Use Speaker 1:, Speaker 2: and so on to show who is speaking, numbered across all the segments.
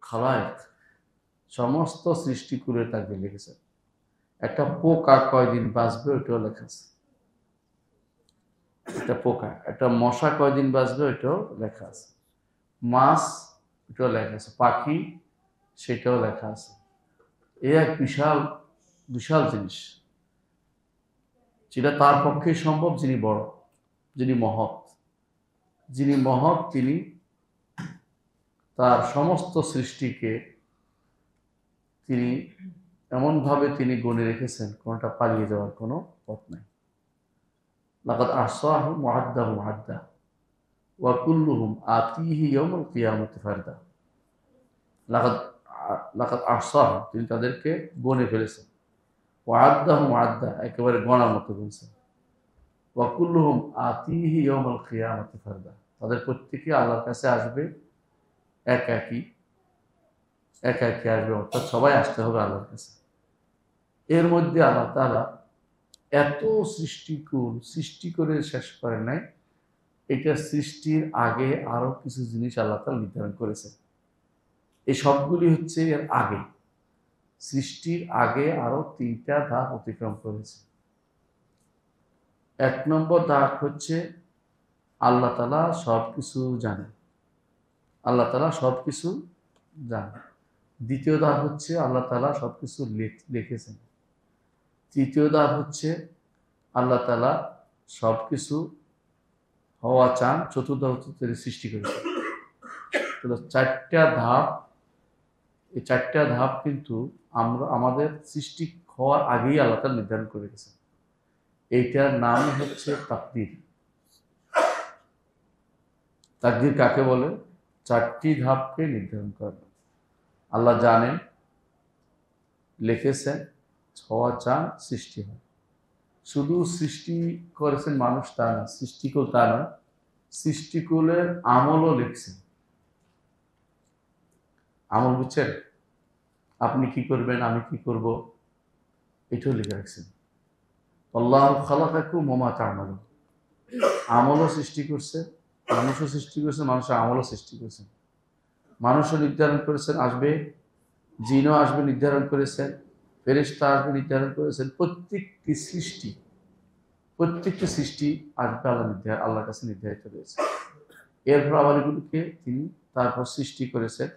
Speaker 1: খালায়েক, সমস্ত সৃষ্টিকুলের তাকদীর লিখেছেন। একটা পোকা কয়দিন বাঁচবে ওইটাও লেখা আছে। একটা পোকা, একটা মশা কয়দিন বাঁচবে ওইটাও লেখা আছে। মাছ, ওইটাও লেখা আছে। পাখি, সেটাও লেখা আছে। এ এক বিশাল বিশাল জিনিস, যেটা তার পক্ষে সম্ভব যিনি বড়, যিনি মহৎ। যিনি মহৎ তিনি তার সমস্ত সৃষ্টিকে তিনি এমনভাবে তিনি গণে রেখেছেন, কোনটা পালিয়ে যাওয়ার কোনো পথ নাই। লাকাদ আহসাহুম ওয়া আদ্দাহুম আদ্দা ওয়া কুল্লুহুম আতিহি ইয়াউমাল কিয়ামাতি ফারদা। লাকাদ লাকাদ আহসাহুম, তিনি তাদেরকে গণে ফেলেছেন। ওয়া আদ্দাহুম আদ্দা, একেবারে গণার মতো গুনছেন। ওয়া কুল্লুহুম আতিহি ইয়াউমাল কিয়ামাতি ফারদা, তাদের প্রত্যেকে আল্লাহর কাছে আসবে একাকী, একাকী আসবে, অর্থাৎ সবাই আসতে হবে আল্লাহর কাছে। এর মধ্যে আল্লাহ তাআলা এত সৃষ্টি করে শেষ করেন নাই। এটা সৃষ্টির আগে আরো কিছু জিনিস আল্লাহ তাআলা নির্ধারণ করেছেন। এই সবগুলি হচ্ছে এর আগে, সৃষ্টির আগে আরো 3টা ধাপ অতিক্রম করেছে। 1 নম্বর ধাপ হচ্ছে আল্লাহ তাআলা সবকিছু জানেন, আল্লাহ তাআলা সবকিছু জানেন। 2য় ধাপ হচ্ছে আল্লাহ তাআলা সবকিছু লিখেছেন। 3য় ধাপ হচ্ছে আল্লাহ তাআলা সবকিছু হওয়া চান। 4র্থ হচ্ছে তিনি সৃষ্টি করেছেন। তাহলে 4টা ধাপ। এই 4টা ধাপ কিন্তু আমরা আমাদের সৃষ্টি হওয়ার আগেই আল্লাহ তাআলা নির্ধারণ করে রেখেছেন। এইটার নাম হচ্ছে তাকদীর। তাকদীর কাকে বলে? 4টি ধাপকে নির্ধারণ করেন। আল্লাহ জানেন, লিখেছেন, হওয়া চান, সৃষ্টি হয়। শুধু সৃষ্টি করেছেন মানুষ তা না, সৃষ্টিকুল তা না, সৃষ্টিকুলের আমলও লিখছেন। আমল বুঝছেন? আপনি কি করবেন, আমি কি করব, এটাও লিখে রাখছেন। আল্লাহু খালাকাকুম ওয়া মা তা'মালুন। আমলও সৃষ্টি করছে, মানুষও সৃষ্টি করেছে, মানুষের আমলও সৃষ্টি করেছেন। মানুষও নির্ধারণ করেছেন আসবে, জিনও আসবে নির্ধারণ করেছেন, ফেরেশতা আসবে নির্ধারণ করেছেন। প্রত্যেকটি সৃষ্টি আসবে আল্লাহর কাছে নির্ধারিত রয়েছে। এরপর আবার এগুলিকে তিনি তারপর সৃষ্টি করেছেন।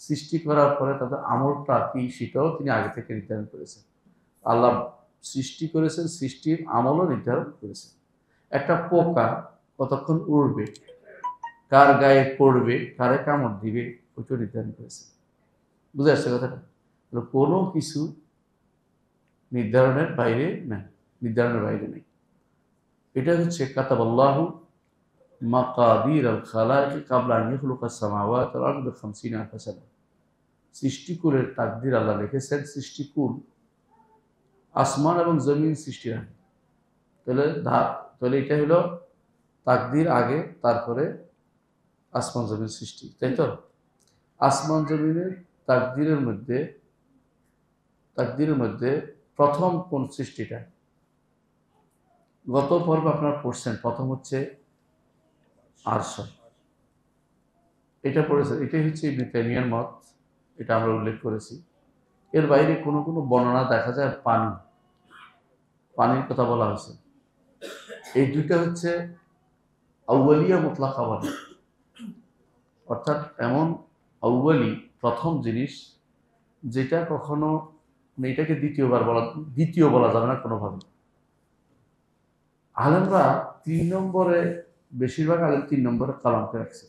Speaker 1: সৃষ্টি করার পরে তাদের আমলটা কি সেটাও তিনি আগে থেকে নির্ধারণ করেছেন। আল্লাহ সৃষ্টি করেছেন, সৃষ্টির আমলও নির্ধারণ করেছেন। একটা পোকা কতক্ষণ উড়বে, কার গায়ে পড়বে, কারে কামড় দিবে, ওইটাও নির্ধারণ করেছেন। বুঝে আসছে কথাটা? কোনো কিছু নির্ধারণের বাইরে নেই। এটা হচ্ছে কাতাবাল্লাহু মাকাদির আল খালাইকি কাবলা আন ইয়াখলুকাস সামাওয়াতি ওয়াল আরদা বিখামসিনা আলফা সানা। সৃষ্টিকুলের তাকদীর আল্লাহ লিখেছেন সৃষ্টিকুল, আসমান এবং জমিন সৃষ্টির আগে। তাহলে এটা হলো তাকদীর আগে, তারপরে আসমান জমিন সৃষ্টি, তাই তো? আসমান জমিনের তাকদীরের মধ্যে প্রথম কোন সৃষ্টিটা? গত পর্ব আপনারা পড়ছেন, প্রথম হচ্ছে আরশ। এটা পড়েছেন, এটাই হচ্ছে ইবনে তাইমিয়ার মত, এটা আমরা উল্লেখ করেছি। এর বাইরে কোনো বর্ণনা দেখা যায় পানির কথা বলা হয়েছে। এই দুইটা হচ্ছে আউয়ালিয়া মুতলাকা বলে, অর্থাৎ এমন আউয়ালি, প্রথম জিনিস, যেটা কখনো এটাকে দ্বিতীয় বলা যাবে না কোনোভাবে। আলেমরা 3 নম্বরে, বেশিরভাগ আলেম 3 নম্বরে কলমকে রাখছে,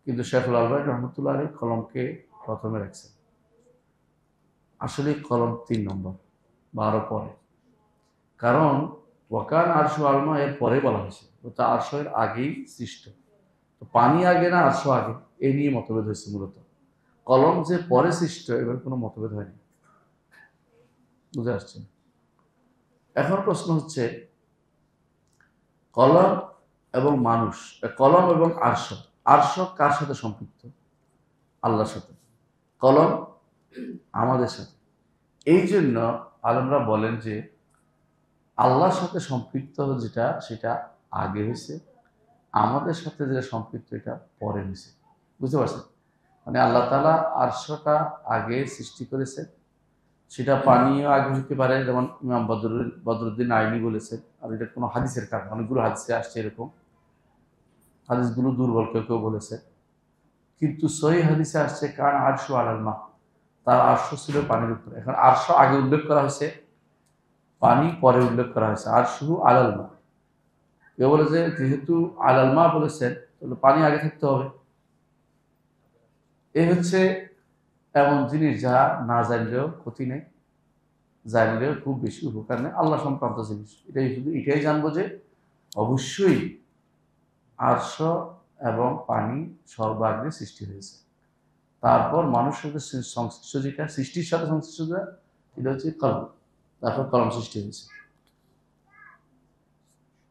Speaker 1: কিন্তু শেখুল আলবানী রহমতুল্লাহ আলাইহি কলমকে প্রথমে রাখছে। আসলে কলম 3 নম্বর বা আরো পরে, কারণ ওয়াকান আরশু আলমা এর পরে বলা হয়েছে, তো আরশ এর আগেই সৃষ্ট। তো পানি আগে না আরশ আগে, এই নিয়ে মতভেদ হয়েছে মূলত। কলম যে পরে সৃষ্ট, এবার কোনো মতভেদ হয়নি। বুঝে আসছে? এখন প্রশ্ন হচ্ছে, কলম এবং মানুষ, কলম এবং আরশ কার সাথে সম্পৃক্ত? আল্লাহর সাথে। কলম আমাদের সাথে। এই জন্য আলেমরা বলেন যে আল্লাহর সাথে সম্পৃক্ত যেটা, সেটা আগে হয়েছে, আমাদের সাথে যেটা সম্পৃক্ত এটা পরে হয়েছে। বুঝতে পারছেন? মানে আল্লাহ তাআলা আরশটা আগে সৃষ্টি করেছেন, সেটা পানিও আগে হতে পারে, যেমন ইমাম বদরুদ্দিন আইনি বলেছেন। আর এটা কোনো হাদিসের কারণ, অনেকগুলো হাদিসে আসছে এরকম, হাদিসগুলো দুর্বল কেউ কেউ বলেছে, কিন্তু সহি হাদিসে আসছে কারণ আরশু আলাল মা, তার আরশ ছিল পানির উপরে। এখন আরশ আগে উল্লেখ করা হয়েছে, পানি পরে উল্লেখ করা হয়েছে, আর শুধু আলাল মা। কেউ বলে যে যেহেতু আলাল মা বলেছেন তাহলে পানি আগে থাকতে হবে। এই হচ্ছে এমন জিনিস যা না জানলেও ক্ষতি নেই, জানলেও খুব বেশি উপকার নেই, আল্লাহ সংক্রান্ত জিনিস। এটাই শুধু এটাই জানবো যে অবশ্যই আরশ এবং পানি সর্বাগ্রে সৃষ্টি হয়েছে। তারপর মানুষের সংশ্লিষ্ট যেটা সৃষ্টির সাথে সংশ্লিষ্ট এটা হচ্ছে কলম, তারপর কলম সৃষ্টি হয়েছে।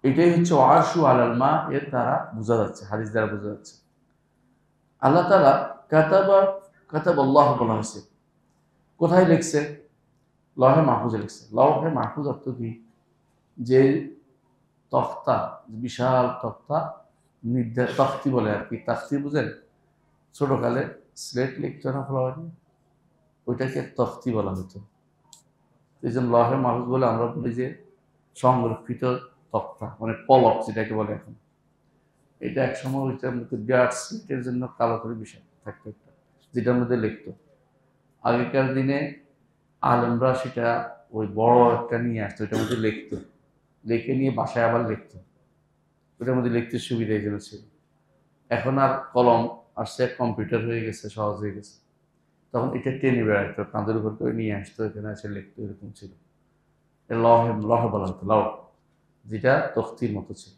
Speaker 1: এটাই হচ্ছে আরশু আলাল মা, এর দ্বারা বোঝা যাচ্ছে, হাদিস দ্বারা বোঝা যাচ্ছে। আল্লাহ তাআলা কাতাব আল্লাহ বলা হয়েছে, কোথায় লিখছে? লৌহে মাহফুজে লিখছে। লৌহে মাহফুজ অর্থ কি? যে তক্তা, বিশাল তক্তা, তখতি বলে আর কি, তাখতি বুঝেন? ছোটকালে স্লেট লিখতো না ফলাফল, ওইটাকে তখতি বলা হতো। এই জন্য লৌহে মাহফুজ বলে আমরা বলি যে সংরক্ষিত তক্তা, মানে পলক যেটাকে বলে এখন। এটা এক সময় ওইটার মধ্যে বিরাট স্লেটের জন্য কালো করে বিষয় থাকতো একটা, যেটার মধ্যে লিখতো। আগেকার দিনে আলেমরা সেটা ওই বড় একটা নিয়ে আসতো, ওইটার মধ্যে লিখতো, লিখে নিয়ে বাসায় আবার লিখতো, ওইটার মধ্যে লিখতে সুবিধা এই জন্য ছিল। এখন আর কলম আসছে, কম্পিউটার হয়ে গেছে, সহজ হয়ে গেছে। তখন এটা টেনে বেড়াইতো, কাঁধের উপর করে নিয়ে আসতো, এখানে এসে লিখতো, এরকম ছিল। লহে লহে বলা হতো, লহ, যেটা তখতির মতো ছিল।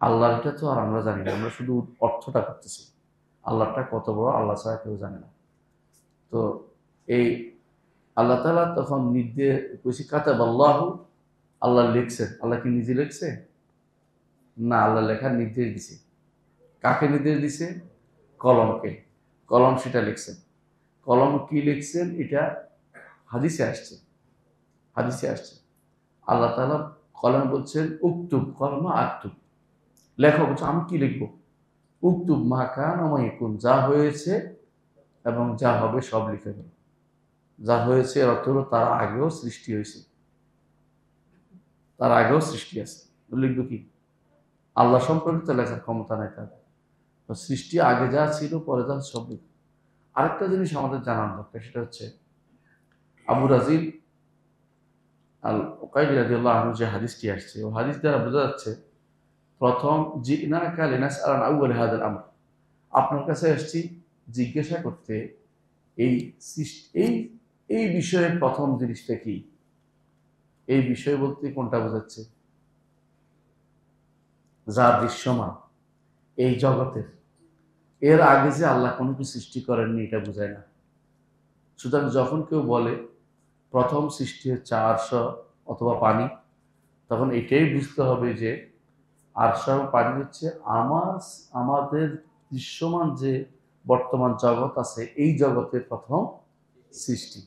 Speaker 1: আল্লাহটা তো আর আমরা জানি না, আমরা শুধু অর্থটা করতেছি। আল্লাহটা কত বড় আল্লাহ ছাড়া কেউ জানে না। তো এই আল্লাহ তাআলা তখন নির্দেশ কইছি, কাতাব আল্লাহু, আল্লাহ লিখছেন। আল্লাহ কি নিজে লিখছে? না, আল্লাহ লেখার নির্দেশ দিছে। কাকে নির্দেশ দিছে? কলমকে। কলম সেটা লিখছেন। কলম কি লিখছেন এটা হাদিসে আসছে, হাদিসে আসছে। আল্লাহ তাআলা কলম বলছেন উক্তুব, কলমা আক্তুব, লেখো। বলছে আমি কি লিখবো? উক্তুব মা কান ওয়া মা ইয়াকুন, যা হয়েছে এবং যা হবে সব লিখে দেব। যা হয়েছে এর অর্থ হলো তার আগেও সৃষ্টি হয়েছে, তার আগেও সৃষ্টি আছে। লিখবো কি? আল্লাহ সম্পর্কিত লেখার ক্ষমতা নাই তার। তো সৃষ্টি আগে যা ছিল পরে যা সব লিখবে। আরেকটা জিনিস আমাদের জানার দরকার, সেটা হচ্ছে আবু রাজিল আল ওকাইলি রাদিয়াল্লাহু আনহু যে হাদিসটি আসছে, ও হাদিস দ্বারা বোঝা যাচ্ছে প্রথম জিনাকা লিনাসআলা আন আউয়াল হাযাল আমর, আপনার কাছে আসছি জিজ্ঞাসা করতে এই এই এই বিষয়ের প্রথম জিনিসটা কি। এই বিষয় বলতে কোনটা বোঝাচ্ছে? যা দৃশ্যমান এই জগতের, এর আগে যে আল্লাহ কোনো কিছু সৃষ্টি করেননি এটা বোঝায় না। সুতরাং যখন কেউ বলে প্রথম সৃষ্টি হচ্ছে আরশ অথবা পানি, তখন এটাই বুঝতে হবে যে আরশ এবং পানি হচ্ছে আমাদের দৃশ্যমান যে বর্তমান জগৎ আছে, এই জগতের প্রথম সৃষ্টি।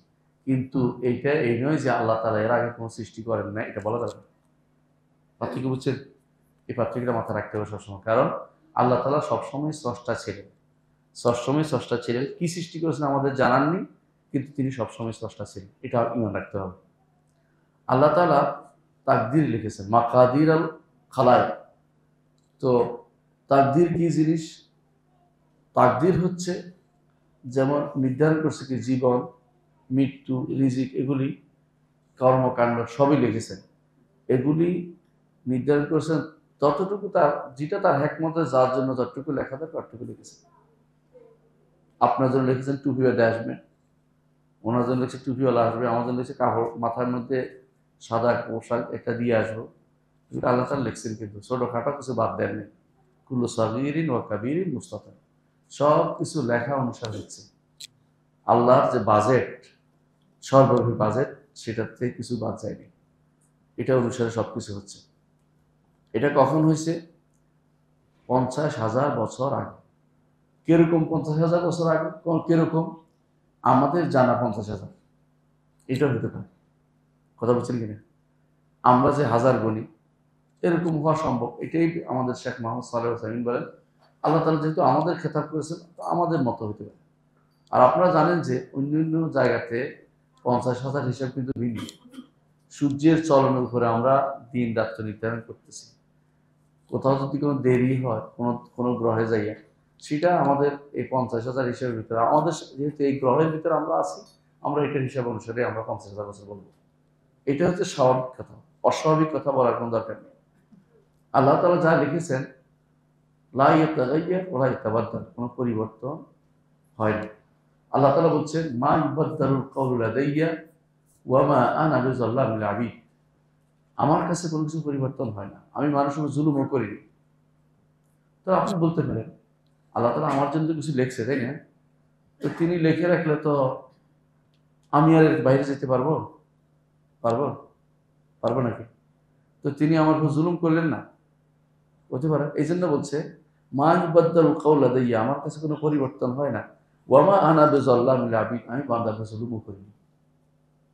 Speaker 1: কিন্তু এইটা এই নয় যে আল্লাহ তাআলা এর আগে কোনো সৃষ্টি করেন না, এটা বলা যাবে না। পার্থক্য বুঝছেন? এই পার্থক্যটা মাথায় রাখতে হবে সবসময়। কারণ আল্লাহ তাআলা সবসময় স্রষ্টা ছিলেন, সবসময় স্রষ্টা ছিলেন। কি সৃষ্টি করেছেন আমাদের জানার নেই, কিন্তু তিনি সবসময় স্রষ্টা ছিলেন, এটা ইমান রাখতে হবে। আল্লাহ তাআলা তাকদীর লিখেছেন, মাকাদির আল খালায়েক। তো তাকদীর কি জিনিস? তাকদীর হচ্ছে যেমন নির্ধারণ করছে কি জীবন, মৃত্যু, রিজিক, এগুলি কর্মকাণ্ড সবই লিখেছেন। এগুলি নির্ধারণ করেছেন ততটুকু, তার যেটা তার হেকমতে, যার জন্য যতটুকু লেখা থাকে ততটুকু লিখেছেন। আপনার জন্য লিখেছেন টুপি বেঁধে আসবে, ওনার জন্য লিখছে টুপিওয়ালা আসবে, আমার জন্য লিখছে কাপড় মাথার মধ্যে সাদা পোশাক একটা দিয়ে আসবো। আল্লাহ তাআলা লিখছেন, কিন্তু ছোটখাটো কিছু বাদ দেননি। কুল্লু সাগীরিন ওয়া কাবীরিন মুস্তাতার, সব কিছু লেখা অনুসার হচ্ছে। আল্লাহর যে বাজেট, সর্বব্যাপী বাজেট, সেটার থেকে কিছু বাদ যায়নি, এটা অনুসারে সবকিছু হচ্ছে। এটা কখন হয়েছে? 50,000 বছর আগে। কিরকম 50,000 বছর আগে? কিরকম? আমাদের জানা 50,000, এটা হতে পারে। কথা বলছেন কিনা? আমরা যে হাজার গণি, এরকম হওয়া সম্ভব। এটাই আমাদের শেখ মোহাম্মদ সালেহ সামিন বলেন, আল্লাহ তাআলা যেহেতু আমাদের খেতাব করেছেন, তো আমাদের মতো হতে পারে। আর আপনারা জানেন যে অন্যান্য জায়গাতে 50,000 হিসাব কিন্তু ভিন্ন। সূর্যের চলনের উপরে আমরা দিন রাত্র নির্ধারণ করতেছি। কোথাও যদি কোনো দেরি হয় কোনো গ্রহে যাইয়া, সেটা আমাদের এই 50,000 হিসাবের ভিতরে, আমাদের যেহেতু এই গ্রহের ভিতরে আমরা আছি, আমরা এটার হিসাব অনুসারে আমরা 50,000 বছর বলবো। এটা হচ্ছে স্বাভাবিক কথা, অস্বাভাবিক কথা বলার কোনো দরকার নেই। আল্লাহ তাআলা যা লিখেছেন লা ইয়াতাগাইয়ার ওয়া লা ইয়াতাবাদ্দাল, কোনো পরিবর্তন হয় না। আল্লাহ তাআলা বলছেন মা ইউবাদদালুল কাওলু লাদাইয়া ওয়া মা আনা বিযাল্লামিল আবিদ, আমার কাছে কোনো কিছু পরিবর্তন হয় না, আমি মানুষের উপর জুলুমও করিনি। তো আপনি বলতে পারেন আল্লাহ তাআলা আমার জন্য কিছু লিখছে, তাই না? তো তিনি লিখে রাখলে তো আমি আর এর বাইরে যেতে পারবো? পারবো? পারবো নাকি? তো তিনি আমার উপর জুলুম করলেন না? হতে পারে। এই জন্য বলছে মা ইউবাদদালুল কাওলু লাদাইয়া, আমার কাছে কোনো পরিবর্তন হয় না, ওয়া মা আনা বিযাল্লামিল আবিদ, আমি বান্দার কাছে জুলুমও করিনি।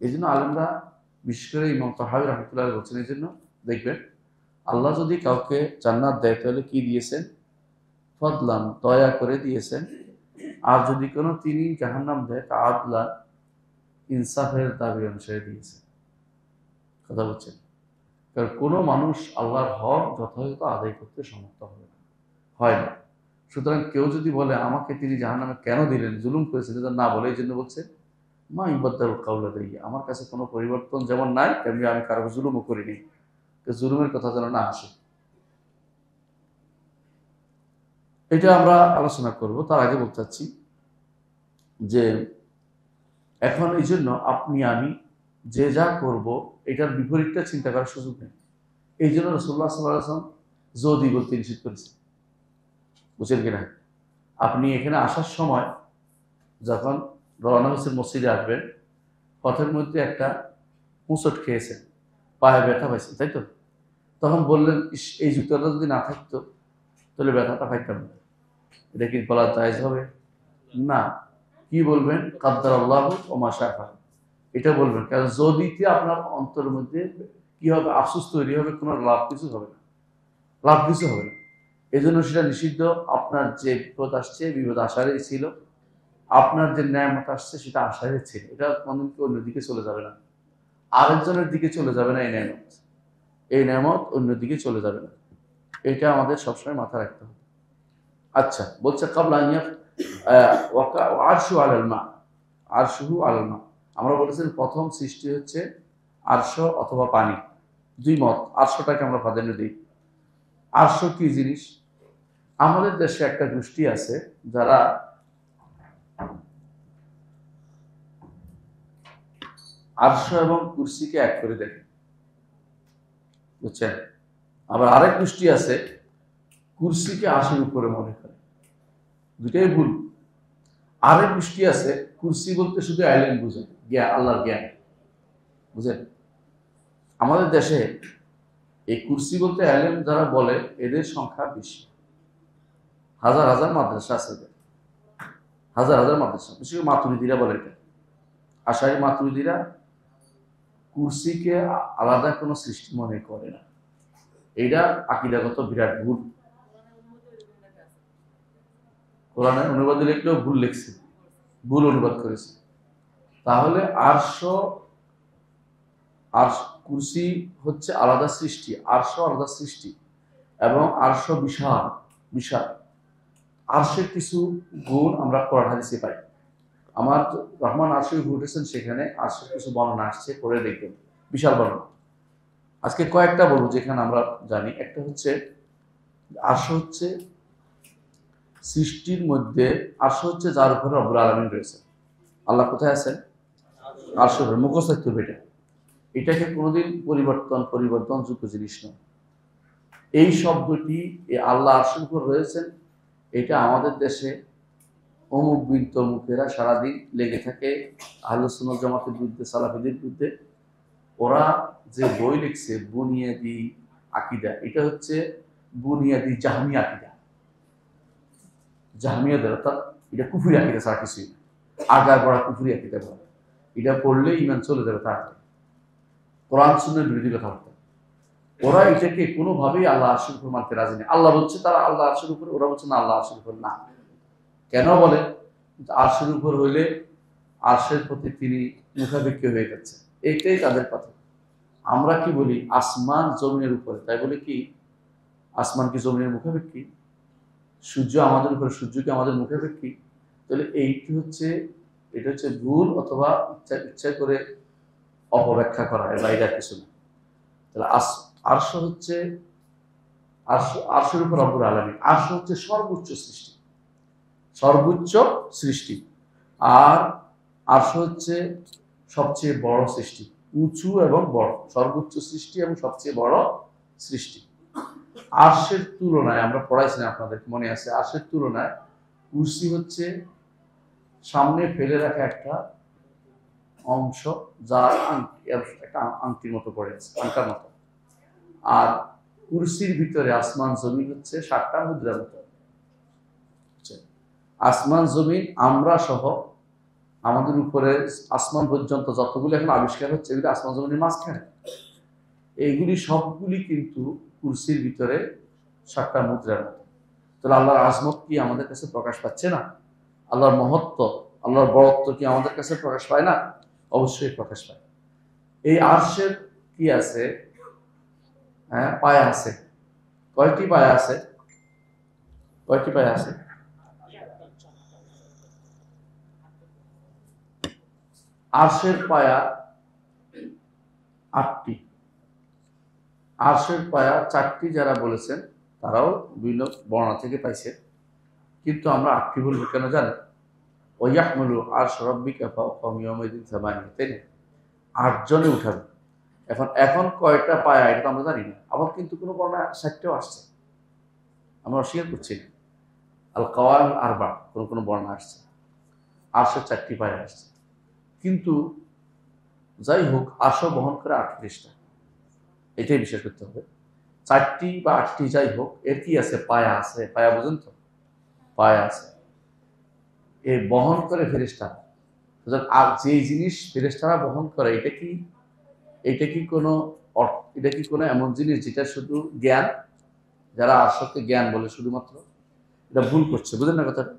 Speaker 1: এই জন্য আলেমরা, বিশেষ করে ইমাম তাহাবী রাহমাতুল্লাহ আলাইহি বলছেন, এই জন্য দেখবেন আল্লাহ যদি কাউকে জান্নাত দেয় তাহলে কি দিয়েছেন? ফদলান, দয়া করে দিয়েছেন। আর যদি কোনো তিনি জাহান্নাম দেয় তা আদলান, ইনসাফের দাবি অনুসারে দিয়েছেন। কথা বলছেন, কারণ কোনো মানুষ আল্লাহর হক যথাযথ আদায় করতে সমর্থ হবে না, হয় না। সুতরাং কেউ যদি বলে আমাকে তিনি জাহান্নামে কেন দিলেন, জুলুম করেছেন, এটা না বলে এই জন্য বলছে মা ইউবাদদালুল কাওলু লাদাইয়া, আমার কাছে কোনো পরিবর্তন যেমন নাই, তেমনি আমি কারো জুলুমও করিনি। জুলুমের কথা যেন না আসে। এটা আমরা আলোচনা করব। তার আগে বলতে চাচ্ছি যে এখন এই জন্য আপনি আমি যে যা করব এটার বিপরীতটা চিন্তা করার সুযোগ নেই। এই জন্য রাসূলুল্লাহ সাল্লাল্লাহু আলাইহি ওয়াসাল্লাম যদি বলতে নিষেধ করেছেন, বুঝছেন কিনা? আপনি এখানে আসার সময় যখন রওনা হয়েছেন, মসজিদে আসবেন, পথের মধ্যে একটা হোঁচট খেয়েছেন, পায়ে ব্যথা পাইছেন, তাই তো? তখন বললেন ইস, এই জুতাটা যদি না থাকতো তাহলে ব্যথাটা পাইতাম না। এটা কি বলা জায়েজ হবে? না। কি বলবেন? কাদ্দারাল্লাহু ওয়া মা শাআ ফাআল, এটা বলবেন। কারণ যদিতে আপনার অন্তরের মধ্যে কি হবে? আফসোস তৈরি হবে, কোনো লাভ কিছু হবে না, লাভ কিছু হবে না। এই জন্য সেটা নিষিদ্ধ। আপনার যে বিপদ আসছে, বিপদ আসারই ছিল। আপনার যে নেয়ামত আসছে সেটা আসারই ছিল। এটা কোনদিন অন্যদিকে চলে যাবে না, আরেকজনের দিকে চলে যাবে না। এই নেয়ামত অন্যদিকে চলে যাবে না, এটা আমাদের সবসময় মাথা রাখতে হবে। আচ্ছা, বলছে কাবলা আরশু আলাল মা, আরশুহু আলাল মা। আমরা বলেছেন প্রথম সৃষ্টি হচ্ছে আরশ অথবা পানি, দুই মত। আরশটাকে আমরা প্রাধান্য দিই। আরশ কি জিনিস? আমাদের দেশে একটা গোষ্ঠী আছে যারা আরশ এবং কুরসিকে এক করে দেখে, বুঝছেন? আবার আরেক গোষ্ঠী আছে কুরসিকে আরশের উপরে মনে করে, দুটাই ভুল। আরেক গোষ্ঠী আছে কুরসি বলতে শুধু আইল্যান্ড বুঝে, জ্ঞান, আল্লাহর জ্ঞান, বুঝেন? আমাদের দেশে এই কুরসি বলতে আইল্যান্ড যারা বলে এদের সংখ্যা বেশি। হাজার হাজার মাদ্রাসা আছে, হাজার হাজার মাদ্রাসা। বিশেষ করে মাতুরিদিরা বলে এটা, আশারি মাতুরিদিরা কুরসিকে আলাদা কোনো সৃষ্টি মনে করে না। এইটা আকীদাগত বিরাট ভুল। কোরআনের অনুবাদে লিখলেও ভুল লিখছে, ভুল অনুবাদ করেছে। তাহলে আরশ আর কুরসি হচ্ছে আলাদা সৃষ্টি, আরশ আলাদা সৃষ্টি। এবং আরশ বিশাল, বিশাল। আরশের কিছু গুণ আমরা কোরআন হাদিসে পাই। আমার রহমান আরশে উঠেছেন, সেখানে আরশের কিছু বর্ণনা আসছে, পড়ে দেখবেন, বিশাল বর্ণনা। আজকে কয়েকটা বলবো যেখানে আমরা জানি। একটা হচ্ছে আরশ হচ্ছে সৃষ্টির মধ্যে, আরশ হচ্ছে যার উপরে রব্বুল আলামিন রয়েছে। আল্লাহ কোথায় আছেন? আরশের উপরে। মুখস্থ থাকতে হবে এটা। এটাকে কোনোদিন পরিবর্তনযোগ্য জিনিস নয়। এই শব্দটি আল্লাহ আরশের উপর রয়েছেন, এটা আমাদের দেশে অমুক বিন তমুকেরা সারাদিন লেগে থাকে আহলুস সুন্নাত জামাতের বিরুদ্ধে, সালাফিদের বিরুদ্ধে। ওরা যে বই লিখছে বুনিয়াদি আকিদা, এটা হচ্ছে বুনিয়াদি জাহমি আকিদা। জাহমিয়াদের, অর্থাৎ এটা কুফরি আকিদা ছাড়া কিছুই না। আগার পড়া কুফরি আকিদা বলে, এটা পড়লে ইমান চলে যাবে তাড়াতাড়ি। কোরআন সুন্নাহর বিরোধী কথাবার্তা। ওরা এটাকে কোনোভাবেই আল্লাহ আরশের উপর মানতে রাজি নেই। আল্লাহ বলছে তারা আল্লাহ আরশের উপরে, ওরা বলছে না আল্লাহ আরশের উপর না। কেন বলে? আরশের উপর হইলে আরশের প্রতি তিনি মুখাপেক্ষী হয়ে যাচ্ছে, এইটাই তাদের কথা। আমরা কি বলি আসমান জমিনের উপরে, তাই বলে কি আসমান কি জমিনের মুখাপেক্ষী? সূর্য আমাদের উপরে, সূর্য কি আমাদের মুখাপেক্ষী? তাহলে এটা হচ্ছে ভুল অথবা ইচ্ছা করে অপব্যাখ্যা করা, এর বাইরে আর কিছু না। তাহলে আরশ হচ্ছে আরশের উপর রব্বুল আলামিন, আরশ হচ্ছে সর্বোচ্চ সৃষ্টি, সর্বোচ্চ সৃষ্টি। আর আরশ হচ্ছে সবচেয়ে বড় সৃষ্টি, উঁচু এবং বড়, সর্বোচ্চ সৃষ্টি এবং সবচেয়ে বড় সৃষ্টি। আরশের তুলনায়, আমরা পড়াইছিলাম আপনাদের মনে আছে, আরশের তুলনায় কুরসি হচ্ছে সামনে ফেলে রাখা একটা অংশ, যা একটা আংটির মতো পড়ে আছে, আংটার মতো। আর কুরসির ভিতরে আসমান জমিন হচ্ছে 7টা মুদ্রার মতো। আসমান জমিন আমরা সহ আমাদের উপরে আসমান পর্যন্ত যতগুলো এখন আবিষ্কার হচ্ছে, এগুলি আসমান জমিনের মাঝখানে। এইগুলি সবগুলি কিন্তু কুরসির ভিতরে 7টা মুদ্রার মতো। তাহলে আল্লাহর আজমত কি আমাদের কাছে প্রকাশ পাচ্ছে না? আল্লাহর মহত্ব, আল্লাহর বড়ত্ব কি আমাদের কাছে প্রকাশ পায় না? অবশ্যই প্রকাশ পায়। এই আরশের কি আছে? হ্যাঁ, পায়া আছে। কয়টি পায়া আছে? কয়টি পায়া আছে? আরশের পায়া 8টি। আরশের পায়া 4টি যারা বলেছেন তারাও বিভিন্ন বর্ণনা থেকে পাইছে, কিন্তু আমরা 8টি বলবো কেন জানেন? ওয়াহমুলু আরশ রাব্বিকা ফাওকাহুম ইয়াওমাইযিন সামানিয়া, তাই না? 8 জনে উঠাবে। এখন কয়টা পায়া এটা তো আমরা জানি না। আবার কিন্তু কোনো বর্ণনা 60টাও আসছে, আমরা অস্বীকার করছি না। আল কাওয়াম আরবা কোনো বর্ণনা আসছে, আরশের 4টি পায়া আসছে। কিন্তু যাই হোক, আরশ বহন করে 8 পৃষ্ঠা, এটাই বিশ্বাস করতে হবে। 4টি বা 8টি যাই হোক, এর কি আছে? পায়া আছে। পায়া বুঝেন তো? পায়া আছে, এ বহন করে ফেরেশতা। আর যে জিনিস ফেরেশতারা বহন করে, এটা কি কোনো এমন জিনিস যেটা শুধু জ্ঞান, যারা আরশকে জ্ঞান বলে শুধুমাত্র, এটা ভুল করছে, বুঝেন না কথাটা?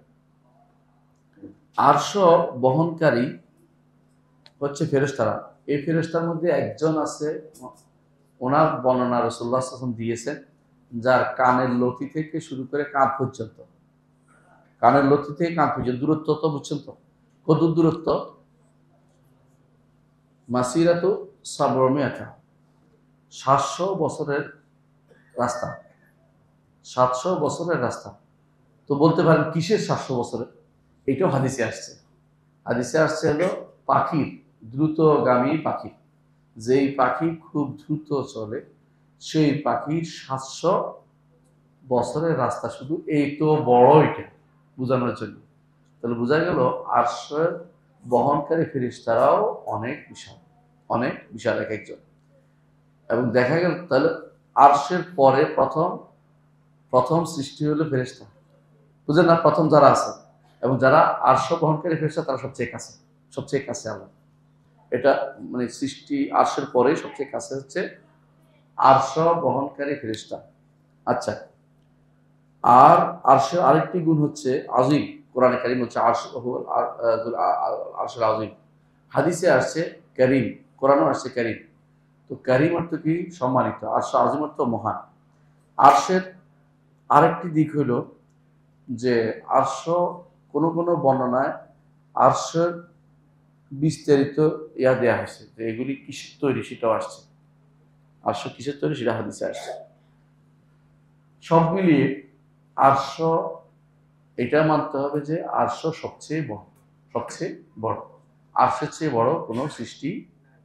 Speaker 1: আরশ বহনকারী হচ্ছে ফেরেশতারা। এই ফেরেশতার মধ্যে একজন আছে, ওনার বর্ণনা রাসূলুল্লাহ সাল্লাল্লাহু আলাইহি ওয়াসাল্লাম দিয়েছেন, যার কানের লতি থেকে শুরু করে কাঁধ পর্যন্ত, কানের লতি থেকে কাঁধ পর্যন্ত দূরত্ব তো বুঝছেন তো? কত দূরত্ব? মাসিরাতু সাবরমিয়াতা, 700 বছরের রাস্তা, 700 বছরের রাস্তা। তো বলতে পারেন কিসের 700 বছরের? এটাও হাদিসে আসছে। হাদিসে আসছে হলো পাখির, দ্রুতগামী পাখি, যেই পাখি খুব দ্রুত চলে, সেই পাখির 700 বছরের রাস্তা, শুধু এই তো বড়, এটা বোঝানোর জন্য। তাহলে বোঝা গেল আরশের বহনকারী ফেরেশতারাও অনেক বিশাল, অনেক বিশাল এক একজন। এবং দেখা গেল তাহলে আরশের পরে প্রথম সৃষ্টি হলো ফেরেশতা, বুঝলেন না? প্রথম যারা আছে এবং যারা আরশ বহনকারী ফেরেশতা, তারা সবচেয়ে কাছে, সবচেয়ে কাছে আল্লাহ। এটা মানে সৃষ্টি আরশের পরে সবচেয়ে কাছে হচ্ছে আরশ বহনকারী ফেরেশতা। আচ্ছা, আর আরশের আরেকটি গুণ হচ্ছে আজিম। কোরআনে কারীম হচ্ছে আরশের আজিম। হাদিসে আসছে কারীম, কোরআনেও আসছে কারীম। তো কারীম অর্থ কি? সম্মানিত। আরশ আজিম অর্থ মহান। আরশের আরেকটি দিক হলো যে আরশ কোনো বর্ণনায় আরশের বিস্তারিত দেয়া হয়েছে, যে এগুলি কিসের তৈরি সেটাও আসছে। আরশ কিসের তৈরি সেটা হাদিসে আসছে। সব মিলিয়ে আরশ, এটা মানতে হবে যে আরশ সবচেয়ে বড়, সবচেয়ে বড়। আরশের চেয়ে বড় কোনো সৃষ্টি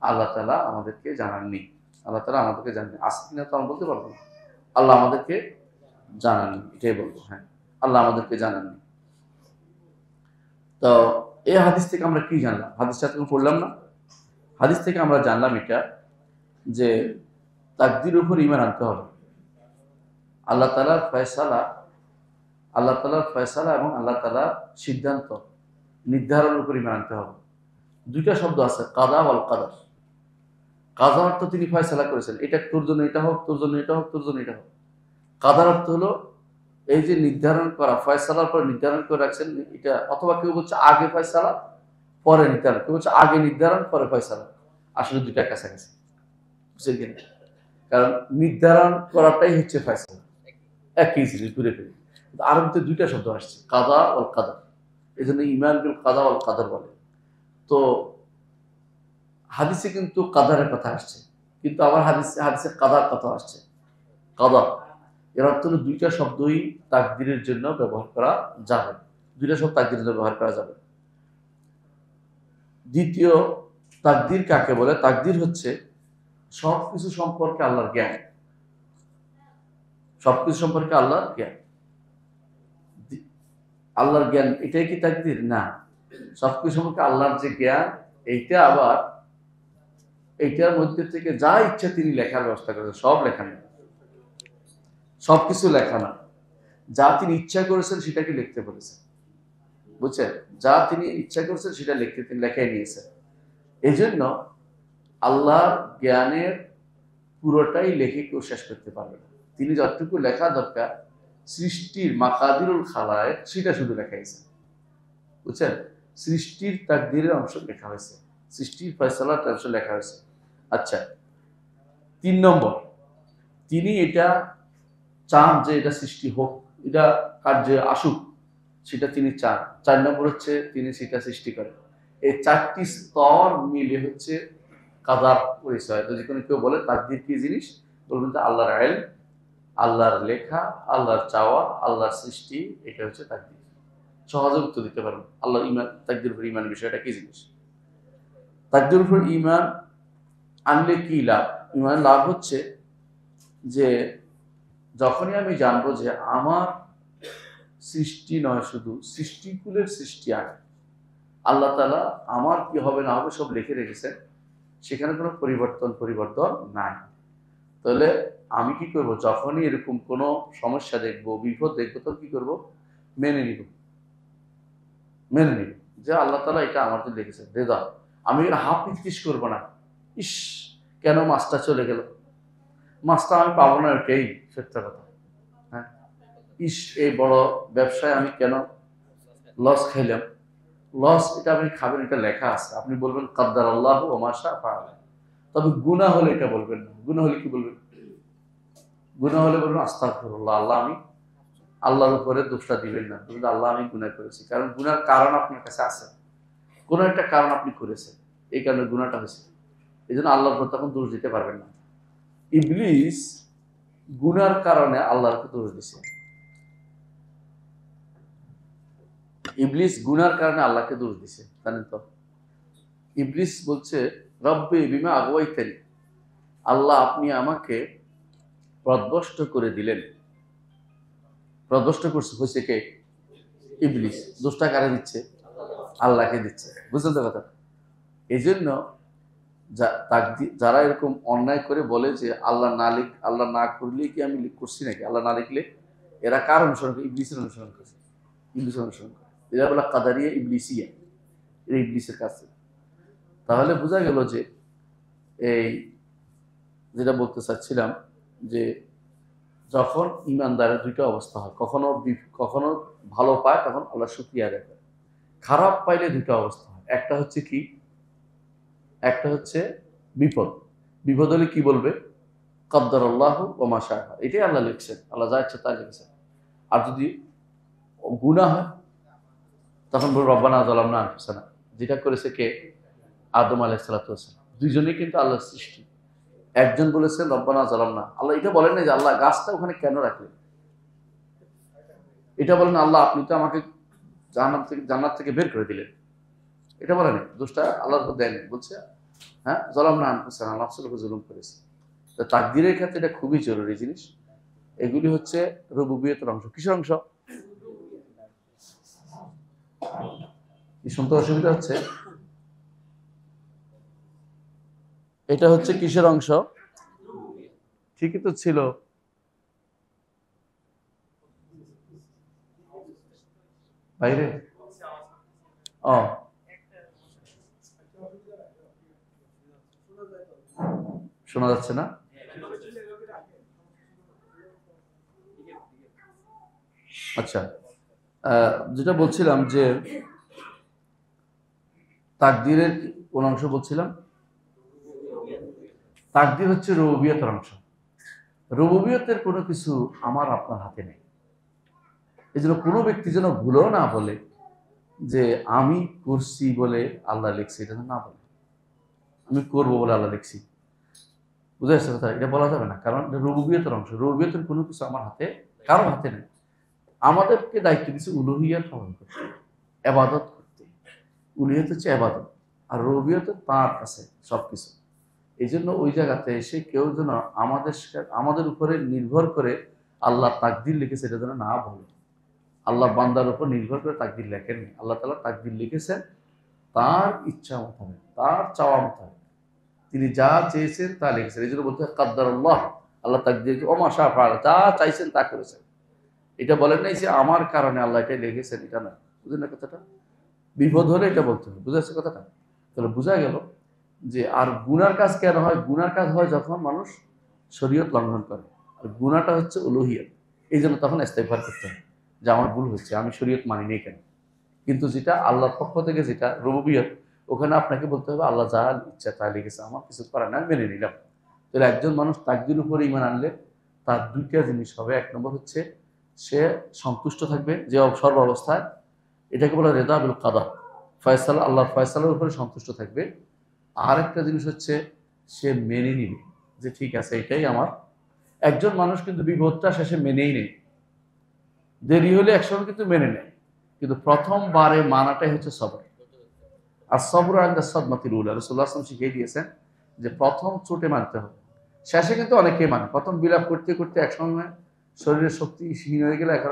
Speaker 1: আল্লাহ তাআলা আমাদেরকে জানাননি। আল্লাহ তাআলা আমাদেরকে জানাননি। আছে কিনা তো আমরা বলতে পারবো না। আল্লাহ আমাদেরকে জানাননি, এটাই বলবো। হ্যাঁ, আল্লাহ আমাদেরকে জানাননি। তো এই হাদিস থেকে আমরা কি জানলাম? হাদিসটা তুমি পড়লাম না? হাদিস থেকে আমরা জানলাম এটা, যে তাকদীর উপর ঈমান আনতে হবে। আল্লাহ তাআলার ফয়সালা এবং আল্লাহ তাআলার সিদ্ধান্ত নির্ধারণের উপর ঈমান আনতে হবে। দুইটা শব্দ আছে, কাদা ওয়াল কাদার। কাদা অর্থ তিনি ফয়সালা করেছেন, এটা তোর জন্য এটা হোক, তোর জন্য এটা হোক, তোর জন্য এটা হোক। কাদার অর্থ হলো এই যে নির্ধারণ করা, ফয়সালার পরে নির্ধারণ করে রাখছেন, এটা অথবা কেউ বলছে আগে ফয়সালা পরে নির্ধারণ, কেউ বলছে আগে নির্ধারণ পরে ফয়সালা। আসলে দুইটা কাছাকাছি, বুঝছেন কিনা? কারণ নির্ধারণ করাটাই হচ্ছে ফয়সালা, একই জিনিস ঘুরে ফিরে। আরবিতে দুইটা শব্দ আসছে, কাদা ও কাদার, এই জন্য ইমান বিল কাদা ও কাদার বলে। তো হাদিসে কিন্তু কাদারের কথা আসছে, কিন্তু আবার হাদিসে কাদার কথা আসছে, কাদা। এর অর্থ হলো দুইটা শব্দই তাকদিরের জন্য ব্যবহার করা যাবে, দুইটা শব্দ তাকদিরের জন্য ব্যবহার করা যাবে। দ্বিতীয়, তাকদির কাকে বলে? তাকদির হচ্ছে সবকিছু সম্পর্কে আল্লাহর জ্ঞান, সবকিছু সম্পর্কে আল্লাহর জ্ঞান। আল্লাহর জ্ঞান এটাই কি তাকদির? না, সবকিছু সম্পর্কে আল্লাহর যে জ্ঞান, এইটা আবার এইটার মধ্যে থেকে যা ইচ্ছা তিনি লেখার ব্যবস্থা করেছেন, সব লেখা নেই, সবকিছু লেখা না, যা তিনি ইচ্ছা করেছেন সেটাকে লিখতে বলেছেন, বুঝছেন? যা তিনি ইচ্ছা করেছেন সেটা লিখতে তিনি লেখাই নিয়েছেন। এই জন্য আল্লাহর জ্ঞানের পুরোটাই লেখে কেউ শেষ করতে পারবে না। তিনি যতটুকু লেখা দরকার সৃষ্টির মাকাদিরুল খালায় সেটা শুধু লেখাইছেন, বুঝছেন? সৃষ্টির তাকদীরের অংশ লেখা হয়েছে, সৃষ্টির ফয়সালার অংশ লেখা হয়েছে। আচ্ছা, 3 নম্বর, তিনি এটা চান যে এটা সৃষ্টি হোক, এটা কার্যে আসুক, সেটা তিনি চান। 4 নম্বর হচ্ছে তিনি সেটা সৃষ্টি করেন। এই 4টি স্তর মিলে হচ্ছে কাদার পরিচয়। যদি কোনো কেউ বলে তাকদীর কি জিনিস, বলবেন যে আল্লাহর ইলম, আল্লাহর লেখা, আল্লাহর চাওয়া, আল্লাহর সৃষ্টি, এটা হচ্ছে তাকদীর। সহজে উত্তর দিতে পারবেন। আল্লাহ ইমান, তাকদীর উপর ইমান বিষয়টা কি জিনিস? তাকদীর উপর ইমান আনলে কি লাভ? ইমান লাভ হচ্ছে যে যখনই আমি জানবো যে আমার সৃষ্টি নয়, শুধু সৃষ্টিকুলের সৃষ্টি আগে আল্লাহ তাআলা আমার কি হবে না হবে সব লিখে রেখেছেন, সেখানে কোনো পরিবর্তন নাই। তাহলে আমি কি করব? যখনই এরকম কোনো সমস্যা দেখবো, বিপদ দেখবো, তো কি করব? মেনে নিব যে আল্লাহ তাআলা এটা আমার জন্য লিখেছেন, দে দাও। আমি হাফ ইতিস করবো না, ইস কেন মাছটা চলে গেল, মাছটা আমি পাবো না, ওটাই সত্য কথা। হ্যাঁ, ইস এই বড় ব্যবসায় আমি কেন লস খাইলাম, লস এটা আপনি খাবেন, এটা লেখা আছে, আপনি বলবেন কাদ্দার আল্লাহ ও মা শা ফাআল। তবে গুনাহ হলে এটা বলবেন না। গুনাহ হলে কি বলবেন? গুনাহ হলে বলবেন আস্তাগফিরুল্লাহ, আল্লাহ আমি, আল্লাহর উপরে দোষটা দিবেন না, বলবেন আল্লাহ আমি গুনাহ করেছি। কারণ গুনার কারণ আপনার কাছে আছে, কোনো একটা কারণ আপনি করেছেন, এই কারণে গুনাহটা হয়েছে। এই জন্য আল্লাহর উপর তখন দোষ দিতে পারবেন না। ইবলিস গুনার কারণে আল্লাহকে দোষ দিছে, ইবলিস গুনার কারণে আল্লাহকে দোষ দিছে, জানেন তো? ইবলিস বলছে রব্বি বিমা আগওয়াইতানি, আল্লাহ আপনি আমাকে পথভ্রষ্ট করে দিলেন। পথভ্রষ্ট করছে হয়েছে কে? ইবলিস। দোষটা কারে দিচ্ছে? আল্লাহকে দিচ্ছে, বুঝলেন তো কথা? এই জন্য যারা এরকম অন্যায় করে বলে যে আল্লাহ না করলে কি আমি করছি নাকি, আল্লাহ না লিখলে, এরা কার অনুসরণ করে? ইবলিসের অনুসরণ করছে, ইবলিসের অনুসরণ করে। এরা বলে কাদারিয়া ইবলিসিয়া, এরা ইবলিসের কাছে। তাহলে বোঝা গেল যে এই যেটা বলতে চাচ্ছিলাম, যে যখন ইমানদারের দুইটা অবস্থা হয়, কখনো ভালো পায় তখন আল্লাহ শুকরিয়া আদায় করে, খারাপ পাইলে দুটো অবস্থা হয়। একটা হচ্ছে কি, একটা হচ্ছে বিপদ। বিপদ হলে কি বলবে? কদ্দার আল্লাহ ও মা শা ফাআল, এটাই আল্লাহ লিখছেন, আল্লাহ যা ইচ্ছা তাই লিখেছেন। আর যদি গুনাহ হয় তখন বলবে রব্বানা যালামনা আনফুসানা, যেটা করেছে কে? আদম আলাইহিস সালাতু ওয়াস সালাম। দুইজনেই কিন্তু আল্লাহর সৃষ্টি। একজন বলেছেন রব্বানা যালামনা, আল্লাহ এটা বলেন না যে আল্লাহ গাছটা ওখানে কেন রাখলেন, এটা বলেন আল্লাহ আপনি তো আমাকে জান্নাত থেকে বের করে দিলেন, এটা বলেন। দোষটা আল্লাহর উপর দেয়নি, বলছে হ্যাঁ যালামনা আনফুসানা, নফসের উপর জুলুম করেছি। তো তাকদীরের ক্ষেত্রে এটা খুবই জরুরি জিনিস। এগুলি হচ্ছে রুবুবিয়তের অংশ। কিসের অংশ? কি শুনতে অসুবিধা হচ্ছে? এটা হচ্ছে কিসের অংশ? ঠিকই তো ছিল। বাইরে ও শোনা যাচ্ছে না? আচ্ছা, যেটা বলছিলাম যে তাকদীরের কোন অংশ বলছিলাম? তাকদীর হচ্ছে রুবুবিয়তের অংশ। রুবুবিয়তের কোনো কিছু আমার আপনার হাতে নেই। এই জন্য কোনো ব্যক্তি যেন ভুলেও না বলে যে আমি করছি বলে আল্লাহ লিখছে, এটা না বলে আমি করবো বলে আল্লাহ লিখছি। বুঝে আসছে কথা? এটা বলা যাবে না, কারণ এটা রুবুবিয়তের অংশ। রুবুবিয়তের কোনো কিছু আমার হাতে, কারো হাতে নেই। আমাদেরকে দায়িত্ব দিচ্ছে উলুহিয়াত পালন করতে, এবাদত করতে। উলুহিয়াত হচ্ছে এবাদত, আর রুবুবিয়ত তার কাছে সবকিছু। এই জন্য ওই জায়গাতে এসে কেউ যেন আমাদের উপরে নির্ভর করে আল্লাহ তাকদির লিখেছে এটা যেন না বলে। আল্লাহ বান্দার উপর নির্ভর করে তাকদির লেখেননি। আল্লাহ তাআলা তাকদির লিখেছেন তার ইচ্ছা মোতাবেক, তার চাওয়া মোতাবেক। তিনি যা চেয়েছেন তা লিখেছেন। এই জন্য বলতে হয় কাদ্দারাল্লাহ, আল্লাহ তাকদির ওমা শাআ ফাআল, যা চাইছেন তা করেছেন। এটা বলেন নাই যে আমার কারণে আল্লাহ এটা লিখেছেন, এটা না। বুঝলেন না কথাটা? বিপদ হলে এটা বলতে হবে। বুঝা যাচ্ছে কথাটা? তাহলে বোঝা গেল যে আর গুনার কাজ কেন হয়? গুনার কাজ হয় যখন মানুষ শরীয়ত লঙ্ঘন করে। আর গুনাহটা হচ্ছে উলুহিয়ত। এই জন্য তখন ইস্তেগফার করতে হয় যে আমার ভুল হচ্ছে, আমি শরীয়ত মানি নাই কেন। কিন্তু যেটা আল্লাহর পক্ষ থেকে যেটা রুবুবিয়ত, ওখানে আপনাকে বলতে হবে আল্লাহ যা ইচ্ছা তা লিখেছে, আমার কিছু করার নাই, মেনে নিলাম। তাহলে একজন মানুষ তাকদীর উপরে ঈমান আনলে তার দুইটা জিনিস হবে। এক নম্বর হচ্ছে সে সন্তুষ্ট থাকবে যে সর্ব অবস্থায়, এটাকে বলে রেদা বিল কাদা, ফয়সালা, আল্লাহর ফয়সালার উপরে সন্তুষ্ট থাকবে। আর একটা জিনিস হচ্ছে সে মেনে নিবে যে ঠিক আছে এটাই আমার। একজন মানুষ কিন্তু বিপদটা শেষে মেনেই নেই, দেরি হলে একসময় কিন্তু মেনে নেয়, কিন্তু প্রথমবারে মানাটাই হচ্ছে সবর। আর সবর আন্দা সদমাতিল উলা, রাসূলুল্লাহ সাল্লাল্লাহু আলাইহি ওয়াসাল্লাম শিখিয়ে দিয়েছেন যে প্রথম চোটে মানতে হবে। শেষে কিন্তু অনেকেই মানে, প্রথম বিলাপ করতে করতে একসময় শরীরের শক্তি হীন হয়ে গেলে এখন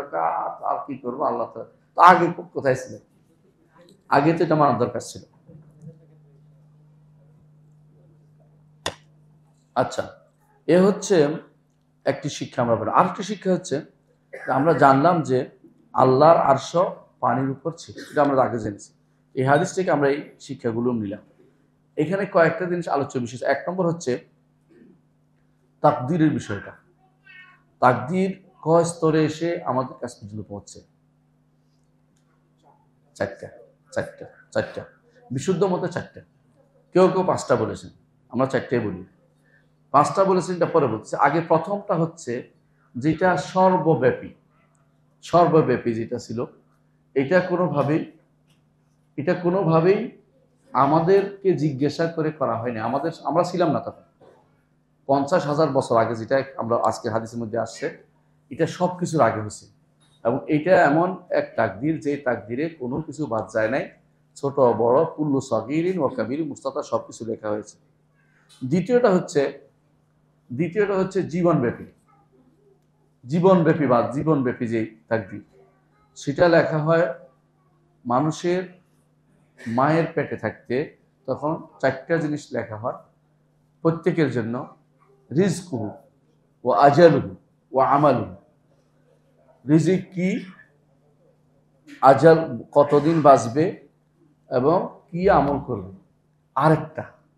Speaker 1: আর কি করবো, আল্লাহ তো আগে কোথায় ছিল, আগে তো এটা মানার দরকার ছিল। আচ্ছা, এ হচ্ছে একটি শিক্ষা আমরা পেলাম। আরেকটি শিক্ষা হচ্ছে আমরা জানলাম যে আল্লাহর আরশ পানির উপর ছিল, এটা আমরা আগে জেনেছি। এই হাদিস থেকে আমরা এই শিক্ষাগুলো নিলাম। এখানে কয়েকটা জিনিস আলোচ্য বিষয়। এক নম্বর হচ্ছে তাকদীরের বিষয়টা। তাকদীর কয় স্তরে এসে আমাদের কাছ পর্যন্ত পৌঁছে? চারটা। চারটা, চারটা বিশুদ্ধ মতে চারটা। কেউ কেউ পাঁচটা বলেছেন, আমরা চারটাই বলি। পাঁচটা বলেছেন, এটা পরে বলছে। আগে প্রথমটা হচ্ছে যেটা সর্বব্যাপী, সর্বব্যাপী যেটা ছিল, এটা কোনোভাবেই এটা কোনোভাবেই আমাদেরকে জিজ্ঞাসা করে করা হয়নি। আমরা ছিলাম না তখন। 50,000 বছর আগে যেটা আমরা আজকে হাদিসের মধ্যে আসছে, এটা সব কিছুর আগে হয়েছে। এবং এটা এমন এক তাকদীর যে তাকদীরে কোনো কিছু বাদ যায় নাই। ছোট বড় কুল্লু সগীরিন ওয়া কাবীর মুস্তাতা সব কিছু লেখা হয়েছে। দ্বিতীয়টা হচ্ছে জীবনব্যাপী। জীবনব্যাপী যে তাকদীর, সেটা লেখা হয় মানুষের মায়ের পেটে থাকতে। তখন চারটা জিনিস লেখা হয় প্রত্যেকের জন্য: রিজকুহু ও আজালুহু ও আমালুহু। রিজিক কি, আজাল কতদিন বাঁচবে, এবং কি আমল করবে।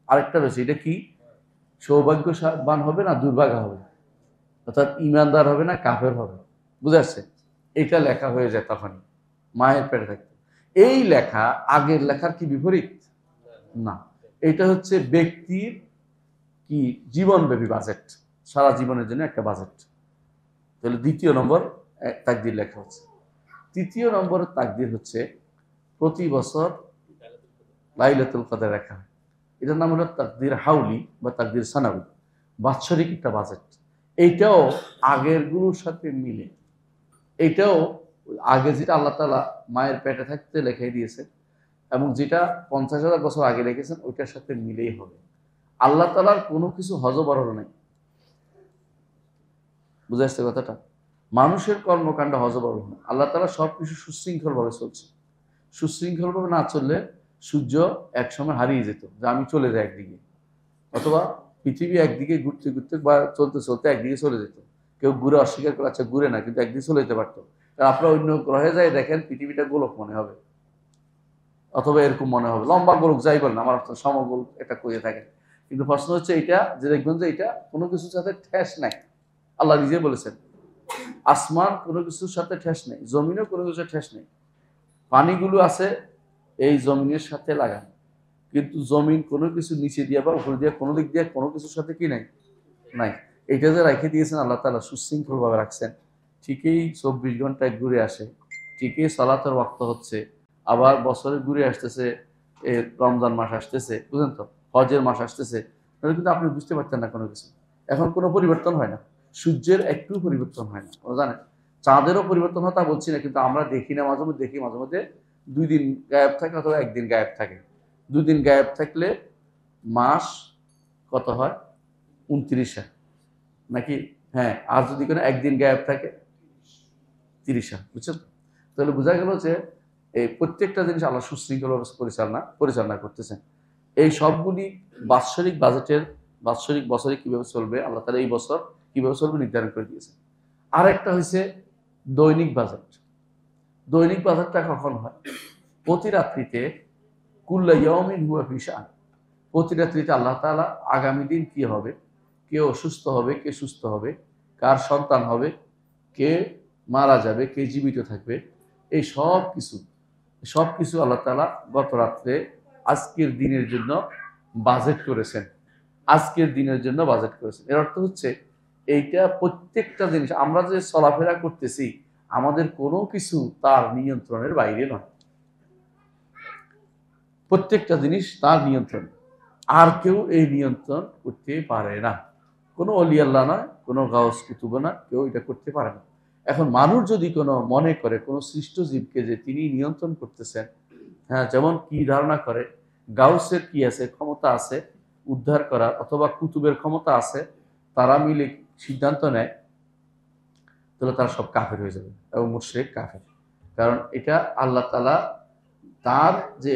Speaker 1: আরেকটা রয়েছে, এটা কি, সৌভাগ্যবান হবে না দুর্ভাগা হবে, অর্থাৎ ইমানদার হবে না কাফের হবে। বুঝে আসছে? এটা লেখা হয়ে যায় তখনই মায়ের পেটে থাকতে। এই লেখা আগের লেখার কি বিপরীত না। এটা হচ্ছে ব্যক্তির কি জীবনব্যাপী বাজেট, সারা জীবনের জন্য একটা বাজেট। তাহলে দ্বিতীয় নম্বর তাকদীর লেখা হচ্ছে। তৃতীয় নম্বরের তাকদীর হচ্ছে প্রতি বছর লাইলাতুল কদর লেখা হয়। এটার নাম হলো তাকদীর হাউলি বা তাকদীর সানাবি, বাৎসরিক একটা বাজেট। এইটাও আগের গুলোর সাথে মিলে। এইটাও আগে যেটা আল্লাহ তাআলা মায়ের পেটে থাকতে লেখাই দিয়েছে এবং যেটা 50,000 বছর আগে লিখেছেন, ওইটার সাথে মিলেই হবে। আল্লাহ তাআলার কোনো কিছু হযবরল নেই। বুঝে আসছে কথাটা? মানুষের কর্মকাণ্ড হযবরল না। আল্লাহ তাআলা সবকিছু সুশৃঙ্খলভাবে চলছে। সুশৃঙ্খলভাবে না চললে সূর্য একসময় হারিয়ে যেত, যে আমি চলে যাই একদিকে, অথবা পৃথিবী একদিকে ঘুরতে ঘুরতে বা চলতে চলতে একদিকে চলে যেত। কেউ ঘুরে অস্বীকার করে, আচ্ছা ঘুরে না, কিন্তু একদিকে চলে যেতে পারতো। আপনারা অন্য গ্রহে যাই দেখেন, পৃথিবীটা গোলক মনে হবে, অথবা এরকম মনে হবে লম্বা গোলক, যাই বলেন, আমার সমগোল এটা করে থাকে। কিন্তু প্রশ্ন হচ্ছে এইটা যে দেখবেন যে এটা কোনো কিছুর সাথে ঠেস নাই। আল্লাহ নিজে বলেছেন আসমান কোনো কিছুর সাথে ঠেস নেই, জমিনও কোনো কিছুর ঠেস নেই। পানিগুলো আছে এই জমিনের সাথে লাগানো, কিন্তু জমিন কোনো কিছু নিচে দিয়ে বা উপরে দিয়ে কোনো দিক দিয়ে কোনো কিছুর সাথে কি নাই, নাই। এইটা যে রেখে দিয়েছেন আল্লাহ তাআলা, সুশৃঙ্খলভাবে রাখছেন। ঠিকই 24 ঘন্টায় ঘুরে আসে, ঠিকই সালাতের ওয়াক্ত হচ্ছে, আবার বছরে ঘুরে আসতেছে, রমজান মাস আসতেছে, বুঝলেন তো, হজের মাস আসতেছে, তাহলে কিন্তু আপনি বুঝতে পারতেন না কোনো কিছু। এখন কোনো পরিবর্তন হয় না, সূর্যের একটু পরিবর্তন হয় না, জানেন। চাঁদেরও পরিবর্তন হয় তা বলছি না, কিন্তু আমরা দেখি না, মাঝে মধ্যে দেখি, মাঝে মধ্যে 2 দিন গায়েব থাকে অথবা 1 দিন গায়েব থাকে। 2 দিন গায়েব থাকলে মাস কত হয়, 29 হয় নাকি? হ্যাঁ, আর যদি কোনো 1 দিন গায়েব থাকে 30 হয়, বুঝছেন? তাহলে বোঝা গেল যে এই প্রত্যেকটা জিনিস আল্লাহ সুশৃঙ্খলভাবে পরিচালনা করতেছেন। এই সবগুলি বাৎসরিক বাজেটের, বাৎসরিক বছরে কিভাবে চলবে আল্লাহ তাআলা এই বছর কিভাবে চলবে নির্ধারণ করে দিয়েছেন। আর একটা হচ্ছে দৈনিক বাজেট। দৈনিক বাজেটটা কখন হয়? প্রতি রাত্রিতে, কুল্লা ইয়াউমিন হুয়া ফি শাআন। প্রতি রাত্রিতে আল্লাহ তাআলা আগামী দিন কি হবে, কে অসুস্থ হবে, কে সুস্থ হবে, কার সন্তান হবে, কে মারা যাবে, কে জীবিত থাকবে, এই সব কিছু আল্লাহ তাআলা গত রাত্রে আজকের দিনের জন্য বাজেট করেছেন। আজকের দিনের জন্য বাজেট করেছেন, এর অর্থ হচ্ছে এইটা প্রত্যেকটা জিনিস আমরা যে চলাফেরা করতেছি, আমাদের কোনো কিছু তার নিয়ন্ত্রণের বাইরে নয়। প্রত্যেকটা জিনিস তার নিয়ন্ত্রণে, আর কেউ এই নিয়ন্ত্রণ করতে পারে না। কোনো অলি আল্লাহ নয়, কোনো গাউস কুতুব না, কেউ এটা করতে পারে না। এখন মানুষ যদি কোনো মনে করে কোনো সৃষ্ট জীবকে যে তিনি নিয়ন্ত্রণ করতেছেন, হ্যাঁ, যেমন কি ধারণা করে গাউসের কি আছে, ক্ষমতা আছে উদ্ধার করার, অথবা কুতুবের ক্ষমতা আছে, তারা মিলে সিদ্ধান্ত নেয়, তাহলে তারা সব কাফের হয়ে যাবে এবং মুশরিক কাফের। কারণ এটা আল্লাহ তাআলা তার যে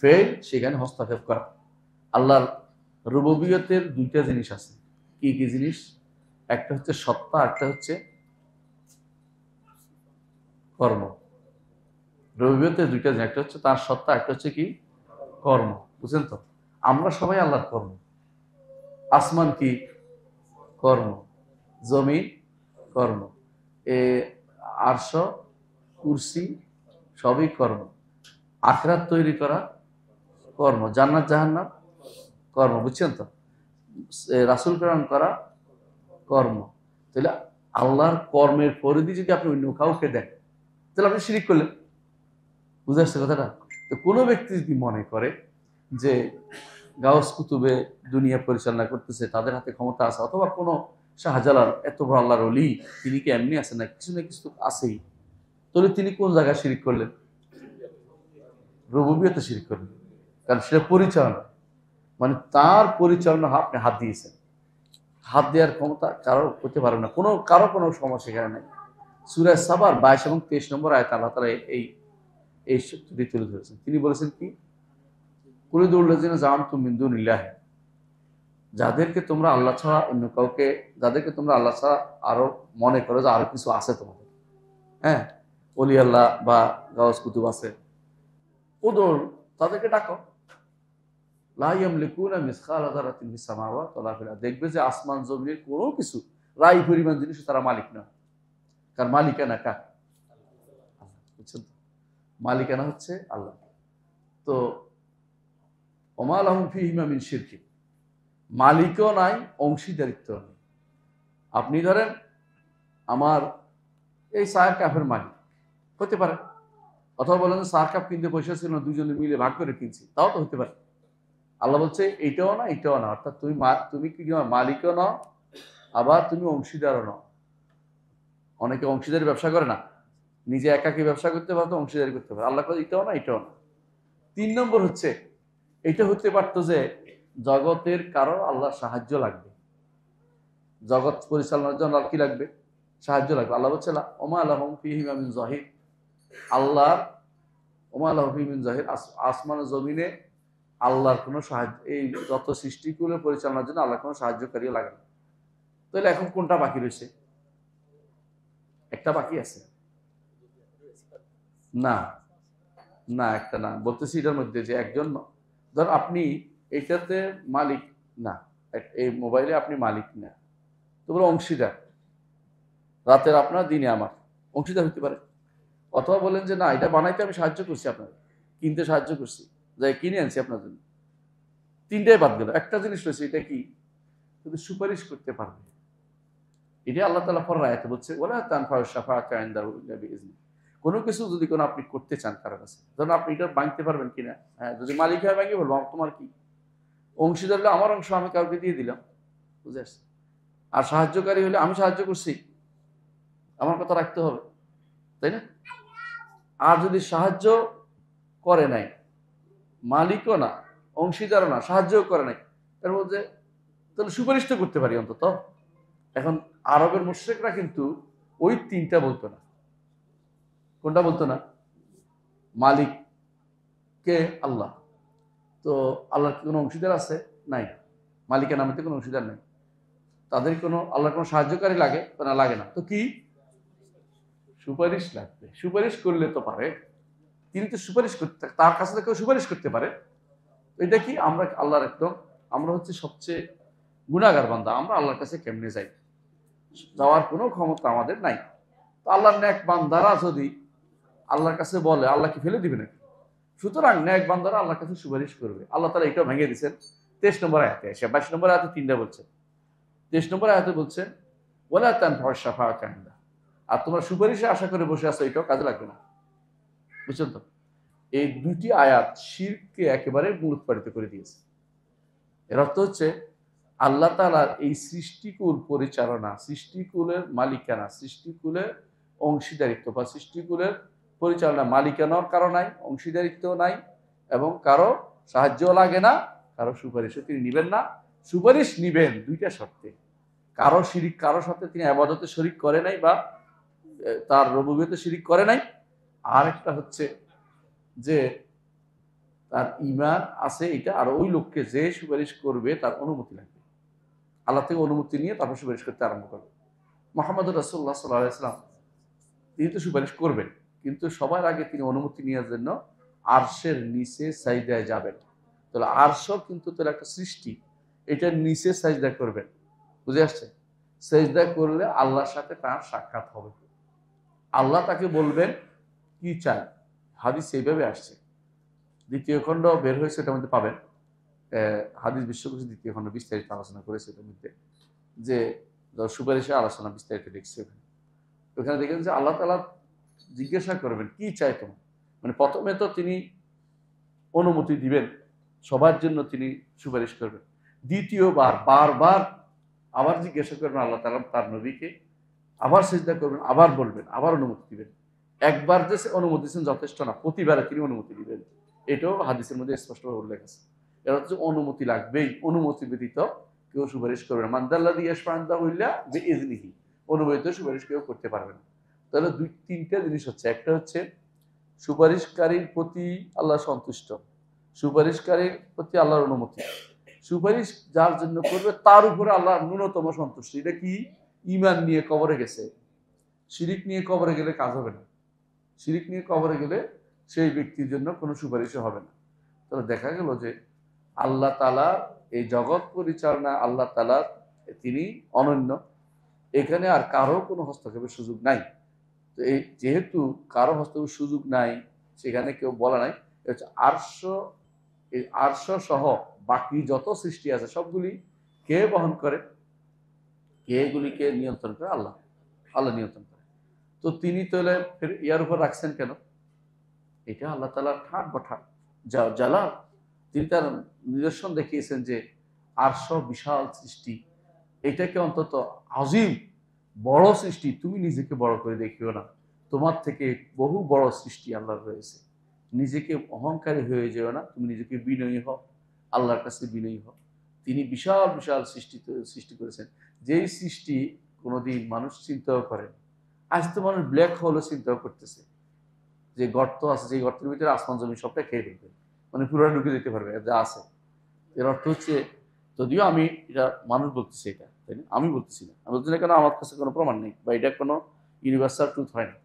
Speaker 1: ফেল সেখানে হস্তক্ষেপ করা। আল্লাহর রুবুবিয়তের 2টা জিনিস আছে। কি কি জিনিস? একটা হচ্ছে সত্তা, একটা হচ্ছে কর্ম। রুবুবিয়তের 2টা জিনিস, একটা হচ্ছে তার সত্তা, একটা হচ্ছে কি কর্ম, বুঝছেন তো? আমরা সবাই আল্লাহর কর্ম। আসমান কি কর্ম, জমিন কর্ম, এ আরশ, কুরসি সবই কর্ম। আখিরাত তৈরি করা কর্ম, জান্নাত জাহান্নাম কর্ম, বুঝছেন তো? রাসূল প্রেরণ করা কর্ম। তাহলে আল্লাহর কর্মের পরিধি যদি আপনি অন্য কাউকে দেন, তাহলে আপনি শিরিক করলেন। বুঝে আসছে কথাটা? তো কোনো ব্যক্তি যদি মনে করে যে গাউস কুতুবে দুনিয়া পরিচালনা করতেছে, তাদের হাতে ক্ষমতা আছে, অথবা কোনো শাহজালাল এত বড় আল্লাহর ওলি, তিনি কি এমনি আছেন না, কিছু না কিছু আছেই, তাহলে তিনি কোন জায়গায় শিরিক করলেন? রুবুবিয়তে শিরিক করলেন। কারণ সেটা পরিচালনা, মানে তার পরিচালনা আপনি হাত দিয়েছেন। হাত দেওয়ার ক্ষমতা কারো করতে পারবে না, কারো কোনো সমস্যা সেখানে নেই। সূরা সাবার 22 এবং 23 নম্বর আয়াতে আল্লাহ তাআলা এই সত্যটি তুলে ধরেছেন। তিনি বলেছেন কি, কুলিদুল্লাযিনা জাআমতুম মিন দুনিল্লাহ, যাদেরকে তোমরা আল্লাহ ছাড়া অন্য কাউকে, যাদেরকে তোমরা আল্লাহ ছাড়া আরো মনে করো যে আরো কিছু আছে তোমাদের, হ্যাঁ, ওলি আল্লাহ বা গাউস কুতুব আছে, ওদর, তাদেরকে ডাকো। লা ইয়ামলিকুনা মিসকালা যারাতিন ফিস সামাওয়াতি ওয়ালা ফিল আরদ। দেখবে যে আসমান জমিনের কোনো কিছু রাই পরিমাণ জিনিস তারা মালিক না। কার মালিকানা কার? আল্লাহ, বুঝছেন তো? মালিকানা হচ্ছে আল্লাহ। তো ওমা লাহুম ফীহিমা মিন শিরকিন, মালিকও নাই, অংশীদারিত্ব নেই। আপনি ধরেন আমার এই চায়ের কাপের মালিক হতে পারে, অথবা বলেন চার কাপ কিনতে পয়সা ছিল না, দুজনে মিলে ভাগ করে কিনছি, তাও তো হতে পারে। আল্লাহ বলছে এইটাও না এটাও না, অর্থাৎ তুমি কি মালিকও নও, আবার তুমি অংশীদারও নও। অনেকে অংশীদারি ব্যবসা করে না, নিজে একাকী ব্যবসা করতে পারতো, অংশীদারি করতে পারে। আল্লাহ বলে এটাও না এটাও না। 3 নম্বর হচ্ছে, এটা হতে পারতো যে জগতের কারো আল্লাহর সাহায্য লাগবে, জগৎ পরিচালনার জন্য আর কি লাগবে? সাহায্য লাগবে। আল্লাহ বলছে ওমা লাহুম ফীহিমা মিন যাহির, আল্লাহর ওমা লাহুম ফীহিমা মিন যাহির, আসমান ও জমিনে আল্লাহর কোনো সাহায্য, এই যত সৃষ্টিগুলো পরিচালনার জন্য আল্লাহর কোনো সাহায্যকারীও লাগে না। তাহলে এখন কোনটা বাকি রয়েছে? একটা বাকি আছে না, না একটা না, বলতেছি এটার মধ্যে যে একজন, ধর আপনি এটাতে মালিক না, এই মোবাইলে আপনি মালিক না, তো বলে অংশীদার। রাতের আপনার, দিনে আমার অংশীদার হতে পারে। অথবা বলেন যে না, এটা বানাইতে আমি সাহায্য করছি, আপনার কিনতে সাহায্য করছি, যাই কিনে আনছি আপনার জন্য। তিনটাই বাদ গেল। একটা জিনিস রয়েছে, এটা কি? শুধু সুপারিশ করতে পারবে। এটা আল্লাহ তাআলা পরের আয়াতে বলছে, ওয়ালা তানফাউ শাফাআতু ইনদাহু ইল্লা বিইজনি। কোনো কিছু যদি কোনো আপনি করতে চান কারো কাছে, ধরুন আপনি এটা ভাঙতে পারবেন কিনা, হ্যাঁ, যদি মালিক হয় ভাঙিয়ে বলবো তোমার কি, অংশীদার হলে আমার অংশ আমি কাউকে দিয়ে দিলাম, বুঝে আসছে। আর সাহায্যকারী হলে আমি সাহায্য করছি, আমার কথা রাখতে হবে, তাই না? আর যদি সাহায্য করে নাই, মালিকও না, অংশীদারও না, সাহায্যও করে নাই, তার মধ্যে তাহলে সুপারিশ তো করতে পারি অন্তত। এখন আরবের মুশরিকরা কিন্তু ওই তিনটা বলতো না। কোনটা বলতো না? মালিক কে? আল্লাহ। তো আল্লাহর কি কোনো অংশীদার আছে? নাই। মালিকের নামে তো কোনো অংশীদার নাই। তাদের কোনো আল্লাহর কোনো সাহায্যকারী লাগে না? লাগে না। তো কি? সুপারিশ লাগবে। সুপারিশ করলে তো পারে। তিনি তো সুপারিশ করতে, তার কাছে তো কেউ সুপারিশ করতে পারে। এটা কি? আমরা আল্লাহর একদম, আমরা হচ্ছে সবচেয়ে গুনাহগার বান্দা, আমরা আল্লাহর কাছে কেমনে যাই? যাওয়ার কোনো ক্ষমতা আমাদের নাই। তো আল্লাহর নেক বান্দারা যদি আল্লাহর কাছে বলে, আল্লাহ কি ফেলে দিবে নাকি? সুতরাং নেক বান্দারা আল্লাহর কাছে সুপারিশ করবে। আল্লাহ তাআলা এটাও ভেঙে দিয়েছেন 23 নম্বর আয়াতে এসে। 22 নম্বর আয়াতে তিনটা বলছেন। 23 নম্বর আয়াতে বলছেন, ওয়ালা তানফাউ শাফাআতু ইনদাহ। আর তোমরা সুপারিশে আশা করে বসে আছো, এটাও কাজে লাগবে না। বুঝছেন তো? এই দুটি আয়াত শিরককে একেবারে মূলোৎপাটিত করে দিয়েছে। এর অর্থ হচ্ছে আল্লাহ তাআলার এই সৃষ্টিকুল পরিচালনা, সৃষ্টিকুলের মালিকানা, সৃষ্টিকুলের অংশীদারিত্ব বা সৃষ্টিকুলের পরিচালনা, মালিকানার কারো নাই, অংশীদারিত্ব নাই, এবং কারো সাহায্যও লাগে না, কারো সুপারিশও তিনি নিবেন না। সুপারিশ নিবেন দুইটা শর্তে। কারো শিরিক, কারো সাথে তিনি ইবাদতে শরিক করে নাই বা তার রুবুবিয়তে শিরিক করে নাই। আর একটা হচ্ছে যে তার ঈমান আছে এটা, আর ওই লোককে যে সুপারিশ করবে তার অনুমতি লাগবে। আল্লাহ থেকে অনুমতি নিয়ে তারপর সুপারিশ করতে আরম্ভ করবে। মুহাম্মদ রাসূলুল্লাহ সাল্লাল্লাহু আলাইহি ওয়াসাল্লাম তিনি তো সুপারিশ করবেন, কিন্তু সবার আগে তিনি অনুমতি নেওয়ার জন্য আরশের নিচে সাজদায় যাবেন। তাহলে আরশও কিন্তু তাহলে একটা সৃষ্টি, এটার নিচে সাজদা করবেন। বুঝে আসছে? সাজদা করলে আল্লাহর সাথে তার সাক্ষাৎ হবে। আল্লাহ তাকে বলবেন কি চাই। হাদিস এইভাবে আসছে, দ্বিতীয় খণ্ড বের হয়েছে, এটার মধ্যে পাবেন। হাদিস বিশ্বকোষ দ্বিতীয় খণ্ড বিস্তারিত আলোচনা করেছে এটার মধ্যে, যে সুপারিশের আলোচনা বিস্তারিত লিখছে ওখানে। ওখানে দেখেন যে আল্লাহ তাআলা জিজ্ঞাসা করবেন কি চাই তোমার। মানে প্রথমে তো তিনি অনুমতি দিবেন, সবার জন্য তিনি সুপারিশ করবেন। দ্বিতীয়বার বারবার আবার জিজ্ঞাসা করবেন আল্লাহ তাআলা তার নবীকে, আবার সিজদা করবেন, আবার বলবেন, আবার অনুমতি দিবেন। একবার যে অনুমতি দিচ্ছেন যথেষ্ট না, প্রতিবারে তিনি অনুমতি দিবেন। এটাও হাদিসের মধ্যে স্পষ্টভাবে উল্লেখ আছে। এর হচ্ছে অনুমতি লাগবেই, অনুমতি ব্যতীত কেউ সুপারিশ করবে না। মানদাল্লাযী ইয়াশফা'ু ইনদাহু ইল্লা বিইযনিহি, অনুমোদিত সুপারিশ কেউ করতে পারবে না। তাহলে তিনটা জিনিস হচ্ছে, একটা হচ্ছে সুপারিশকারীর প্রতি আল্লাহ সন্তুষ্ট, সুপারিশকারীর প্রতি আল্লাহর অনুমতি, সুপারিশ যার জন্য করবে তার উপরে আল্লাহর ন্যূনতম সন্তুষ্টি। এটা কি? ঈমান নিয়ে কবরে গেছে, শিরিক নিয়ে কবরে গেলে কাজ হবে না। শিরিক নিয়ে কবরে গেলে সেই ব্যক্তির জন্য কোনো সুপারিশও হবে না। তাহলে দেখা গেল যে আল্লাহ তাআলা এই জগৎ পরিচালনা, আল্লাহ তাআলা তিনি অনন্য, এখানে আর কারো কোনো হস্তক্ষেপের সুযোগ নাই। তো এই যেহেতু কারো হস্তক্ষেপের সুযোগ নাই, সেখানে কেউ বলা নাই, হচ্ছে আরশ, এই আরশ সহ বাকি যত সৃষ্টি আছে সবগুলি কে বহন করে, কে এগুলিকে নিয়ন্ত্রণ করে? আল্লাহ। আল্লাহ নিয়ন্ত্রণ করে। তো তিনি তাহলে ফের ইয়ার উপর রাখছেন কেন? এটা আল্লাহ তাআলার ঠাট বাঠাট জালাল। তিনি তার নিদর্শন দেখিয়েছেন যে আরশ বিশাল সৃষ্টি, এটাকে অন্তত আজিম, বড় সৃষ্টি, তুমি নিজেকে বড় করে দেখিও না। তোমার থেকে বহু বড় সৃষ্টি আল্লাহর রয়েছে। নিজেকে অহংকারী হয়ে যেও না, তুমি নিজেকে বিনয়ী হও, আল্লাহর কাছে বিনয়ী হও। তিনি বিশাল বিশাল সৃষ্টি করেছেন, যেই সৃষ্টি কোনোদিন মানুষ চিন্তাও করেন। আজ তো মানুষ ব্ল্যাক হোলও চিন্তাও করতেছে, যে গর্ত আছে, যে গর্তের ভিতরে আসমান জমি সবটা খেয়ে ফেলবে, মানে পুরো ঢুকে যেতে পারবে যা আছে। এর অর্থ হচ্ছে, যদিও আমি এটা মানুষ বলতেছি, এটা তাই না, আমি বলতেছি না, আমি বলতেছি না কেন, আমার কাছে কোনো প্রমাণ নেই বা এটা কোনো ইউনিভার্সাল ট্রুথ হয় না,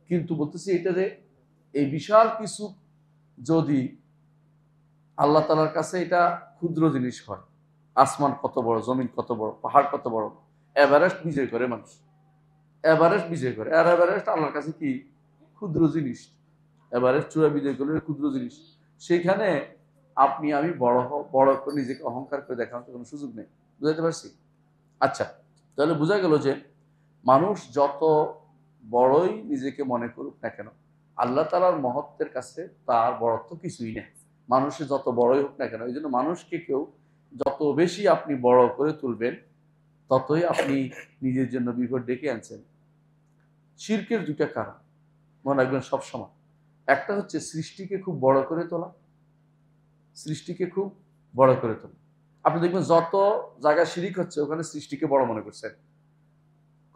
Speaker 1: কিন্তু বলতেছি এটা যে এই বিশাল কিছু যদি আল্লাহ তাআলার কাছে এটা ক্ষুদ্র জিনিস হয়, আসমান কত বড়, জমিন কত বড়, পাহাড় কত বড়, এভারেস্ট বিজয় করে মানুষ, এভারেস্ট বিজয় করে, আর এভারেস্ট আল্লাহর কাছে কি ক্ষুদ্র জিনিস। এভারেস্ট চূড়া বিজয় করলে ক্ষুদ্র জিনিস। সেখানে আপনি আমি বড় করে নিজেকে অহংকার করে দেখানোর কোনো সুযোগ নেই। বুঝাতে পারছি? আচ্ছা, তাহলে বোঝা গেল যে মানুষ যত বড়ই নিজেকে মনে করুক না কেন, আল্লাহ তাআলার মহত্বের কাছে তার বড়ত্ব কিছুই নেই। মানুষের যত বড়ই হোক না কেন, এই জন্য মানুষকে কেউ যত বেশি আপনি বড় করে তুলবেন, ততই আপনি নিজের জন্য বিপদ ডেকে আনছেন। শিরকের দুটা কারণ মনে রাখবেন সবসময়। একটা হচ্ছে সৃষ্টিকে খুব বড় করে তোলা, সৃষ্টিকে খুব বড় করে তোলা। আপনি দেখবেন যত জায়গায় শিরিক হচ্ছে ওখানে সৃষ্টিকে বড় মনে করছেন।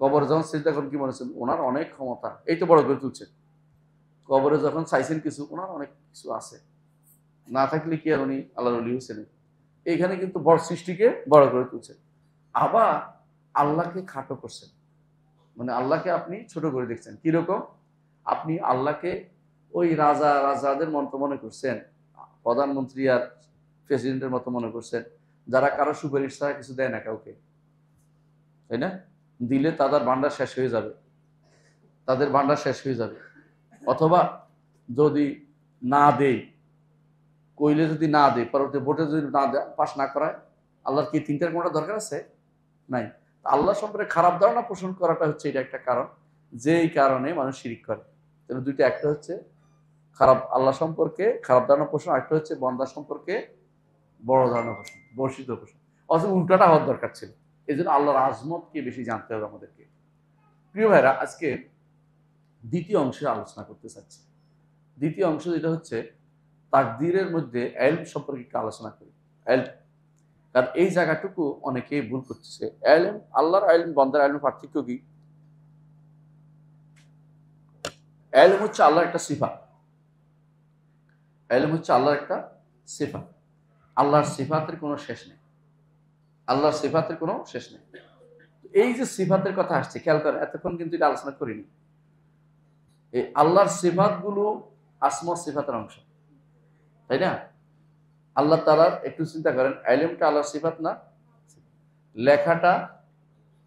Speaker 1: কবরে যখন চিন্তা করেন কি মনে হচ্ছেন ওনার অনেক ক্ষমতা, এই তো বড় করে তুলছেন। কবরে যখন চাইছেন কিছু, ওনার অনেক কিছু আছে, না থাকলে কি আর উনি আল্লাহর ওলি হয়েছেন। এইখানে কিন্তু বড় সৃষ্টিকে বড় করে তুলছেন। আবার আল্লাহকে খাটো করছেন, মানে আল্লাহকে আপনি ছোট করে দেখছেন। কিরকম? আপনি আল্লাহকে ওই রাজাদের মতো মনে করছেন, প্রধানমন্ত্রী আর প্রেসিডেন্টের মতো মনে করছেন, যারা কারো সুপারিশ ছাড়া কিছু দেয় না কাউকে, তাই না? দিলে তাদের ভান্ডার শেষ হয়ে যাবে, তাদের ভান্ডার শেষ হয়ে যাবে। অথবা যদি না দেয়, কইলে যদি না দেয়, পরবর্তী ভোটে যদি না পাশ না করায়, আল্লাহর কি তিনটার কোনটা দরকার আছে? নাই। আল্লাহ সম্পর্কে খারাপ ধারণা পোষণ করাটা হচ্ছে এটা একটা কারণ, যেই কারণে মানুষ শিরিক করে। তাহলে দুইটা, একটা হচ্ছে খারাপ আল্লাহ সম্পর্কে খারাপ ধারণা পোষণ, একটা হচ্ছে বান্দা সম্পর্কে বড় ধারণা পোষণ, বর্ষিত পোষণ। অথচ উল্টাটা হওয়ার দরকার ছিল। এই জন্য আল্লাহর আজমতকে বেশি জানতে হবে আমাদেরকে। প্রিয় ভাইরা, আজকে দ্বিতীয় অংশে আলোচনা করতে চাচ্ছি। দ্বিতীয় অংশ যেটা হচ্ছে তাকদীরের মধ্যে ইলম সম্পর্কে একটু আলোচনা করি। ইলম, কারণ এই জায়গাটুকু অনেকেই ভুল করতেছে। ইলম, আল্লাহর ইলম, বান্দার ইলম পার্থক্য কি? ইলম হচ্ছে আল্লাহর একটা সিফাত। ইলম হচ্ছে আল্লাহর একটা সিফাত। আল্লাহর সিফাতের কোনো শেষ নেই। আল্লাহর সিফাতের কোনো শেষ নেই। এই যে সিফাতের কথা আসছে, খেয়াল করেন, এতক্ষণ কিন্তু এটা আলোচনা করিনি। এই আল্লাহর সিফাতগুলো আসমা সিফাতের অংশ, তাই না? আল্লাহ তাআলার একটু চিন্তা করেন, ইলমটা আল্লাহর সিফাত না? লেখাটা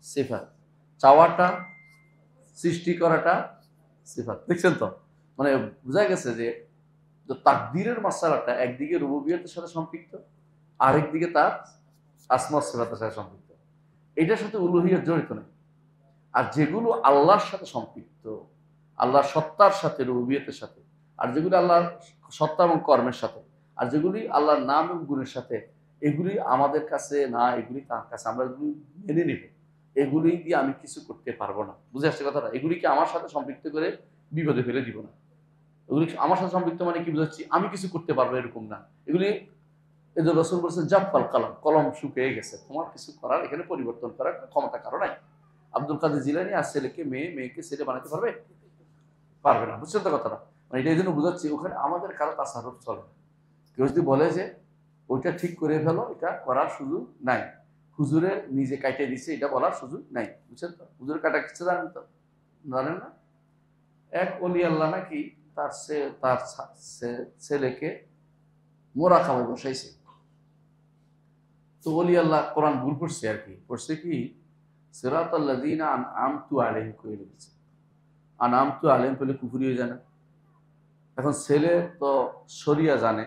Speaker 1: সিফাত, চাওয়াটা, সৃষ্টি করাটা সিফাত। দেখছেন তো? মানে বোঝা গেছে যে তাকদীরের মাসআলাটা একদিকে রুবুবিয়তের সাথে সম্পৃক্ত, আরেকদিকে তার আসমা সিফাতের সাথে সম্পৃক্ত। এটার সাথে উলুহিয়ত জড়িত নেই। আর যেগুলো আল্লাহর সাথে সম্পৃক্ত, আল্লাহর সত্তার সাথে, রুবুবিয়তের সাথে, আর যেগুলি আল্লাহর সত্তা এবং কর্মের সাথে, আর যেগুলি আল্লাহর নাম এবং গুণের সাথে, এগুলি আমাদের কাছে না, এগুলি তার কাছে, আমরা এগুলি মেনে নেব। এগুলি দিয়ে আমি কিছু করতে পারবো না। বুঝে আসছে কথাটা? এগুলিকে আমার সাথে সম্পৃক্ত করে বিপদে ফেলে দিব না। এগুলি আমার সাথে সম্পৃক্ত মানে কি বুঝাচ্ছি? আমি কিছু করতে পারবো এরকম না। এগুলি এই যে রাসূল বলেছেন জাফাল কালাম, কলম শুকিয়ে গেছে, তোমার কিছু করার, এখানে পরিবর্তন করার ক্ষমতা কারো নাই। আব্দুল কাদের জিলানী আর ছেলেকে মেয়ে, মেয়েকে ছেলে বানাতে পারবে? পারবে না। বুঝছেন তো কথাটা? মানে এটা এই জন্য বুঝাচ্ছি, ওখানে আমাদের কারো তাসাররুফ চলে না। কেউ যদি বলে যে ওইটা ঠিক করে ফেলো, এটা করার সুযোগ নাই, হুজুরে নিজে কাটিয়ে দিচ্ছে, এটা বলার সুযোগ নাই। বুঝছেন তো? হুজুর কাটা কিছু জানেন তো? জানেন না? এক ওলি আল্লাহ নাকি তার ছেলেকে মোরাকাবায় বসাইছে। তো ওলি আল্লাহ কোরআন ভুল পড়ছে আর কি, পড়ছে কি সিরাতাল্লাযীনা আনআমতু আলাইহিম কইলে দিচ্ছে। আনআমতু আলাইহিম বলে কুফরি হয়ে জানে। এখন ছেলে তো শরিয়া জানে,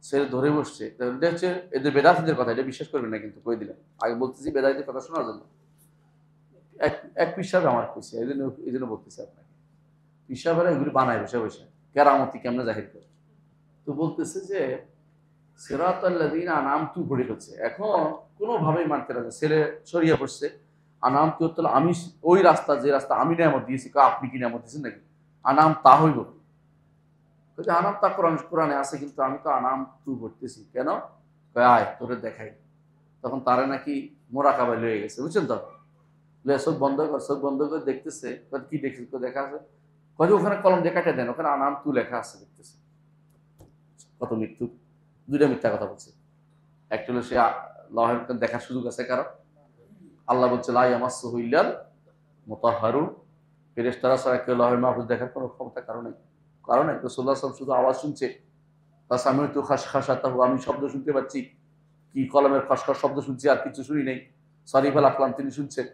Speaker 1: ছেলে ধরে বসছে। এটা হচ্ছে এদের বেদাতীদের কথা, এটা বিশ্বাস করবেন না কিন্তু, কই দিলাম। আগে বলতেছি বেদাতীদের কথা শোনার জন্য। এক পিসাব আমার কইছে, এই জন্য বলতেছি আপনাকে। পিসাবেরা এগুলি বানায় বসে বসে কেরামতি কেমনে জাহির করে। তো বলতেছে যে সিরাতাল্লাযীনা আনআমতু পড়ে গেছে, এখন কোনোভাবেই মানতে রাজি। ছেলে ছড়িয়ে পড়ছে, আনআমতু তাহলে আমি ওই রাস্তা, যে রাস্তা আমি নিয়ামত দিয়েছি, আপনি কি নিয়ামত দিয়েছেন নাকি? আনাম তা হইব, আনাম তা কোরআনে আছে, কিন্তু আমি তো আনআমতু পড়তেছি কেন? আয় তোরে দেখাই। তখন তারা নাকি মোরাকাবায় লয়ে গেছে। বুঝছেন তো? চোখ বন্ধ কর, চোখ বন্ধ করে দেখতেছে, কি দেখছিস? দেখা আছে, ওখানে কলম দিয়ে কাটে দেন, ওখানে আনআমতু লেখা আছে, দেখতেছে। কত মৃত্যু! দুইটা মিথ্যা কথা বলছে। একটা হলো সে লহের দেখার সুযোগ আছে কারো। আল্লাহ বলছে লা ইয়ামাসসুহু ইল্লাল মুতাহহারুন, ফেরেশতারা ছাড়া কেউ লহের মাহফুজ দেখার কোনো ক্ষমতা কারো নেই। কারণ রাসূলুল্লাহ সাল্লাল্লাহু আলাইহি ওয়াসাল্লাম শুধু আওয়াজ শুনছে। ফাসামিউতু খাশখাশাতাহু, আমি শব্দ শুনতে পাচ্ছি, কি কলমের খসখস শব্দ শুনছি, আর কিছু শুনি নাই। সরিফাল আকলাম তিনি শুনছেন।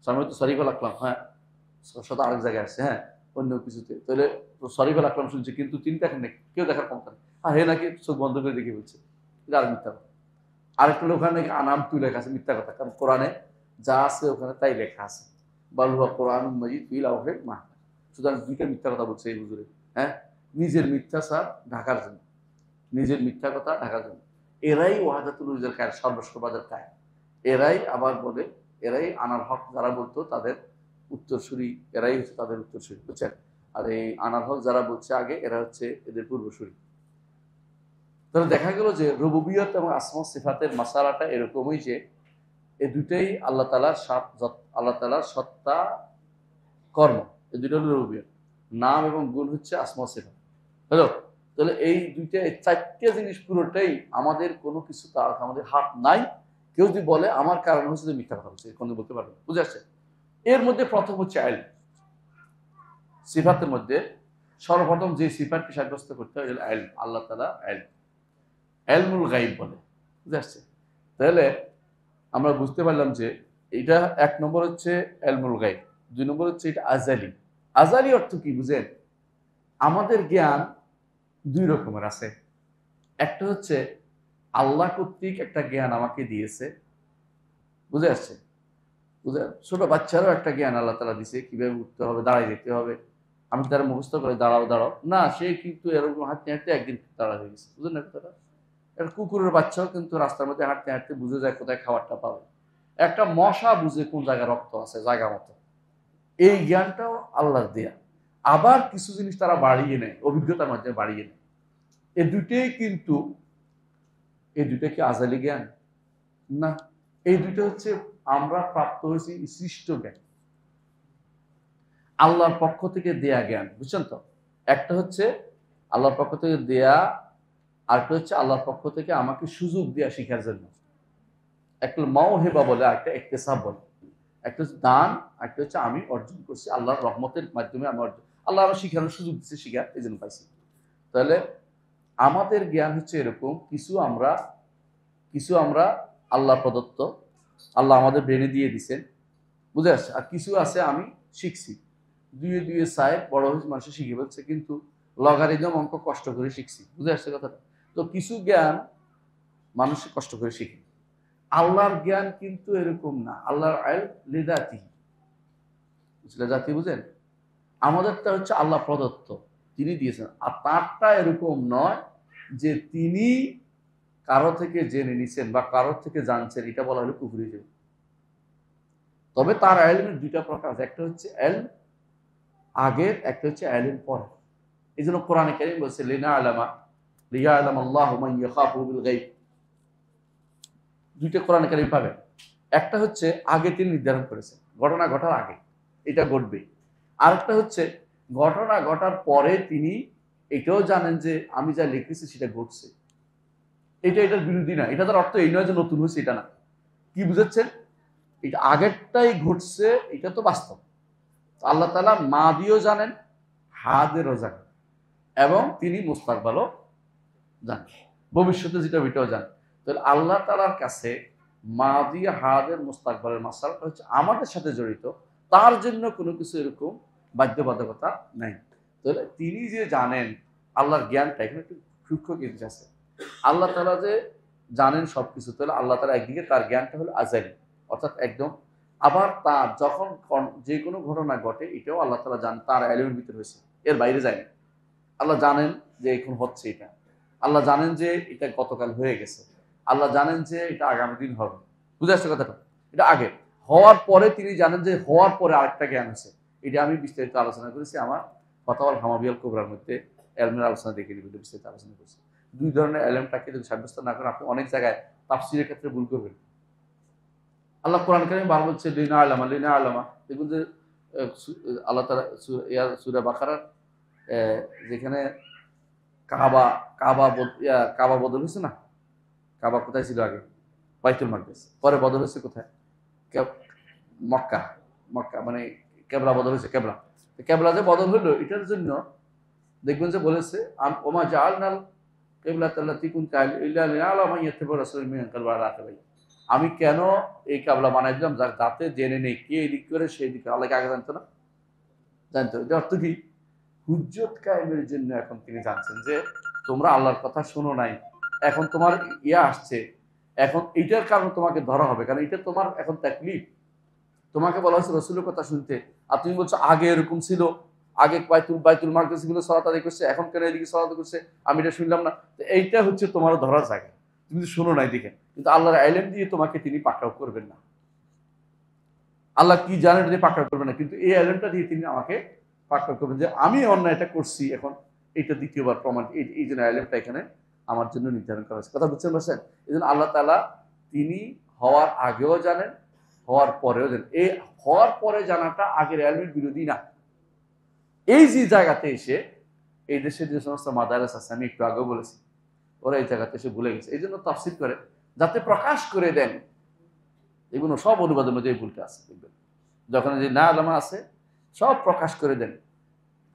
Speaker 1: সামিউতু সরিফাল আকলাম, হ্যাঁ, শত আরেক জায়গায় আসছে, হ্যাঁ অন্য কিছুতে, তাহলে সরি বলে আকরাম শুনছে কিন্তু তিনি দেখেন না, কেউ দেখার ক্ষমতা নেই, আর হে নাকি চোখ বন্ধ করে দেখে বলছে, এটা আর মিথ্যা কথা। আরেকটা ওখানে নাকি আনাম তুই লেখা আছে, মিথ্যা কথা, কারণ কোরআনে যা আছে ওখানে তাই লেখা আছে, বালুয়া কোরআন মজিদ ফিল আউফের মা। সুতরাং দুইটা মিথ্যা কথা বলছে এই হুজুরে, হ্যাঁ নিজের মিথ্যা সার ঢাকার জন্য, নিজের মিথ্যা কথা ঢাকার জন্য। এরাই ওয়াহাদাতুল উজুরের কায়, সর্বস্ববাদের কায়। এরাই আবার বলে, এরাই আনার হক যারা বলতো তাদের উত্তরসূরি, এরাই হচ্ছে তাদের উত্তরসূরি, বুঝছেন। আর এই আনার হক যারা বলছে আগে, এরা হচ্ছে এদের পূর্বসূরি। তাহলে দেখা গেল যে রুবুবিয়ত এবং আসমা সিফাতের মাসালাটা এরকমই যে এই দুটোই আল্লাহ তাআলার আল্লাহ তাআলার সত্তা কর্ম, এই দুটো হলো রুবুবিয়ত। নাম এবং গুণ হচ্ছে আসমা সিফাত, হলো। তাহলে এই দুইটা, এই চারটে জিনিস পুরোটাই আমাদের, কোনো কিছু তার আমাদের হাত নাই। কেউ যদি বলে আমার কারণ হচ্ছে যে মিথ্যা কথা বলছে, কোনো বলতে পারবে, বুঝে আসছে। এর মধ্যে প্রথম হচ্ছে ইলম। সিফাতের মধ্যে সর্বপ্রথম যে সিফাতকে সাব্যস্ত করতে হয় ইলম, আল্লাহ তাআলা ইলম, ইলমুল গায়ব বলে, বুঝে আসছে। তাহলে আমরা বুঝতে পারলাম যে এটা এক নম্বর হচ্ছে ইলমুল গায়ব, দুই নম্বর হচ্ছে এটা আজালি। আজালি অর্থ কি বুঝেন? আমাদের জ্ঞান দুই রকমের আছে। একটা হচ্ছে আল্লাহ কর্তৃক একটা জ্ঞান আমাকে দিয়েছে, বুঝে আসছে, বুঝে। ছোট বাচ্চারও একটা জ্ঞান আল্লাহ তাআলা দিয়েছে, কিভাবে উঠতে হবে, দাঁড়াই যেতে হবে। আমি তারা মুখস্থ করে দাঁড়াও দাঁড়াও না, সে কিন্তু এরকম হাঁটতে হাঁটতে একদিন দাঁড়া হয়ে গেছে, বুঝলেন না কথাটা। একটা কুকুরের বাচ্চাও কিন্তু রাস্তার মধ্যে হাঁটতে হাঁটতে বুঝে যায় কোথায় খাবারটা পাবে। একটা মশা বুঝে কোন জায়গায় রক্ত আছে জায়গা মতো। এই জ্ঞানটাও আল্লাহর দেয়া। আবার কিছু জিনিস তারা বাড়িয়ে নেয়, অভিজ্ঞতার মাধ্যমে বাড়িয়ে নেয়। এই দুইটাই কিন্তু, এই দুইটা কি আজালি জ্ঞান? না, এই দুইটা হচ্ছে আমরা প্রাপ্ত হয়েছি সৃষ্ট জ্ঞান, আল্লাহর পক্ষ থেকে দেয়া জ্ঞান, বুঝছেন তো। একটা হচ্ছে আল্লাহর পক্ষ থেকে দেয়া, আরেকটা হচ্ছে আল্লাহর পক্ষ থেকে আমাকে সুযোগ দেয়া শিখার জন্য। একটা মাওহিবা বলে, একটা ইকতিসাব বলে। একটা হচ্ছে দান, একটা হচ্ছে আমি অর্জন করছি আল্লাহর রহমতের মাধ্যমে, আমি অর্জন, আল্লাহ আমার শিখানোর সুযোগ দিচ্ছে, শিখার এই জন্য পাইছি। তাহলে আমাদের জ্ঞান হচ্ছে এরকম, কিছু আমরা আল্লাহ প্রদত্ত, আল্লাহ আমাদের ব্রেনে দিয়ে দিচ্ছেন, বুঝে আসছে। আর কিছু আছে আমি শিখছি, দুয়ে দুয়ে সাহেব বড় হয়েছে, মানুষের শিখে বলছে, কিন্তু লগারিদম অঙ্ক কষ্ট করে শিখছি, বুঝে আসছে কথাটা। তো কিছু জ্ঞান মানুষের কষ্ট করে শিখে। আল্লাহর জ্ঞান কিন্তু এরকম না, আল্লাহর ইলম লিযাতি, জাতি, বুঝেন। আমাদেরটা হচ্ছে আল্লাহ প্রদত্ত, তিনি দিয়েছেন। আর তারটা এরকম নয় যে তিনি কারো থেকে জেনে নিছেন বা কারো থেকে জানছেন, এটা বলা হলো কুফরি। তবে তার ইলমের দুইটা প্রকার আছে, একটা হচ্ছে ইলম আগের, একটা হচ্ছে ইলম পরে। এই জন্য কোরআনে কারীম বলছে লিয়া'লামা আল্লাহু মান ইয়াখাফুহু বিল গায়ব। দুইটা কোরআনে কারীম পাবেন। একটা হচ্ছে আগে তিনি নির্ধারণ করেছেন, ঘটনা ঘটার আগে এটা ঘটবে। আরেকটা হচ্ছে ঘটনা ঘটার পরে তিনি এটাও জানেন যে আমি যা লিখেছি সেটা ঘটছে। এটার বিরোধী না, এটা তার অর্থ এই নয় যে নতুন হয়েছে, এটা না। কি বুঝাচ্ছেন? এটা আগেরটাই ঘটছে, এটা তো বাস্তব। আল্লাহ তাআলা মাদিও জানেন, হাদেরও জানেন, এবং তিনি মুস্তাকবালও জানেন, ভবিষ্যতে যেটা ওইটাও জানেন। তাহলে আল্লাহ তাআলার কাছে মাদি, হাদের, মুস্তাকবালের মাসালাটা হচ্ছে আমাদের সাথে জড়িত, তার জন্য কোনো কিছু এরকম বাধ্যবাধকতা নাই। তাহলে তিনি যে জানেন, আল্লাহর জ্ঞানটা এখানে একটু সূক্ষ্ম জিনিস আছে। আল্লাহ তাআলা যে জানেন সবকিছু, তাহলে আল্লাহ তাআলা একদিকে তার জ্ঞানটা হলো আজালি, অর্থাৎ একদম। আবার তার যখন যে কোনো ঘটনা ঘটে, এটাও আল্লাহ তাআলা জানেন, তার ইলমের ভিতরে হয়েছে, এর বাইরে যায়নি। আল্লাহ জানেন যে এখন হচ্ছে এটা, আল্লাহ জানেন যে এটা গতকাল হয়ে গেছে, আল্লাহ জানেন যে এটা আগামী দিন হবে, বুঝে আসছে কথাটা। এটা আগে হওয়ার পরে তিনি জানেন যে হওয়ার পরে আরেকটা জ্ঞান আছে। এটা আমি বিস্তারিত আলোচনা করেছি আমার ফাতাওয়াল হামাবিয়াল কুবরার মধ্যে, এলমের আলোচনা দেখে নিবেন, বিস্তারিত আলোচনা করেছি। দুই ধরনের এলমটাকে যদি সাব্যস্ত না করেন, আপনি অনেক জায়গায় তাফসীরের ক্ষেত্রে ভুল করবেন। আল্লাহ কোরআন কারীমে বার বলছে লিনা আলামা, দেখুন যে আল্লাহ তাআলা সূরা বাকারার যেখানে কাবা বদল হয়েছে না, কাবা কোথায় ছিল আগে? বাইতুল মাকদিস। পরে বদল হয়েছে কোথায়? মক্কা। মানে কেবলা বদল হয়েছে, কেবলা যে বদল হলো, এটার জন্য দেখবেন যে বলেছে ওমা জাআলনাল কিবলাতাল্লাতী কুনতা ইল্লা লিনা'লামা মান ইয়াত্তাবি'র রাসূলা মিনকাল ওয়া রাকিবাই। আমি কেন এই কেবলা বানাই দিলাম, যাতে জেনে নেই কে এদিক করে সেই দিকে। আল্লাহকে আগে জানতো না? জানতে হবে। অর্থ কি? হুজ্জত কায়েমের জন্য এখন তিনি জানছেন যে তোমরা আল্লাহর কথা শোনো নাই, এখন তোমার আসছে, এখন এইটার কারণে তোমাকে ধরা হবে, কারণ এটা তোমার এখন তাকলিফ। তোমাকে বলা হয়েছে রসুলের কথা শুনতে, আর তুমি বলছো আগে এরকম ছিল, আগে বাইতুল মাকদিস গুলো সালাত আদায় করছে, এখন কেন এদিকে সালাত করছে, আমি এটা শুনলাম না। তো এইটা হচ্ছে তোমার ধরার জায়গা, তুমি শোনো নাই দেখে। কিন্তু আল্লাহর ইলম দিয়ে তোমাকে তিনি পাকড়াও করবেন না। আল্লাহ কি জানেন যে পাকড়াও করবেন না, কিন্তু এই ইলমটা দিয়ে তিনি আমাকে পাকড়াও করবেন যে আমি অন্যায়টা করছি, এখন এটা দ্বিতীয়বার প্রমাণ। এই জন্য ইলমটা এখানে আমার জন্য নির্ধারণ করা হয়েছে। কথা বুঝছেন বলছেন? এই জন্য আল্লাহ তাআলা তিনি হওয়ার আগেও জানেন, হওয়ার পরেও জানেন। এই হওয়ার পরে জানাটা আগের ইলমের বিরোধী না। এই যে জায়গাতে এসে এই দেশের যে সমস্ত মাদারেস আছে, আমি একটু আগেও বলেছি, ওরা এই জায়গাতে এসে ভুলে গেছে। এই জন্য তাফসীর করে যাতে প্রকাশ করে দেন। এগুলো সব অনুবাদের মধ্যে এই ভুলটা আছে, দেখবেন যখন যে না আলামা আছে সব প্রকাশ করে দেন।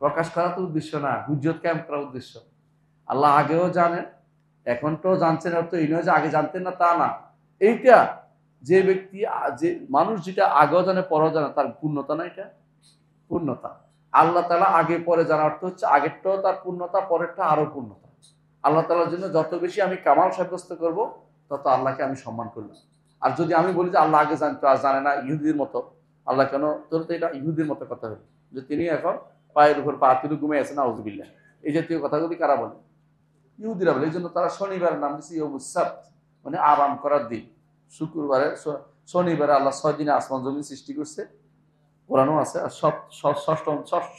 Speaker 1: প্রকাশ করা তো উদ্দেশ্য না, হুজ্জত কায়েম করার উদ্দেশ্য। আল্লাহ আগেও জানেন, এখন তো জানছেন, অর্থ এই নয় যে আগে জানতেন না, তা না। এইটা যে ব্যক্তি, যে মানুষ যেটা আগেও জানে পরেও জানে, তার পূর্ণতা না, এটা পূর্ণতা। আল্লাহ তাআলা আগে পরে জানা অর্থ হচ্ছে আগেরটাও তার পূর্ণতা, পরেরটা আরো পূর্ণতা। আল্লাহ তাআলার জন্য যত বেশি আমি কামাল সাব্যস্ত করব, তত আল্লাহকে আমি সম্মান করলাম। আর যদি আমি বলি যে আল্লাহ আগে জানতো আর জানে না, ইহুদির মতো, আল্লাহ কেন, তোর তো এটা ইহুদির মতো কথা হলো যে তিনি এখন পায়ের উপর পা তুলে ঘুমিয়ে আছেন, নাউযুবিল্লাহ। এই জাতীয় কথাগুলি কারা বলে? ইহুদিরা বলে। এই জন্য তারা শনিবারের নাম দিচ্ছে ইয়মুস সাব্ত, মানে আরাম করার দিন। শুক্রবারে, শনিবারে আল্লাহ 6 দিনে আসমান জমিন সৃষ্টি করছে, কোরআনও আছে। আর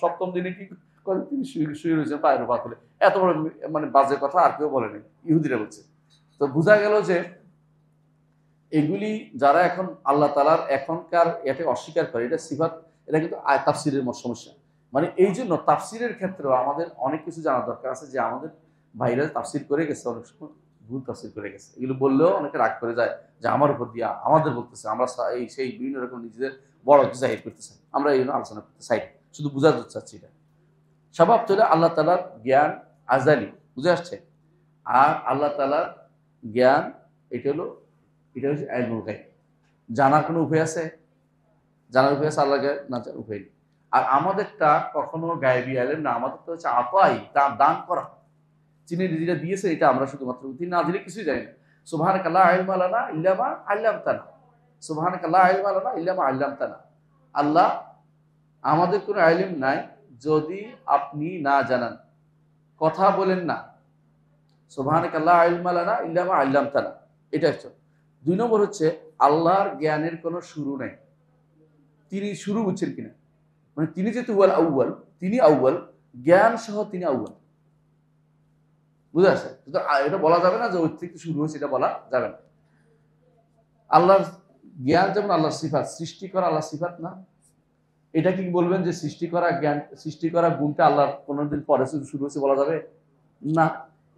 Speaker 1: সপ্তম দিনে কি করেন? তিনি শুয়ে রয়েছেন পায়ের উপর পা তুলে। এত বড় মানে বাজে কথা আর কেউ বলেনি, ইহুদিরা বলছে। তো বোঝা গেল যে এগুলি যারা এখন আল্লাহ তাআলার এখনকার এতে অস্বীকার করে, এটা সিফাত, এটা কিন্তু তাফসীরের সমস্যা। মানে এই জন্য তাফসীরের ক্ষেত্রেও আমাদের অনেক কিছু জানার দরকার আছে, যে আমাদের ভাইরা তাফসীর করে গেছে, অনেক সময় ভুল তাফসীর করে গেছে। এগুলো বললেও অনেকে রাগ করে যায় যে আমার উপর দিয়া আমাদের বলতেছে, আমরা এই সেই বিভিন্ন রকম নিজেদের বড় জাহির করতেছে। আমরা এই জন্য আলোচনা করতে চাই, শুধু বুঝাতে চাচ্ছি। এটা স্বভাব চলে আল্লাহ তাআলার জ্ঞান আজালি, বুঝে আসছে। আর আল্লাহ তাআলার জ্ঞান এটা হচ্ছে ইলমুল গায়ব। জানার কোনো উপায় আছে? জানার উপায় আছে আল্লাহকে না, উপায় নেই। আর আমাদেরটা কখনো গায়েবী ইলম না, আমাদেরটা হচ্ছে আতাই, দান করা। যিনি যেটা দিয়েছে এটা আমরা শুধুমাত্র, তিনি না দিলে কিছুই জানি না। সুবহানাকা লা ইলমা লানা ইল্লা মা আল্লামতানা, সুবহানাকা লা ইলমা লানা ইল্লা মা আল্লামতানা। আল্লাহ, আমাদের কোনো ইলম নাই যদি আপনি না জানান, কথা বলেন না। সুবহানাকা লা ইলমা লানা ইল্লা মা আল্লামতানা, এটা হচ্ছে। 2 নম্বর হচ্ছে আল্লাহর জ্ঞানের কোনো শুরু নাই। তিনি শুরু, বুঝছেন কিনা? মানে তিনি যেহেতু ওয়াল আউয়াল, তিনি আউয়াল, জ্ঞান সহ তিনি আউয়াল। বুঝে আসছে? এটা বলা যাবে না যে ওই থেকে শুরু হয়েছে, এটা বলা যাবে না। আল্লাহর জ্ঞান যেমন আল্লাহর সিফাত, সৃষ্টি করা আল্লাহর সিফাত না। এটা কি বলবেন যে সৃষ্টি করা জ্ঞান, সৃষ্টি করা গুণটা আল্লাহর কোনদিন পরে শুরু হয়েছে বলা যাবে না।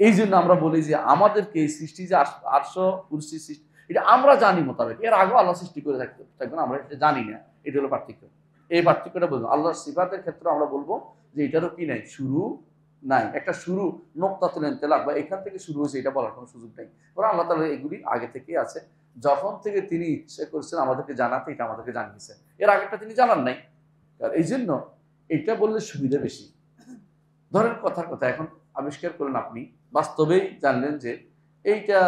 Speaker 1: এই জন্য আমরা বলি যে আমাদেরকে এই সৃষ্টি যে 800 কুরসি সৃষ্টি, এটা আমরা জানি মোতাবেক, এর আগেও আল্লাহ সৃষ্টি করে থাকবেন, আমরা এটা জানি না। এটা হলো পার্থক্য। এই পার্থক্যটা বলবো। আল্লাহর সিফাতের ক্ষেত্রে আমরা বলবো যে এটারও কি নাই, শুরু নাই। একটা শুরু নোক্তাতুল ইনতিলাক, বা এখান থেকে শুরু হয়েছে এটা বলার কোনো সুযোগ নেই। ওরা আল্লাহ তাআলা এগুলি আগে থেকেই আছে, যখন থেকে তিনি ইচ্ছে করছেন আমাদেরকে জানাতে, এটা আমাদেরকে জানিয়েছে। এর আগেরটা তিনি জানান নাই। এই জন্য এটা বললে সুবিধা বেশি। ধরেন কথার কথা, এখন আবিষ্কার করলেন আপনি, বাস্তবেই জানলেন যে এইটা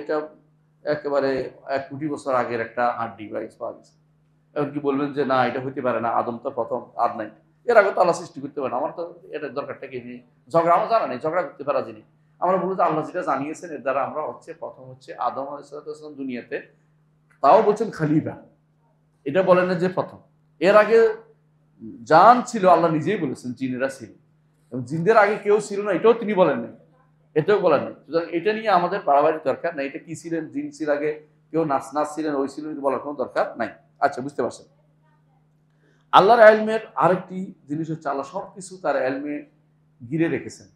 Speaker 1: এটা একেবারে 1 কোটি বছর আগের একটা হাড্ডি বা পাওয়া গেছে। এখন কি বলবেন যে না, এটা হইতে পারে না, আদম তো প্রথম, আর নাই। এর আগে তো আল্লাহ সৃষ্টি করতে পারে না, আমার তো এটার দরকারটা কি নিয়ে ঝগড়া, আমার জানা নেই, ঝগড়া করতে পারা জিনিস। আমরা বলবো যে আল্লাহ যেটা জানিয়েছেন এর দ্বারা আমরা হচ্ছে প্রথম হচ্ছে আদম আলাইহিস সালাম দুনিয়াতে, তাও বলছেন খলিফা, এটা বলেন না যে প্রথম। এর আগে জান ছিল, আল্লাহ নিজেই বলেছেন জিনেরা ছিল, এবং জিনদের আগে কেউ ছিল না, এটাও তিনি বলেন নাই, এটাও বলেন নাই। সুতরাং এটা নিয়ে আমাদের বাড়াবাড়ি দরকার নাই। এটা কি ছিলেন, জিন ছিল আগে, কেউ নাচ ছিলেন, ওই ছিলেন, বলার কোনো দরকার নাই। আচ্ছা, বুঝতে পারছেন? আল্লাহর ইলমের আরেকটি জিনিস হচ্ছে আল্লাহ সবকিছু তার ইলমে ঘিরে রেখেছেন।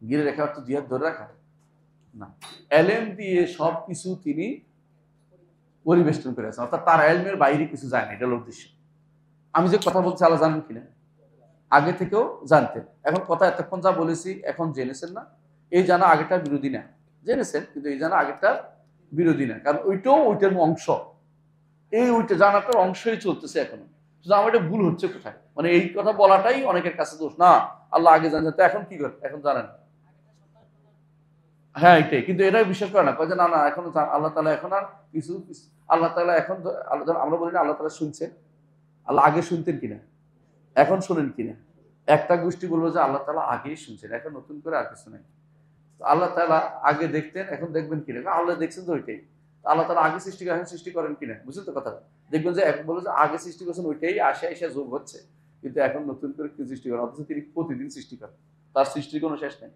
Speaker 1: ঘিরে রেখা অর্থ জিহাদ ধরে রাখা না, ইলম দিয়ে সবকিছু তিনি পরিবেষ্টন করেছেন, অর্থাৎ তার ইলমের বাইরে কিছু যায় না। এটা হলো উদ্দেশ্য। আমি যে কথা বলছি আল্লাহ জানেন কিনা, আগে থেকেও জানতেন। এখন কথা এতক্ষণ যা বলেছি এখন জেনেছেন না, এই জানা আগেরটার বিরোধী না। জেনেছেন, কিন্তু এই জানা আগেরটার বিরোধী না, কারণ ওইটাও ওইটার অংশ। এই ওইটা জানাটার অংশই চলতেছে এখনো। আমার এটা ভুল হচ্ছে কোথায়, মানে এই কথা বলাটাই অনেকের কাছে দোষ। না, আল্লাহ আগে জানেন, তো এখন কি করে, এখন জানেন। হ্যাঁ এটাই, কিন্তু এটাই বিশ্বাস করে না, কয় যে না না এখন আল্লাহ তাআলা এখন আর কিছু আল্লাহ তাআলা এখন আমরা বলি না আল্লাহ তাআলা শুনছে, আল্লাহ আগে শুনতেন কিনা, এখন শুনেন কিনা। একটা গোষ্ঠী বলবো যে আল্লাহ তাআলা আগেই শুনছেন, এখন নতুন করে আর কিছু নাই। আল্লাহ তাআলা আগে দেখতেন, এখন দেখবেন কিনা, আল্লাহ দেখছেন তো ওইটাই। আল্লাহ তাআলা আগে সৃষ্টি করেন, এখন সৃষ্টি করেন কিনা, বুঝলেন তো কথাটা। দেখবেন যে এখন বলে যে আগে সৃষ্টি করছেন ওইটাই আসে এসে যোগ হচ্ছে, কিন্তু এখন নতুন করে কি সৃষ্টি করেন, অথচ তিনি প্রতিদিন সৃষ্টি করেন, তার সৃষ্টির কোনো শেষ নেই।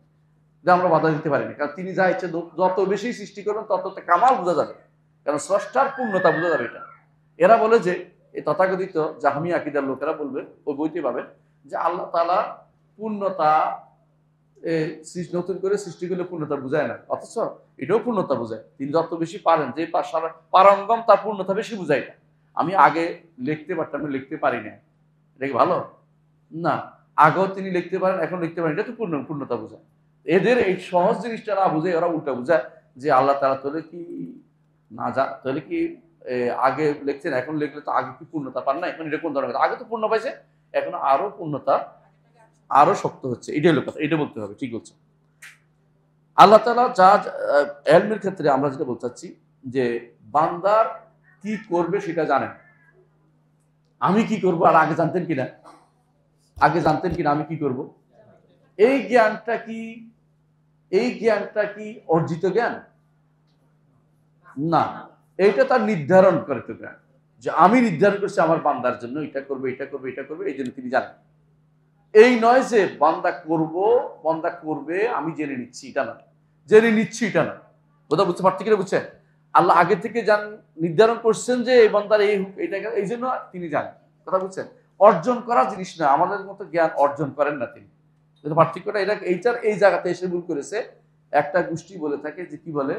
Speaker 1: যে আমরা বাধা দিতে পারিনি, কারণ তিনি যা ইচ্ছে যত বেশি সৃষ্টি করবেন তত কামাল বোঝা যাবে, কারণ স্রষ্টার পূর্ণতা বোঝা যাবে এটা। এরা বলে যে এই তথাকথিত জাহমি আকীদার লোকেরা বলবে, ওই বইতে পাবেন যে আল্লাহ তাআলা পূর্ণতা নতুন করে সৃষ্টি করলে পূর্ণতা বোঝায় না, অথচ এটাও পূর্ণতা বোঝায়। তিনি যত বেশি পারেন, যে পারঙ্গম তার পূর্ণতা বেশি বোঝায় না। আমি আগে লিখতে পারতাম, আমি লিখতে পারি না, এটা কি ভালো না? আগেও তিনি লিখতে পারেন, এখন লিখতে পারেন, এটা তো পূর্ণতা বোঝায়। এদের এই সহজ জিনিসটা না বুঝে ওরা উল্টা বুঝায় যে আল্লাহ তাআলা তাহলে কি না তাহলে কি আগে লিখছেন, এখন লিখলে তো আগে কি পূর্ণতা পান না, এখন এটা কোন ধরনের, আগে তো পূর্ণ পাইছে, এখন আরো পূর্ণতা আরো শক্ত হচ্ছে, এটাই হলো কথা, এটা বলতে হবে। ঠিক বলছে আল্লাহ তাআলা যা ইলমের ক্ষেত্রে আমরা যেটা বলতে চাচ্ছি যে বান্দার কি করবে সেটা জানেন। আমি কি করব আর আগে জানতেন কিনা, আগে জানতেন কিনা আমি কি করব, এই জ্ঞানটা কি, এই জ্ঞানটা কি অর্জিত জ্ঞান না, এইটা তার নির্ধারণ করে তো জ্ঞান, যে আমি নির্ধারণ করছি আমার বান্দার জন্য এটা করবে এটা করবে এটা করবে, এই জন্য তিনি জানেন। এই নয় যে বান্দা বান্দা করবে আমি জেনে নিচ্ছি, এটা না, জেনে নিচ্ছি এটা না। কথা বুঝতে পারছি কিনা, বুঝছেন? আল্লাহ আগে থেকে নির্ধারণ করছেন যে এই বান্দার এইটা, এই জন্য তিনি জানেন। কথা বুঝছেন? অর্জন করা জিনিস না, আমাদের মতো জ্ঞান অর্জন করেন না তিনি। পার্থক্যটা এটা, এইটার এই জায়গাতে এসে ভুল করেছে। একটা গোষ্ঠী বলে থাকে যে কি বলে,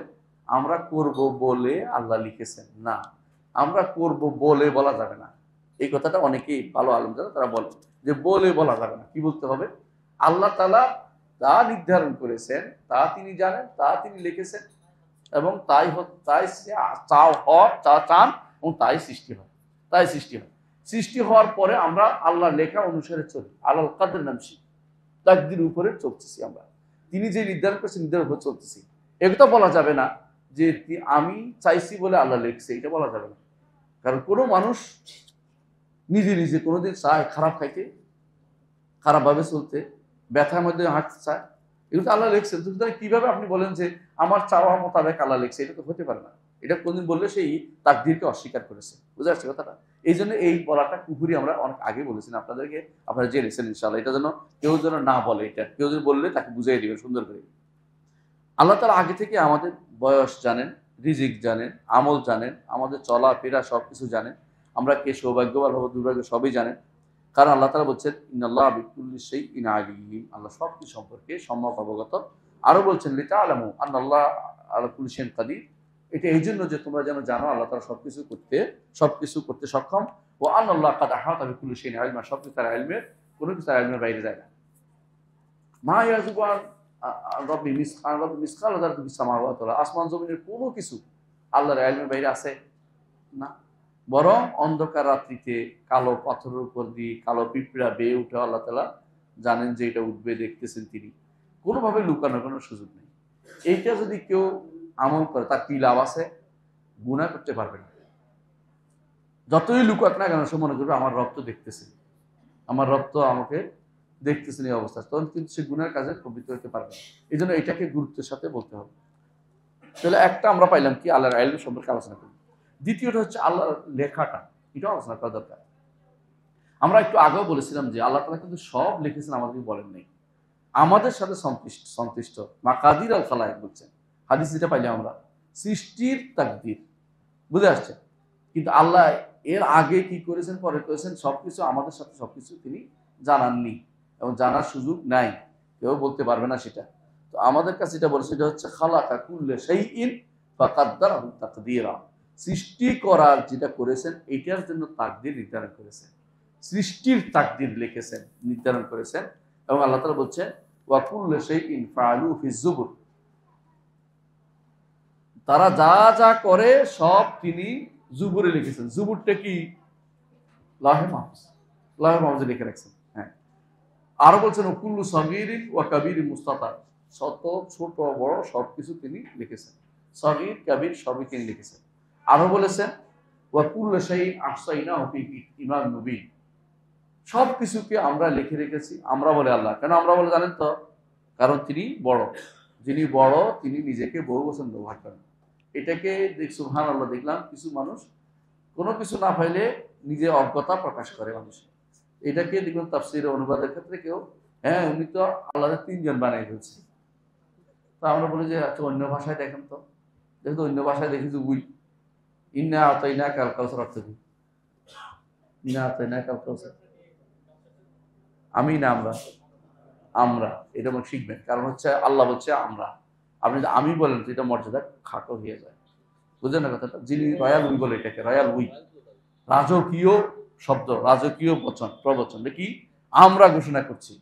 Speaker 1: আমরা করব বলে আল্লাহ লিখেছেন, না আমরা করব বলে বলা যাবে না। এই কথাটা অনেকেই ভালো আলেম যারা তারা বলে যে বলে বলা যাবে না, কি বলতে হবে, আল্লাহ তাআলা তা নির্ধারণ করেছেন, তা তিনি জানেন, তা তিনি লিখেছেন, এবং তাই তাই চান এবং তাই সৃষ্টি হয়, তাই সৃষ্টি হয়। সৃষ্টি হওয়ার পরে আমরা আল্লাহর লেখা অনুসারে চলি, আল্লাহর কাদের নামসি, তাকদীর উপরে চলতেছি আমরা, তিনি যে নির্ধারণ করেছেন নির্ধারণ উপরে চলতেছি। এটা বলা যাবে না যে আমি চাইছি বলে আল্লাহ লিখছে, এটা বলা যাবে না। কারণ কোনো মানুষ নিজে নিজে কোনোদিন চায় খারাপ খাইতে, খারাপভাবে চলতে, ব্যথার মধ্যে হাঁটতে চায়, এগুলো তো আল্লাহ লিখছেন। সুতরাং কিভাবে আপনি বলেন যে আমার চাওয়া মোতাবেক আল্লাহ লিখছে, এটা তো হতে পারে না। এটা কোনদিন বললে সেই তাকদীরকে অস্বীকার করেছে, বুঝতে পারছি কথাটা। এই জন্য এই বলাটা কুফুরি আমরা অনেক আগে বলেছিলাম আপনাদেরকে, আপনারা জেনেছেন ইনশাআল্লাহ। এটা যেন কেউ যেন না বলে, এটা কেউ যদি বললে তাকে বুঝিয়ে দিবেন সুন্দর করে। আল্লাহ তাআলা আগে থেকে আমাদের বয়স জানেন, রিজিক জানেন, আমল জানেন, আমাদের চলাফেরা সবকিছু জানেন, আমরা কে সৌভাগ্যবান হবো দুর্ভাগ্য সবই জানেন। কারণ আল্লাহ তাআলা বলছেন ইন্নাল্লাহা বিকুল্লি শাইইন আলিম, আল্লাহ সবকিছু সম্পর্কে সম্যক অবগত। আরো বলছেন লিতাআলামু আন্নাল্লাহা আলা কুল্লি শাইইন কাদির, এটা এই জন্য যে তোমরা যেন জানো আল্লাহ তাআলা সবকিছু করতে সক্ষম। ও আন্নাল্লাহা কাদ আহাতা বিকুল্লি শাইইন ইলমা, সবকিছু তার ইলমের, কোনো কিছু তার ইলমের বাইরে যায় না। মা ইয়াযুবু রব্বি মিসকাল যারাতুন ফিস সামাওয়াতি ওয়াল আরদ, আসমান জমিনের কোনো কিছু আল্লাহর ইলমের বাইরে আছে না। বরং অন্ধকার রাত্রিতে কালো পাথরের উপর দিয়ে কালো পিঁপড়া বেয়ে উঠে আল্লাহ তাআলা জানেন যে এটা উঠবে, দেখতেছেন তিনি, কোনোভাবে লুকানোর কোনো সুযোগ নেই। এইটা যদি কেউ আমল করে তার কি লাভ আছে? গুনাহ করতে পারবে না। যতই লুকাক না কেন সে মনে করবে আমার রব তো দেখতেছে, আমার রব তো আমাকে দেখতেছেন এই অবস্থা, তখন কিন্তু সে গুনার কাজে প্রবৃত্ত হতে পারবে না। এই জন্য এটাকে গুরুত্বের সাথে বলতে হবে। তাহলে একটা আমরা পাইলাম কি, আল্লাহর ইলম সম্পর্কে আলোচনা করি। দ্বিতীয়টা হচ্ছে আল্লাহর লেখাটা, এটাও আলোচনা করা দরকার। আমরা একটু আগেও বলেছিলাম যে আল্লাহ তাআলা কিন্তু সব লিখেছেন, আমাদেরকে বলেন নাই, আমাদের সাথে সন্তুষ্ট মাকাদির আল খালায়েক বলছেন। হাদিস যেটা পাইলাম আমরা, সৃষ্টির তাকদীর, বুঝে আসছে। কিন্তু আল্লাহ এর আগে কি করেছেন পরে করেছেন সবকিছু আমাদের সাথে সবকিছু তিনি জানাননি, এবং জানার সুযোগ নাই, কেউ বলতে পারবে না সেটা। তো আমাদের কাছে যেটা বলে সেটা হচ্ছে খালাকা কুল্লা শাইইন ফাকাদ্দারাহু তাকদীরা, সৃষ্টি করার যেটা করেছেন এটার জন্য তাকদীর নির্ধারণ করেছেন, সৃষ্টির তাকদীর লিখেছেন, নির্ধারণ করেছেন। এবং আল্লাহ তাআলা বলছেন ওয়া কুল্লা শাইইন ফাআলু ফিজ জুবুর, তারা যা যা করে সব তিনি জুবুরে লিখেছেন। জুবুরটা কি? লাহে মাহফুজ, লাহে মাহফুজে লিখে রাখছেন। হ্যাঁ, আরো বলছেন কুল্লু সগীরিন ওয়া কাবীরিন মুস্তাতার, শত ছোট বড় সবকিছু তিনি লিখেছেন। সগীর কাবীর সবই তিনি লিখেছেন। আরো বলেছেন ওয়া কুল্লু শাইইন আহসাইনাহু ফি ইমাম মুবিন, সব কিছুকে আমরা লিখে রেখেছি। আমরা বলে আল্লাহ, কেন আমরা বলে জানেন তো? কারণ তিনি বড়, যিনি বড় তিনি নিজেকে বহু বছর ব্যবহার করেন। এটাকে সুবহানাল্লাহ দেখলাম কিছু মানুষ কোনো কিছু না পাইলে নিজে অজ্ঞতা প্রকাশ করে মানুষ। এটাকে দেখবেন তাফসীর অনুবাদের ক্ষেত্রে কেউ হ্যাঁ উনি তো আল্লাহকে তিনজন বানিয়ে ফেলছে। তো আমরা বলি যে আচ্ছা অন্য ভাষায় দেখেন তো, যেহেতু অন্য ভাষায় দেখি যে উই ইন্না আতাইনা কাল কাউসার অর্থ কি? ইন্না আতাইনা কাল কাউসার আমি না আমরা, আমরা এটা মানে শিখবেন। কারণ হচ্ছে আল্লাহ বলছে আমরা, আপনি যদি আমি বলেন তো এটা মর্যাদা খাটো হয়ে যায়। বুঝলেন না কথাটা? যিনি রয়াল উই বলে এটাকে, রয়াল উই রাজকীয় শব্দ, রাজকীয় বচন, প্রবচন কি আমরা ঘোষণা করছি,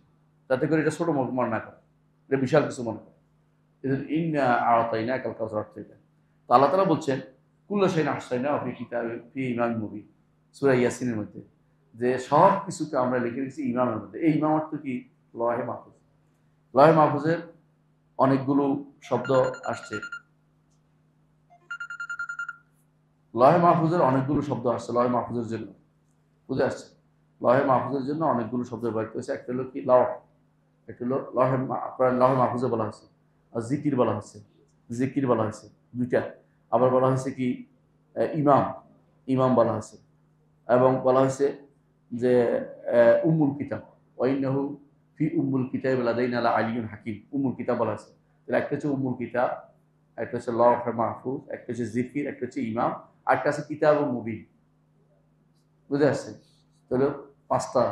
Speaker 1: যাতে করে এটা ছোট মনে না করে, এটা বিশাল কিছু মনে করে। ইন্না আতাইনা কাল কাউসার অর্থ এটা। তো আল্লাহ তাআলা বলছেন কুল্লু শাইইন আহসাইনাহু ফি কিতাবিন ফি ইমামিন মুবিন, সূরা ইয়াসিনের মধ্যে, যে সব কিছুকে আমরা লিখে রেখেছি ইমামের মধ্যে। এই ইমাম অর্থ কি? লওহে মাহফুজ। লওহে মাহফুজের অনেকগুলো শব্দ আসছে, লওহে মাহফুজের অনেকগুলো শব্দ আসছে লওহে মাহফুজের জন্য, বুঝে আসছে? লওহে মাহফুজের জন্য অনেকগুলো শব্দ ব্যবহার করেছে। একটা হলো কি লওহ, একটা হলো লওহে মাহফুজে বলা হয়েছে, আর জিকির বলা হয়েছে, জিকির বলা হয়েছে দুইটা। আবার বলা হয়েছে কি ইমাম, ইমাম বলা হয়েছে। এবং বলা হয়েছে যে উম্মুল কিতাব, ওয়াইন্নাহু ফি উম্মুল কিতাব লাদাইনা লা আলিয়্যুন হাকিম, উম্মুল কিতাব বলা হয়েছে। তাহলে একটা হচ্ছে উম্মুল কিতাব, একটা হচ্ছে লওহে মাহফুজ, একটা হচ্ছে জিকির, একটা হচ্ছে ইমাম, আর একটা আছে কিতাবুল মুবিন। বুঝে আসছে? তাহলে পাঁচটা,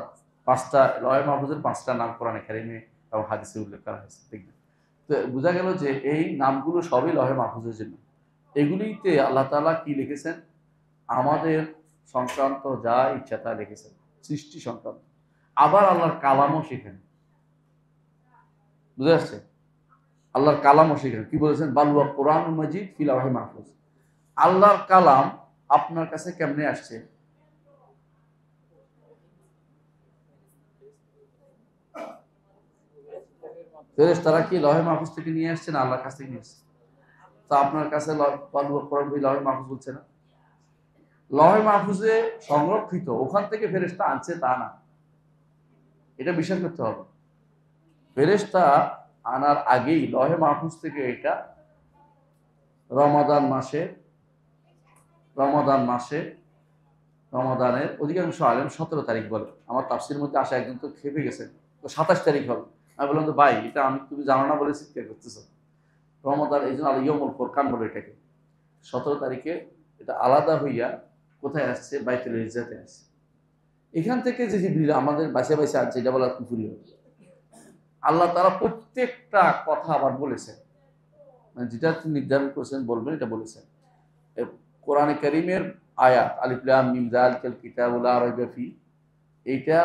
Speaker 1: পাঁচটা লওহে মাহফুজের পাঁচটা নাম কোরআনে কারিমে এবং হাদিসে উল্লেখ করা হয়েছে। দেখবেন তো বোঝা গেল যে এই নামগুলো সবই লওহে মাহফুজের জন্য। এগুলিতে আল্লাহ তাআলা কি লিখেছেন? আমাদের সংক্রান্ত যা ইচ্ছা তা লিখেছেন, সৃষ্টি সংক্রান্ত। আবার আল্লাহর কালামও শেখেন, বুঝে আসছে? আল্লাহর কালামও শেখেন। কি বলেছেন? বালুয়া কোরআন মাজিদ ফি লাওহে মাহফুজ। আল্লাহর কালাম আপনার কাছে কেমনে আসছে? ফেরেশতারা কি লওহে মাহফুজ থেকে নিয়ে আসছে না আল্লাহর কাছ থেকে নিয়ে আসছে? তো আপনার কাছে বালুয়া কোরআন ফি লাওহে মাহফুজ বলছে না? লওহে মাহফুজে সংরক্ষিত, ওখান থেকে ফেরেশতা আনছে তা না, এটা বিশ্বাস করতে হবে। ফেরেশতা আনার আগেই লওহে মাহফুজ থেকে এটা রমাদান মাসে, রমাদান মাসে, রমাদানের অধিকাংশ আলেম 17 তারিখ বলে। আমার তাফসীরের মধ্যে আসা একজন তো খেপে গেছে, তো 27 তারিখ হবে। আমি বললাম তো ভাই এটা আমি তুমি জানো না বলে চিৎকার করতেছো। রমাদান এই জন্য আল ইয়মুল ফুরকান বলে এটাকে। 17 তারিখে এটা আলাদা হইয়া কোথায় আসছে? বাইতুল ইজ্জাতে আসছে। এখান থেকে যে জিবরিল আমাদের বাসে বাসে আসছে, এটা বলা কুফরি হবে। আল্লাহ তাআলা প্রত্যেকটা কথা আবার বলেছেন, মানে যেটা তিনি নির্ধারণ করেছেন বলবেন এটা বলেছেন। কোরআনে কারীমের আয়াত আলিফ লাম মিম যালিকাল কিতাবু লা রাইবা ফি, এইটা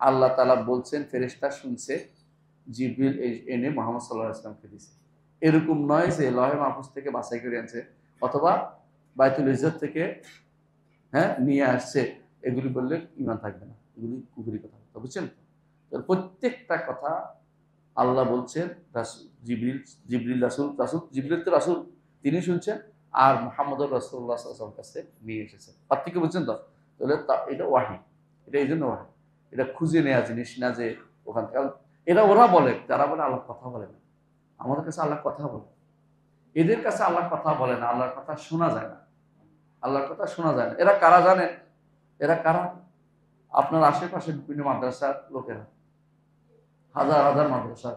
Speaker 1: আল্লাহ তাআলা বলছেন ফেরেশতা শুনছে, জিবরিল এনে মুহাম্মদ সাল্লাল্লাহু আলাইহি ওয়াসাল্লামকে দিয়েছে। এরকম নয় যে লওহে মাহফুজ থেকে বাছাই করে আনছে অথবা বাইতুল ইজ্জত থেকে নিয়ে আসছে, এগুলি বললে ঈমান থাকবে না, এগুলি কুফরি কথা। বুঝছেন? প্রত্যেকটা কথা আল্লাহ বলছেন, জিবরিল, জিবরিল রাসূল, জিবরিল তো রাসূল, তিনি শুনছেন, আর মুহাম্মদুর রাসূলুল্লাহ সাল্লাল্লাহু আলাইহি ওয়াসাল্লামের কাছে নিয়ে এসেছেন। পার্থক্য বুঝছেন তো? তাহলে এটা ওয়াহী, এটা এই জন্য ওয়াহী, এটা খুঁজে নেওয়া জিনিস না যে ওখান থেকে। এরা ওরা বলে, যারা বলে আল্লাহ কথা বলে না, আমাদের কাছে আল্লাহ কথা বলে, এদের কাছে আল্লাহ কথা বলে না, আল্লাহর কথা শোনা যায় না, আল্লাহর কথা শোনা যায় না। এরা কারা জানেন? এরা কারা? আপনার আশেপাশে বিভিন্ন মাদ্রাসার লোকেরা, হাজার হাজার মাদ্রাসা,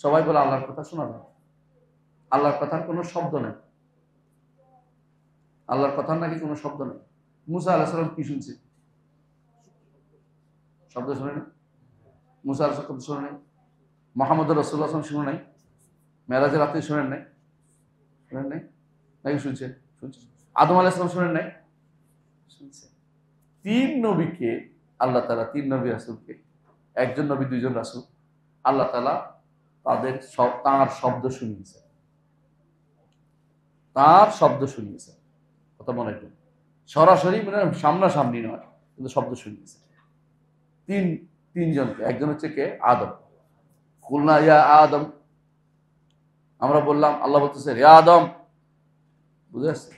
Speaker 1: সবাই বলে আল্লাহর কথা শোনা যায়, আল্লাহর কথার কোনো শব্দ নেই, আল্লাহর কথার নাকি কোনো শব্দ নেই। মুসা আলাইহিস সালাম কি শুনছে? শব্দ শুনে নেই? মুসা আলাইহিস সালাম শুনে নেই? মুহাম্মদ রাসূলুল্লাহ সাল্লাল্লাহু আলাইহি ওয়াসাল্লাম শুনে নাই? মেরাজের রাতে শুনেন নাই? শুনেন নাই নাকি শুনছে? শুনছে। আদম আলাইহিস সালাম শুনেন নাই? শুনছে। তিন নবীকে আল্লাহ তাআলা, তিন নবী রাসূলকে, একজন নবী দুইজন রাসূল, আল্লাহ তাআলা তাদের তাঁর শব্দ শুনিয়েছে, তাঁর শব্দ শুনিয়েছে। কথা মনে রাখবেন, সরাসরি মানে সামনাসামনি নয়, কিন্তু শব্দ শুনিয়েছে তিনজনকে। একজন হচ্ছে কে? আদম। কুলনা ইয়া আদম, আমরা বললাম, আল্লাহ বলতেছে ইয়া আদম, বুঝে আসছে?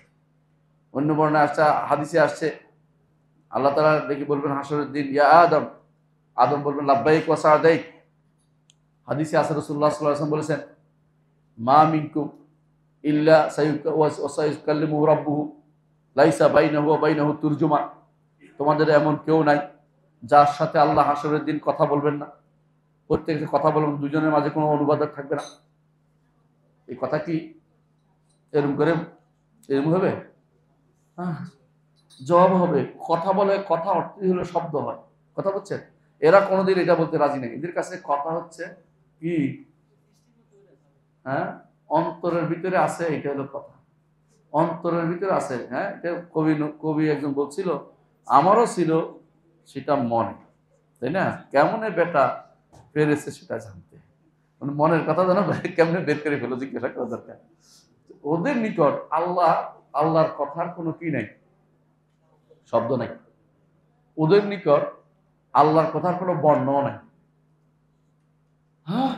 Speaker 1: অন্য বর্ণে আসছে, হাদিসে আসছে, আল্লাহ তাআলা দেখি বলবেন হাসরের দিন ইয়া আদম, আদম বলবেন লাব্বাইক ওয়া সাদাইক। হাদিসে আছে রাসূলুল্লাহ সাল্লাল্লাহু আলাইহি ওয়াসাল্লাম বলেছেন মা মিনকুম ইল্লা সায়ুকাল্লিমুহু রাব্বুহু লাইসা বাইনাহু ওয়া বাইনাহু তুরজুমান। তোমাদের এমন কেউ নাই যার সাথে আল্লাহ হাসরের দিন কথা বলবেন না। প্রত্যেককে কথা বলবেন, দুজনের মাঝে কোনো অনুবাদক থাকবে না। এই কথা কি এরকম করে এরকম হবে? জবাব হবে। কথা বলে, কথা অর্থই হলো শব্দ হয়। কথা বলছেন? এরা কোনোদিন এটা বলতে রাজি নেই। এদের কাছে কথা হচ্ছে কি, হ্যাঁ, অন্তরের ভিতরে আছে, এটা হলো কথা। অন্তরের ভিতরে আছে। হ্যাঁ, এটা কবি একজন বলছিল, আমারও ছিল সেটা মনে, তাই না? কেমনে বেটা পেরেছে সেটা জানতে, মানে মনের কথা জানো কেমনে বের করে ফেলো, জিজ্ঞাসা করা দরকার। ওদের নিকট আল্লাহর কথার কোনো কি নাই, শব্দ নাই। ওদের নিকট আল্লাহর কথার কোনো বর্ণও নাই। হ্যাঁ,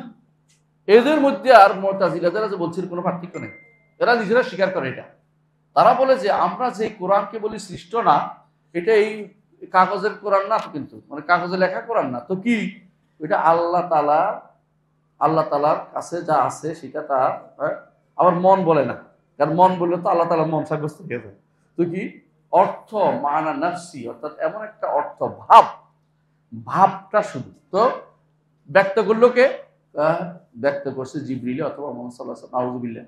Speaker 1: এদের মধ্যে আর মুতাজিলারা যে বলছিল কোনো পার্থক্য নেই। এরা নিজেরা স্বীকার করে এটা। তারা বলে যে আমরা যে কোরআনকে বলি সৃষ্ট না, এটা এই কাগজের কোরআন না, কিন্তু মানে কাগজে লেখা কোরআন না তো কি, এটা আল্লাহ তাআলার কাছে যা আছে সেটা তার। আবার মন বলে না, কারণ মন বললে তো আল্লাহ তাআলা মন সাব্যস্ত হয়ে যায়। তো কি অর্থ, মানা নাফসি, অর্থাৎ এমন একটা অর্থ, ভাবটা শুধু তো ব্যক্ত করলো কে? ব্যক্ত করছে জিবরিল অথবা মুহাম্মদ সাল্লাল্লাহু আলাইহি ওয়াসাল্লাম, আউযুবিল্লাহ।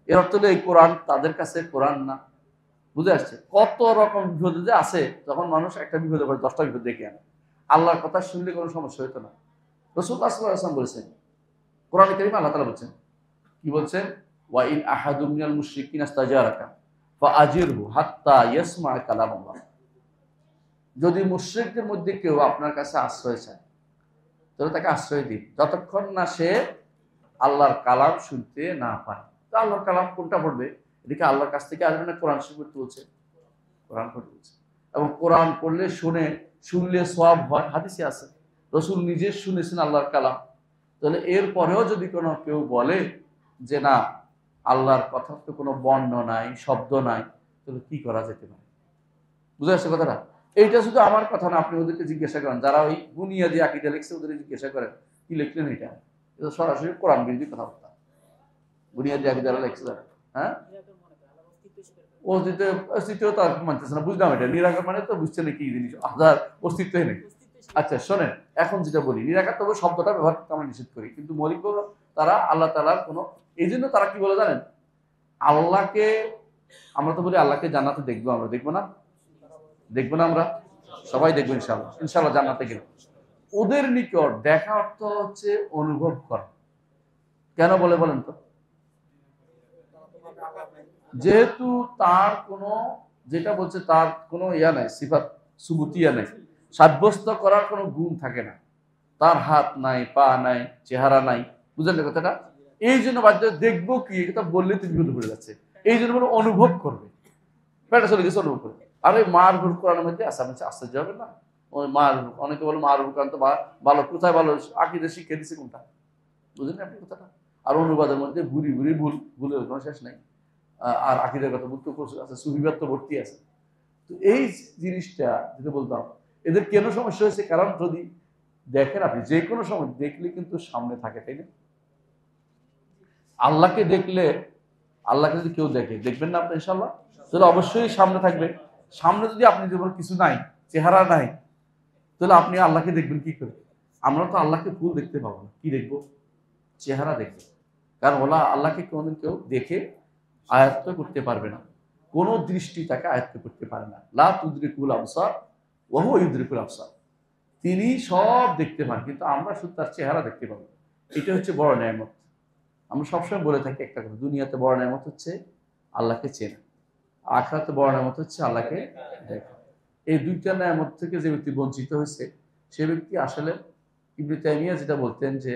Speaker 1: এর অর্থ হলো এই কোরআন তাদের কাছে কোরআন না। বুঝে আসছে? কত রকম বিপদ যে আছে, যখন মানুষ একটা বিপদে পড়ে 10টা বিপদ ডেকে আনে। আল্লাহর কথা শুনলে কোনো সমস্যা হতো না। রাসূলুল্লাহ সাল্লাল্লাহু আলাইহি ওয়াসাল্লাম বলেছেন, কোরআনে কারীমে আল্লাহ তাআলা বলছেন, কি বলছেন? ওয়া ইন আহাদুম মিনাল মুশরিকিনা ইস্তাজারাকা ফাআজিরহু হাত্তা ইয়াসমা কালামাল্লাহ। যদি মুশরিকদের মধ্যে কেউ আপনার কাছে আশ্রয় চায়, তাহলে তাকে আশ্রয় দিন যতক্ষণ না সে আল্লাহর কালাম শুনতে না পায়। তো আল্লাহর কালাম কোনটা পড়বে? এদিকে আল্লাহর কাছ থেকে আসবে না, কোরআন শরীফ পড়তে বলছে, কোরআন পড়তে বলছে। এবং কোরআন পড়লে শুনলে সওয়াব হয়, হাদিসে আছে। রাসূল নিজে শুনেছেন আল্লাহর কালাম। তাহলে এর পরেও যদি কোনো কেউ বলে যে না, আল্লাহর কথার তো কোনো বর্ণ নাই, শব্দ নাই, তাহলে কি করা যেতে পারে? বুঝে আসছে কথাটা? এইটা শুধু আমার কথা না, আপনি ওদেরকে জিজ্ঞাসা করেন, যারা ওই বুনিয়াদি আকীদা লিখছে, ওদের জিজ্ঞাসা করেন কি লিখলেন, এটা সরাসরি কোরআন বিরোধী কথাবার্তা। বুনিয়াদি আকীদা লিখছে, হ্যাঁ, অস্তিত্ব তার মানতেছে না। বুঝলাম, এটা নিরাকার মানে তো বুঝছে না কি জিনিস, আল্লাহর অস্তিত্বই নেই। আচ্ছা শোনেন, এখন যেটা বলি, নিরাকার তবে শব্দটা ব্যবহার করতে আমরা নিষেধ করি, কিন্তু মৌলিক তারা আল্লাহ তাআলার কোনো, এই জন্য তারা কি বলে জানেন, আল্লাহকে, আমরা তো বলি আল্লাহকে জান্নাতে দেখবো, আমরা দেখবো না? দেখবো না? আমরা সবাই দেখবো ইনশাআল্লাহ, ইনশাআল্লাহ জান্নাতে গেলে। ওদের নিকট দেখা অর্থ হচ্ছে অনুভব করা। কেন বলে বলেন তো? যেহেতু তার কোনো, যেটা বলছে তার কোনো ইয়া নাই, সিফাত সুবুতিয়া নাই, সাব্যস্ত করার কোনো গুণ থাকে না। তার হাত নাই, পা নাই, চেহারা নাই, বুঝলেন কথাটা? এই জন্য বাধ্য দেখবো কি, এটা বললে তুমি বিপদে পড়ে যাচ্ছে। এই জন্য বলে অনুভব করবে, পেটে চলে গেছে অনুভব করবে। আর ওই মার হুর কোরআনের মধ্যে আছে, আপনি আশ্চর্য হবে না? ওই মার, অনেকে বলে মার হুর কোরআন তো ভালো, কোথায় ভালো আকীদা শিক্ষা দিচ্ছে কোনটা? বুঝলেন আপনি কথাটা? আর অনুবাদের মধ্যে ভুরি ভুলের কোনো শেষ নাই। আর আকীদার কথা বলতে আছে, সুফিবাদ তো ভর্তি আছে। তো এই জিনিসটা যেটা বলতাম, এদের কেন সমস্যা হয়েছে? কারণ যদি দেখেন আপনি যে কোনো সময় দেখলে কিন্তু সামনে থাকে, তাই না? আল্লাহকে দেখলে, আল্লাহকে যদি কেউ দেখবেন না আপনি ইনশাআল্লাহ, তাহলে অবশ্যই সামনে থাকবে। সামনে যদি আপনি যেমন কিছু নাই, চেহারা নাই, তাহলে আপনি আল্লাহকে দেখবেন কি করে? আমরা তো আল্লাহকে ফুল দেখতে পাবো না, কি দেখবো? চেহারা দেখবো। কারণ ওলা আল্লাহকে কোনোদিন কেউ দেখে আয়ত্ত করতে পারবে না, কোনো দৃষ্টি তাকে আয়ত্ত করতে পারে না। লা তুদরিকুল আবসার ওয়া হুয়া ইউদরিকুল আবসার। তিনি সব দেখতে পান, কিন্তু আমরা শুধু তার চেহারা দেখতে পাবো। এটা হচ্ছে বড় নেয়ামত। আমরা সবসময় বলে থাকি একটা কথা, দুনিয়াতে বড় নেয়ামত হচ্ছে আল্লাহকে চেনা, আখিরাতে বড় নেয়ামত হচ্ছে আল্লাহকে দেখা। এই দুইটা নেয়ামত থেকে যে ব্যক্তি বঞ্চিত হয়েছে, সে ব্যক্তি আসলে, ইবনে তাইমিয়া যেটা বলতেন যে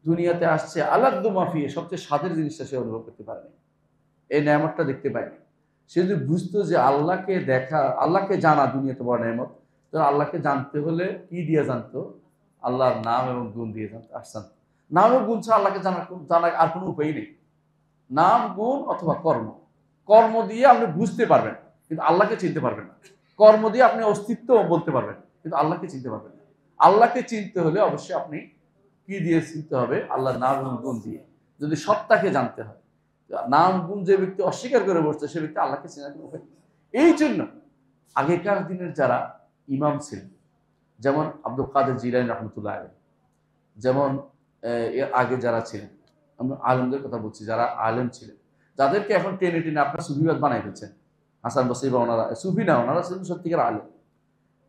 Speaker 1: দুনিয়াতে আসছে আলাদ্দু মাফিয়ে, সবচেয়ে স্বাদের জিনিসটা সে অনুভব করতে পারেনি, এই নেয়ামতটা দেখতে পায়নি। সে যদি বুঝতো যে আল্লাহকে দেখা, আল্লাহকে জানা দুনিয়াতে বড় নেয়ামত, তো আল্লাহকে জানতে হলে কি দিয়ে জানতো? আল্লাহর নাম এবং গুণ দিয়ে জানতো। আসছেন, নাম এবং গুণ ছাড়া আল্লাহকে জানার আর কোনো উপায় নেই। নাম, গুণ অথবা কর্ম। কর্ম দিয়ে আপনি বুঝতে পারবেন, কিন্তু আল্লাহকে চিনতে পারবেন না। কর্ম দিয়ে আপনি অস্তিত্ব বলতে পারবেন, কিন্তু আল্লাহকে চিনতে পারবেন না। আল্লাহকে চিনতে হলে অবশ্যই আপনি কি দিয়ে চিনতে হবে? আল্লাহর নাম এবং গুণ দিয়ে। যদি সত্তাকে জানতে হয়, নাম গুণ যে ব্যক্তি অস্বীকার করে বসছে সে ব্যক্তি আল্লাহকে চেনার কোনো উপায় নেই। এই জন্য আগেকার দিনের যারা ইমাম ছিলেন, যেমন আব্দুল কাদের জিলানী রহমতুল্লাহ আলাইহি, যেমন এর আগে যারা ছিলেন, আমরা আলেমদের কথা বলছি, যারা আলেম ছিলেন, যাদেরকে এখন টেনে টেনে আপনার সুফিবাদ বানাই ফেলছেন, হাসান বসরি বা ওনারা সুফি না, ওনারা ছিলেন সত্যিকার আলেম।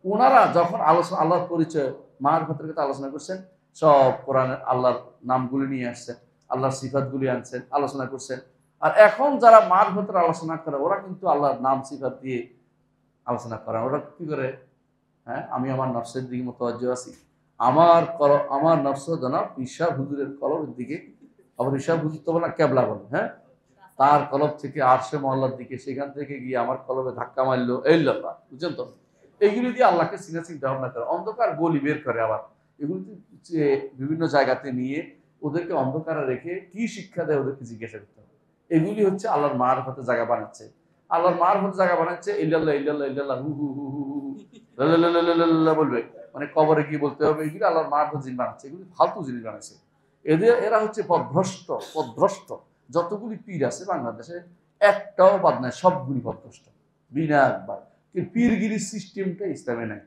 Speaker 1: ওনারা যখন আলোচনা আল্লাহর পরিচয় মারিফতের কথা আলোচনা করছেন, সব কোরআনের আল্লাহর নামগুলি নিয়ে আসছেন, আল্লাহর সিফাতগুলি আনছেন, আলোচনা করছেন। আর এখন যারা মারিফতের আলোচনা করে ওরা কিন্তু আল্লাহর নাম সিফাত দিয়ে আলোচনা করে। ওরা কি করে? হ্যাঁ, আমি আমার নফসের দিকে মুতাওয়াজ্জি আছি, আমার নফস জনাব ঈশা হুজুরের কলবের দিকে। আবার ঈশা হুজুর তো বলে কেবলা বলে, হ্যাঁ, তার কলব থেকে আরশে মহল্লার দিকে, সেখান থেকে গিয়ে আমার কলবে ধাক্কা মারলো, এই ব্যাপার, বুঝছেন তো? এইগুলি দিয়ে আল্লাহকে চিন্তা ভাবনা করে, অন্ধকার গলি বের করে, আবার এগুলি বিভিন্ন জায়গাতে নিয়ে ওদেরকে অন্ধকারে রেখে কি শিক্ষা দেয় ওদেরকে জিজ্ঞাসা করতে হবে। এগুলি হচ্ছে আল্লাহর মারফতের জায়গা বানাচ্ছে। আল্লাহর মারফতের জায়গা বানাচ্ছে ইল্লাল্লাহ ইল্লাল্লাহ ইল্লাল্লাহ হু হু হু হু হু লাল্লাল্লাহ বলবে, মানে কবরে কি বলতে হবে, এগুলি আল্লাহর মারফত জিনিস বানাচ্ছে, এগুলি ফালতু জিনিস বানাচ্ছে। এরা হচ্ছে পথভ্রষ্ট। যতগুলি পীর আছে বাংলাদেশে একটাও বাদ নাই, সবগুলি পথভ্রষ্ট বিনা একবার। কিন্তু পীরগিরির সিস্টেমটা ইসলামে নাই।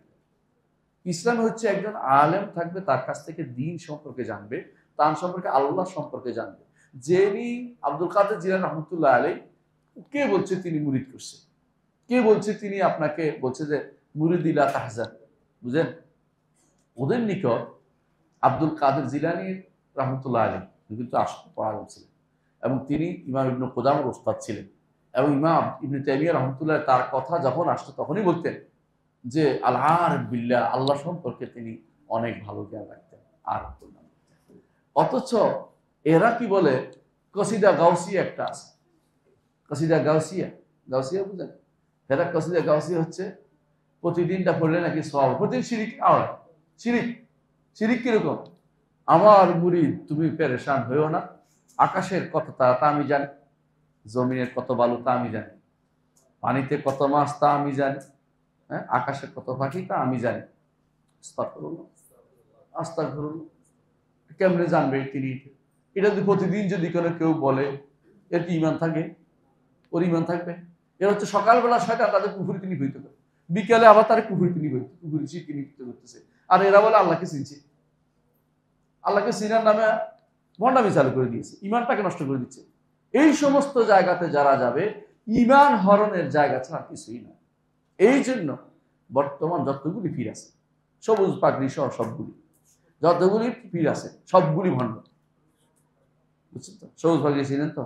Speaker 1: ইসলাম হচ্ছে একজন আলেম থাকবে, তার কাছ থেকে দ্বীন সম্পর্কে জানবে, তার সম্পর্কে আল্লাহ সম্পর্কে জানবে। যিনি আব্দুল কাদের জিলানী রহমতুল্লাহ আলাইহি, কে বলছে তিনি মুরিদ করছে? কে বলছে তিনি আপনাকে বলছে যে মুরিদ ইলা তাহজান? বুঝেন, ওদের নিকট আব্দুল কাদের জিলানী রহমতুল্লাহ আলাইহি কিন্তু আলেম ছিলেন, এবং তিনি ইমাম ইবনে কুদামার ওস্তাদ ছিলেন। এবং ইমাম ইবনে তাইমিয়া রহমতুল্লাহ তার কথা যখন আসতো তখনই বলতেন যে আল আরিফ বিল্লাহ, আল্লাহ সম্পর্কে তিনি অনেক ভালো জ্ঞান রাখতেন। আর অথচ এরা কি বলে, কসিদা গাউসিয়া একটা আছে, কসিদা গাউসিয়া, গাউসিয়া বুঝেন? এরা কসিদা গাউসিয়া হচ্ছে প্রতিদিনটা পড়লে নাকি সওয়াব, প্রতিদিন শিরিক। আর শিরিক কিরকম? আমার মুরিদ তুমি পেরেশান হইও না, আকাশের কত তারা তা আমি জানি, জমিনের কত বালু তা আমি জানি, পানিতে কত মাছ তা আমি জানি, হ্যাঁ, আকাশের কত পাখি তা আমি জানি। আস্তাগফিরুল্লাহ। কেমনে জানবে তিনি? এটা যদি প্রতিদিন যদি কেউ বলে, এর কি ইমান থাকে? ওর ইমান থাকবে? এরা হচ্ছে সকালবেলা শয়তান তাদের কুফরি তিনি হইতে পারে, বিকালে আবার তার কুফরি তিনি কুফরি শিরকি করতেছে। আর এরা বলে আল্লাহকে চিনছে। আল্লাহকে চিনার নামে ভণ্ডামি চালু করে দিয়েছে, ইমানটাকে নষ্ট করে দিচ্ছে। এই সমস্ত জায়গাতে যারা যাবে, ইমান হরণের জায়গা ছাড়া কিছুই না। এই জন্য বর্তমান যতগুলি পীর আছে, সবুজ পাগড়ি সহ সবগুলি, যতগুলি পীর আছে সবগুলি ভণ্ড, বুঝছেন তো? সবুজ পাগড়ি ছিলেন তো?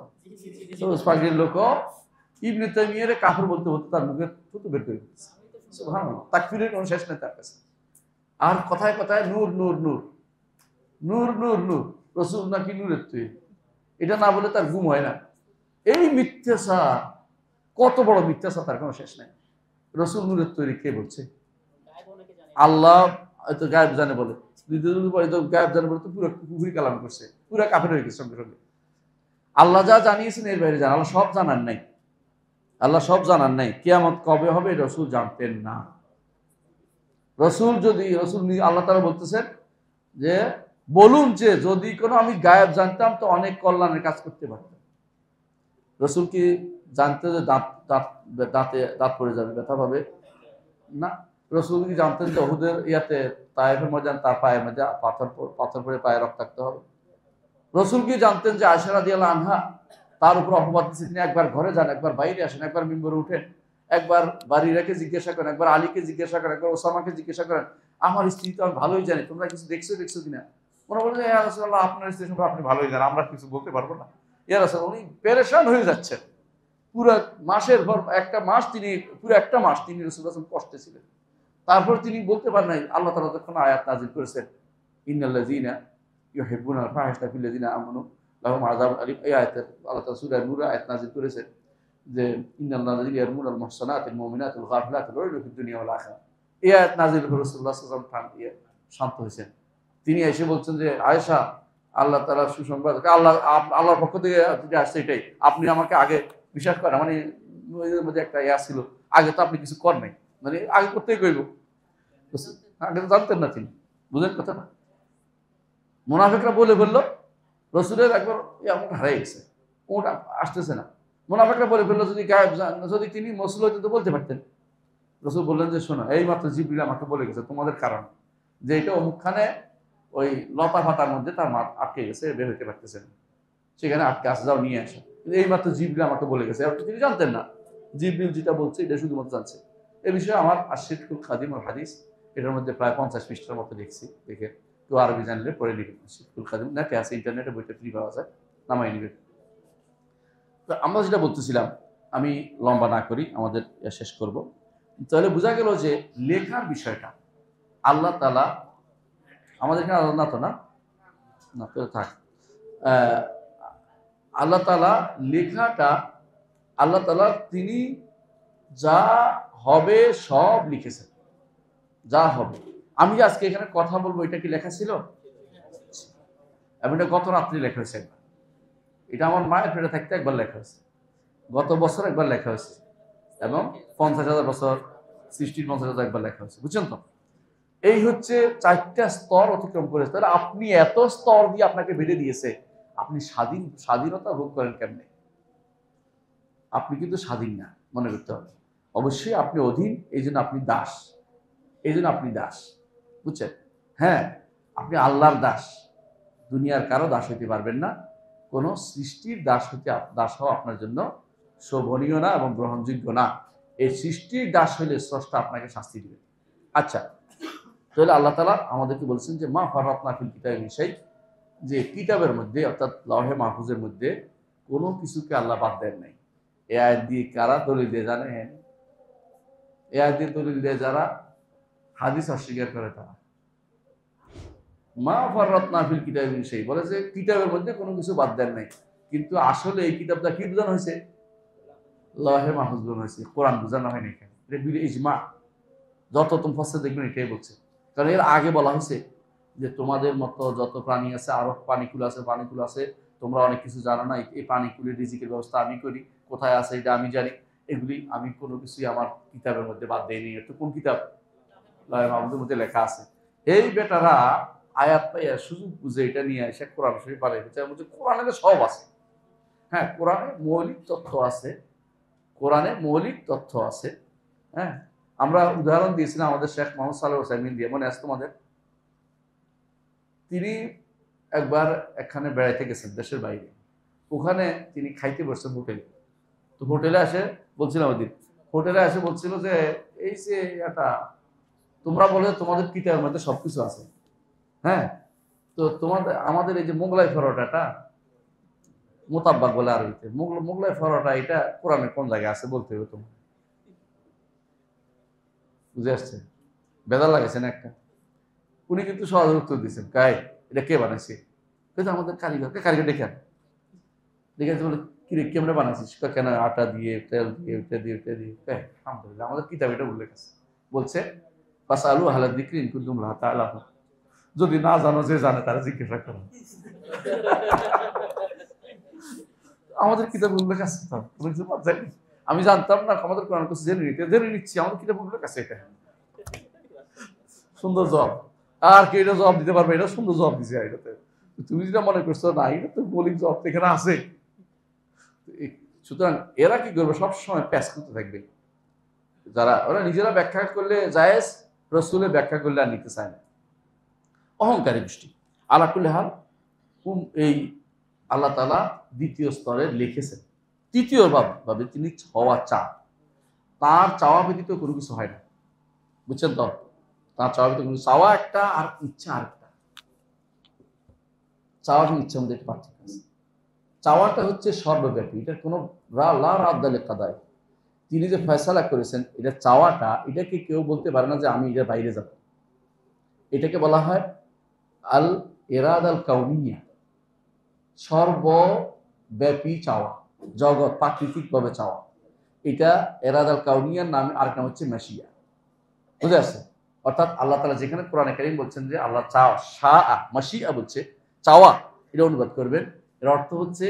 Speaker 1: সবুজ পাগড়ির লোক ইবনে তাইমিয়ার কাফের বলতে বলতে তার মুখে থুতু বের করে দিচ্ছে। সুবহানাল্লাহ, তাকফীরের কোনো শেষ নেই তার কাছে। আর কথায় কথায় নূর নূর নূর নূর নূর নূর, রসুল নাকি নূরের তৈরি, এটা না বলে তার ঘুম হয় না। এই মিথ্যাচার, কত বড় মিথ্যাচার, তার কোনো শেষ নাই। রসুল নূরের তৈরি কে বলছে? আল্লাহ হয়তো গায়েব জানে বলে, গায়েব জানে বলে তো পুরো পুকুরি কালাম করছে, পুরো কাফের হয়ে গেছে সঙ্গে সঙ্গে। আল্লাহ যা জানিয়েছেন এর বাইরে জান, আল্লাহ সব জানার নাই, আল্লাহ সব জানার নাই। কিয়ামত কবে হবে রসুল জানতেন না। রসুল আল্লাহ তাআলা বলতেছেন যে বলুন যে যদি কোনো আমি গায়েব জানতাম তো অনেক কল্যাণের কাজ করতে পারতাম। রসুল কি জানতে যে দাঁত পড়ে যাবে, ব্যথা পাবে? না। রসুল কি জানতেন যে উহুদের ইয়াতে তায়েফের ময়দান তার পায়ের মধ্যে পাথর পড়ে পায়ে রক্তাক্ত হবে? রসুল কি জানতেন যে আয়েশা রাদিয়াল্লাহু আনহা তার উপর অপবাদ দিচ্ছে, তিনি একবার ঘরে যান, একবার বাইরে আসেন, একবার মিম্বরে উঠেন, একবার বাড়িরাকে জিজ্ঞাসা করেন, একবার আলীকে জিজ্ঞাসা করেন, একবার ওসামাকে জিজ্ঞাসা করেন, আমার স্ত্রী তো আমি ভালোই জানি, তোমরা কিছু দেখছো কিনা? ওরা বলে ইয়া রাসূলুল্লাহ, আপনার স্ত্রী সম্পর্কে আপনি ভালোই জানেন, আমরা কিছু বলতে পারবো না। ইয়া রাসূলুল্লাহ, উনি পেরেশান হয়ে যাচ্ছেন। পুরো মাসের পর একটা মাস তিনি রাসূলুল্লাহ কষ্টে ছিলেন। তারপর তিনি বলতে পারেন নাই, আল্লাহ তাআলা তখন আয়াত নাযিল করেছেন, ইন্নাল্লাযীনা ইউহিব্বুনাল ফাহিশাতা ফিল্লাযীনা আমানু লাহুম আযাবুন আলীম। এই আয়াতে আল্লাহ তাআলা সূরা নূর আয়াত নাযিল করেছেন যে ইন্নাল্লাযীনা ইয়ারমুনাল মুহসানাতিল মুমিনাতিল গাফিলাতিল উইলু ফিদ দুনিয়া ওয়াল আখিরাহ। এই আয়াত নাযিল হয়ে রাসূলুল্লাহ সাল্লাল্লাহু আলাইহি ওয়াসাল্লাম শান্ত হয়েছেন। তিনি এসে বলছেন যে আয়েশা, আল্লাহ তাআলা সুসংবাদ, আল্লাহর পক্ষ থেকে যেটা আসছে এটাই, আপনি আমাকে আগে বিশ্বাস করেন, মানে ওই মধ্যে একটা ইয়া ছিল, আগে তো আপনি কিছু করেন নাই, মানে আগে করতেই কইব, আগে তো জানতেন না তিনি, বুঝেন কথা না? মুনাফিকরা বলে ফেললো, রসুলের একবার এমন হারাই গেছে, ওটা আসতেছে না। মুনাফিকরা বলে ফেললো, যদি তিনি মসুল হইতে তো বলতে পারতেন। রসুল বললেন যে শোনো, এই মাত্র জিবরিল আমাকে বলে গেছে তোমাদের কারণ, যে এটা অমুকখানে ওই লতা পাতার মধ্যে তার মা আটকে গেছে, বের হইতে পারতেছেন, সেখানে আটকে আসে, যাও নিয়ে আসো। এই মাত্র জিবরিল আমাকে বলে গেছে, আর তিনি জানতেন না। জিবরিল যেটা বলছে এটা শুধুমাত্র জানছে। এ বিষয়ে আমার আশিকুল খাদিম আর হাদিস, এটার মধ্যে প্রায় 50 পৃষ্ঠার মতো লিখছি, দেখে কেউ আরবি জানলে পড়ে লিখবেন। আশিকুল খাদিম নাকি আছে ইন্টারনেটে, বইটা ফ্রি পাওয়া যায়, নামাই নিবেন। তো আমরা যেটা বলতেছিলাম, আমি লম্বা না করি, আমাদের শেষ করব। তাহলে বোঝা গেল যে লেখার বিষয়টা আল্লাহ তাআলা আমাদের এখানে আল্লাহ তো না, না তো থাক, আল্লাহ তাআলা লেখাটা, আল্লাহ তাআলা তিনি যা হবে সব লিখেছেন, যা হবে। আমি যে আজকে এখানে কথা বলবো, এটা কি লেখা ছিল? এবং এটা গত রাত্রি লেখা হয়েছে একবার, এটা আমার মায়ের পেটে থাকতে একবার লেখা হয়েছে, গত বছর একবার লেখা হয়েছে, এবং 50,000 বছর সৃষ্টির 50,000 একবার লেখা হয়েছে, বুঝছেন তো? এই হচ্ছে 4টা স্তর অতিক্রম করেছে। তাহলে আপনি এত স্তর দিয়ে আপনাকে বেঁধে দিয়েছে, আপনি স্বাধীনতা ভোগ করেন কেমনে? আপনি কিন্তু স্বাধীন না, মনে করতে হবে। অবশ্যই আপনি অধীন, এই জন্য আপনি দাস, এই জন্য আপনি দাস, বুঝছেন? হ্যাঁ, আপনি আল্লাহর দাস, দুনিয়ার কারো দাস হইতে পারবেন না। কোনো সৃষ্টির দাস হওয়া আপনার জন্য শোভনীয় না এবং গ্রহণযোগ্য না। এই সৃষ্টির দাস হইলে স্রষ্টা আপনাকে শাস্তি দিবে। আচ্ছা, তাহলে আল্লাহ তাআলা আমাদেরকে বলছেন যে মা ফারাতনা ফিল কিতাবি মিন শাই, যে কিতাবের মধ্যে অর্থাৎ লওহে মাহফুজের মধ্যে কোনো কিছুকে আল্লাহ বাদ দেন নাই। এ আয়াত দিয়ে কারা দলিল দিয়ে জানেন? এ আয়াত দিয়ে দলিল দেয় যারা হাদিস অস্বীকার করে, তারা। মা ফারাতনা ফিল কিতাবি মিন শাই বলে যে কিতাবের মধ্যে কোনো কিছু বাদ দেন নাই, কিন্তু আসলে এই কিতাবটা কি বোঝানো হয়েছে? লওহে মাহফুজ বোঝানো হয়েছে, কোরআন বোঝানো হয়নি এখানে। এটা বিল ইজমা, যত মুফাসসির দেখবেন এটাই বলছে। কারণ এর আগে বলা হয়েছে যে তোমাদের মতো যত প্রাণী আছে, আরো প্রাণীকুল আছে, তোমরা অনেক কিছু জানো না, এই প্রাণীকুলের রিজিকের ব্যবস্থা আমি করি, কোথায় আছে এটা আমি জানি, এগুলি আমি কোনো কিছুই আমার কিতাবের মধ্যে বাদ দেয়নি। এটা কোন কিতাব? লওহে মাহফুজের মধ্যে লেখা আছে। এই বেটারা আয়াত পাইয়া সুযোগ বুঝে এটা নিয়ে এসে কোরআন শরীফ বানাই ফেলছে, বলছে কোরআনে সব আছে। হ্যাঁ, কোরআনে মৌলিক তথ্য আছে, কোরআনে মৌলিক তথ্য আছে। হ্যাঁ, আমরা উদাহরণ দিয়েছিলাম আমাদের শেখ মোহাম্মদ সালেহ ওসাইমিন দিয়ে, মনে আছে তোমাদের? তিনি একবার এখানে বেড়াইতে গেছেন দেশের বাইরে, ওখানে তিনি খাইতে বসছেন হোটেলে। তো হোটেলে আসে বলছিলাম ওই দিন, হোটেলে এসে বলছিল যে এই যে এটা তোমরা বলে তোমাদের কিতাবের মধ্যে সবকিছু আছে, হ্যাঁ, তো আমাদের এই যে মোগলাই পরোটাটা, মোতাব্বাক বলে আরবিতে, মোগলাই পরোটা, এটা কোরআনে কোন জায়গায় আছে বলতে হবে তোমার। বুঝে আসছে? বেজার লাগেছে না একটা? উনি কিন্তু সহজ উত্তর দিচ্ছেন, এটা কে বানাইছে? কিন্তু আমাদের কারিগর দেখেন, বলে কিরে কেমনে বানাইছিস? কেন আটা দিয়ে, তেল দিয়ে, ওইটা দিয়ে, ওইটা দিয়ে। আলহামদুলিল্লাহ, আমাদের কিতাব এটা উল্লেখ আছে, বলছে ফাসআলু আহলা যিকরি ইন কুনতুম লা তা'লামুন, যদি না জানো, যে জানে তারা জিজ্ঞাসা করো। আমাদের কিতাব উল্লেখ আছে, আমি জানতাম না, আমাদের কোরআন কাছে জেনে নিচ্ছি, আমাদের কিতাব উল্লেখ আছে। এটা সুন্দর জবাব, আর কে এটা জবাব দিতে পারবে? এটা সুন্দর জবাব দিছে। এটাতে তুমি যেটা মনে করছো না, এটা তো মৌলিক জবাব এখানে আছে। সুতরাং এরা কি করবে? সবসময় প্যাচ করতে থাকবে। যারা ওরা নিজেরা ব্যাখ্যা করলে জায়েজ, রসুলের ব্যাখ্যা করলে আর নিতে চায় না, অহংকারী গোষ্ঠী। আলা কুল্লি হাল, এই আল্লাহ তাআলা দ্বিতীয় স্তরে লিখেছেন, তৃতীয় ভাবে তিনি হওয়া চান, তার চাওয়া ব্যতীত কোনো কিছু হয় না, বুঝছেন তো? তার চাওয়া ব্যতীত কোনো, চাওয়া একটা আর ইচ্ছা আরেকটা। চাওয়া এবং ইচ্ছার মধ্যে একটা পার্থক্য আছে। চাওয়াটা হচ্ছে সর্বব্যাপী, এটার কোনো কাদায় তিনি যে ফয়সালা করেছেন, এটা চাওয়াটা, এটাকে কেউ বলতে পারে না যে আমি এটার বাইরে যাব। এটাকে বলা হয় আল ইরাদা আল কাউনিয়া, সর্বব্যাপী চাওয়া, জগৎ প্রাকৃতিকভাবে চাওয়া। এটা ইরাদা আল কাউনিয়ার নামে আরেক নাম হচ্ছে মাশিয়া, বুঝে আসছে? অর্থাৎ আল্লাহ তাআলা যেখানে কোরআনে কারীম বলছেন যে আল্লাহ চাওয়া, শাআ মাশিআ বলছে চাওয়া, এটা অনুবাদ করবেন। এর অর্থ হচ্ছে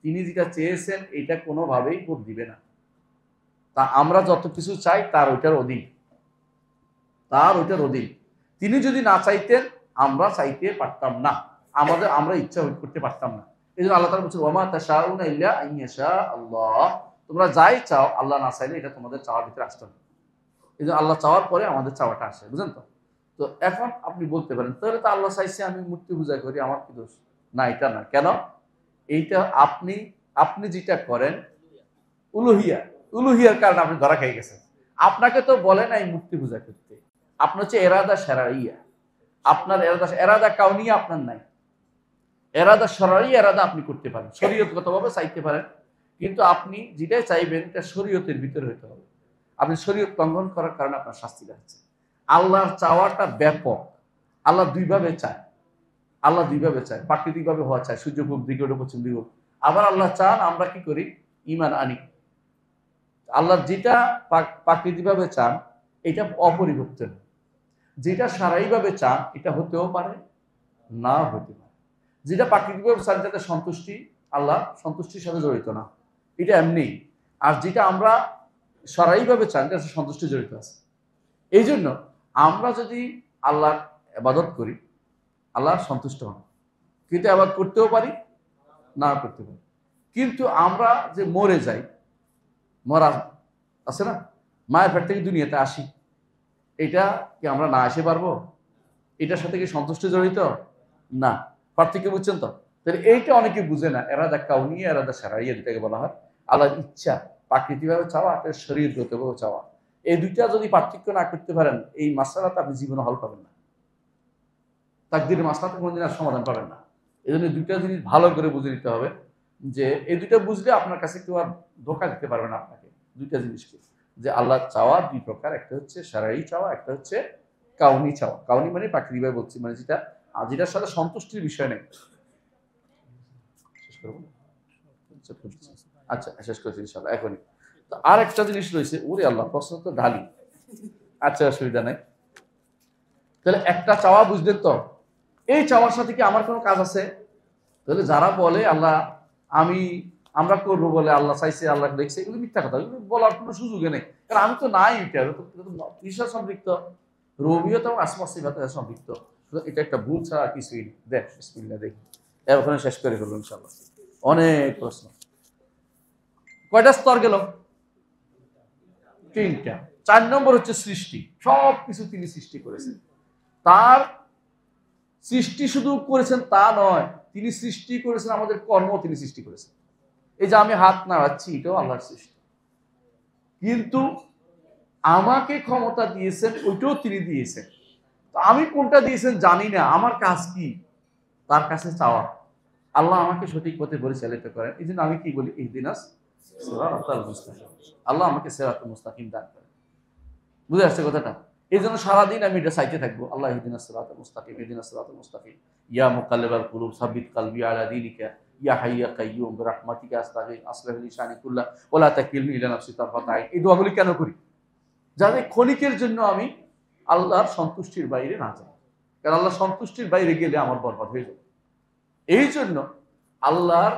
Speaker 1: তিনি যেটা চেয়েছেন এটা কোনোভাবেই ভোট দিবে না। তা আমরা যত কিছু চাই তার ওইটার অধীন, তিনি যদি না চাইতেন আমরা চাইতে পারতাম না, আমরা ইচ্ছা করতে পারতাম না। এই জন্য আল্লাহ তাআলা বলছেন ওয়ামা তাশাউনা ইল্লা আন ইয়াশা আল্লাহ, তোমরা যাই চাও আল্লাহ না চাইলে এটা তোমাদের চাওয়ার ভিতরে আসতে হবে। এই জন্য আল্লাহ চাওয়ার পরে আমাদের চাওয়াটা আসে, বুঝলেন তো? তো এখন আপনি বলতে পারেন তাহলে তো আল্লাহ চাইছে আমি মূর্তি পূজা করি, আমার কি দোষ? না, এটা না। কেন? এইটা আপনি যেটা করেন উলুহিয়ার কারণে আপনি ধরা খেয়ে গেছেন। আপনাকে তো বলে নাই মূর্তি পূজা করতে, আপনার হচ্ছে এরাদা শারঈয়া, আপনার এরাদা কাউনিয়া আপনার নাই। এরাদা শারঈ এরাদা আপনি করতে পারেন, শরীয়তগতভাবে চাইতে পারেন, কিন্তু আপনি যেটাই চাইবেন এটা শরীয়তের ভিতরে হতে হবে। আপনি শরীয়ত লঙ্ঘন করার কারণে আপনার শাস্তি লাগছে। আল্লাহর চাওয়াটা ব্যাপক। আল্লাহ দুইভাবে চায়, প্রাকৃতিকভাবে হওয়া চায়, সূর্য পূব দিকে ওঠে পশ্চিম দিকে। আবার আল্লাহ চান আমরা কি করি? ঈমান আনি। আল্লাহ যেটা প্রাকৃতিকভাবে চান এটা অপরিবর্তন, যেটা শারঈভাবে চান এটা হতেও পারে না হতে পারে। যেটা প্রাকৃতিকভাবে চান যাতে সন্তুষ্টি, আল্লাহ সন্তুষ্টির সাথে জড়িত না, এটা এমনি। আর যেটা আমরা শারঈভাবে চান যাতে সন্তুষ্টি জড়িত আছে। এই জন্য আমরা যদি আল্লাহর ইবাদত করি আল্লাহ সন্তুষ্ট হন, কিন্তু ইবাদত করতেও পারি না করতে পারি। কিন্তু আমরা যে মরে যাই, মরা আছে না, মায়ের পেট থেকে দুনিয়াতে আসি, এটা কি আমরা না আসে পারবো? এটার সাথে কি সন্তুষ্টি জড়িত? না। পার্থক্য বুঝছেন তো? তাহলে এইটা অনেকে বুঝে না। এরাদা কাউনিয়া এরাদা শারঈয়া যেটাকে বলা হয়, আল্লাহর ইচ্ছা প্রাকৃতিকভাবে চাওয়া আর শরীয়তগতভাবে চাওয়া, এই দুইটা যদি পার্থক্য না করতে পারেন এই মাসআলাটা আপনি জীবনে হল পাবেন না, তাকদীরের মাসআলাতে কোনোদিন আর সমাধান পাবেন না। এই জন্য দুইটা জিনিস ভালো করে বুঝে নিতে হবে, যে এই দুইটা বুঝলে আপনার কাছে কেউ আর ধোঁকা দিতে পারবে না আপনাকে। দুইটা জিনিসকে, যে আল্লাহ চাওয়া দুই প্রকার, একটা হচ্ছে শারঈ চাওয়া, একটা হচ্ছে কাউনি চাওয়া। কাউনি মানে প্রাকৃতিকভাবে বলছি, মানে যেটার সাথে সন্তুষ্টির বিষয় নেই। শেষ করবো? আচ্ছা শেষ করছি ইনশাআল্লাহ এখনই। তো আর একটা জিনিস রয়েছে, ওরে আল্লাহ প্রশ্ন তো ঢালি। আচ্ছা অসুবিধা নাই। তাহলে একটা চাওয়া বুঝলেন তো, এই চাওয়ার সাথে কি আমার কোনো কাজ আছে? তাহলে যারা বলে আল্লাহ আমরা করবো বলে আল্লাহ চাইছে আল্লাহ দেখছে, এগুলো মিথ্যা কথা, এগুলো বলার কোনো সুযোগে নেই। কারণ আমি তো নাই, এটা ঈশ্বর সম্পৃক্ত, রবিয়ত এবং আসমা সিফাতে সম্পৃক্ত। এটা একটা ভুল ছাড়া কিছুই নেই। দেখ বিসমিল্লাহ, দেখি ওখানে শেষ করে ফেলবো ইনশাআল্লাহ। অনেক প্রশ্ন। কয়টা স্তর গেল? 3টা। 4 নম্বর হচ্ছে সৃষ্টি। সব কিছু তিনি সৃষ্টি করেছেন। তার সৃষ্টি শুধু করেছেন তা নয়, তিনি সৃষ্টি করেছেন আমাদের কর্ম, তিনি সৃষ্টি করেছেন। এই যে আমি হাত নাড়াচ্ছি এটাও আল্লাহর সৃষ্টি। কিন্তু আমাকে ক্ষমতা দিয়েছেন ওইটাও তিনি দিয়েছেন। তো আমি কোনটা দিয়েছেন জানি না, আমার কাজ কি? তার কাছে চাওয়া আল্লাহ আমাকে সঠিক পথে পরিচালিত করেন। এই জন্য আমি কি বলি, ইহদিনাস সিরাতাল মুস্তাকিম, আল্লাহ আমাকে সিরাতাল মুস্তাকিম দান করেন। বুঝে আসছে কথাটা? এই জন্য সারাদিন আমি এটা চাইতে থাকবো, আল্লাহ ইহদিনাস সিরাতাল মুস্তাকিম, ইহদিনাস সিরাতাল মুস্তাকিম, ইয়া মুকাল্লিবাল কুলুব সাব্বিত কালবি আলা দীনিকা, ইয়া হাইয়্যু ইয়া কাইয়্যুম বিরহমাতিকা আস্তাগীথ আসলিহ লি শানি কুল্লাহ ওয়া লা তাকিলনি ইলা নাফসি তারফাতা আইন। এই দোয়াগুলি কেন করি? যাতে ক্ষণিকের জন্য আমি আল্লাহর সন্তুষ্টির বাইরে না যাই, কারণ আল্লাহর সন্তুষ্টির বাইরে গেলে আমার বরবাদ হয়ে যাবে। এই জন্য আল্লাহর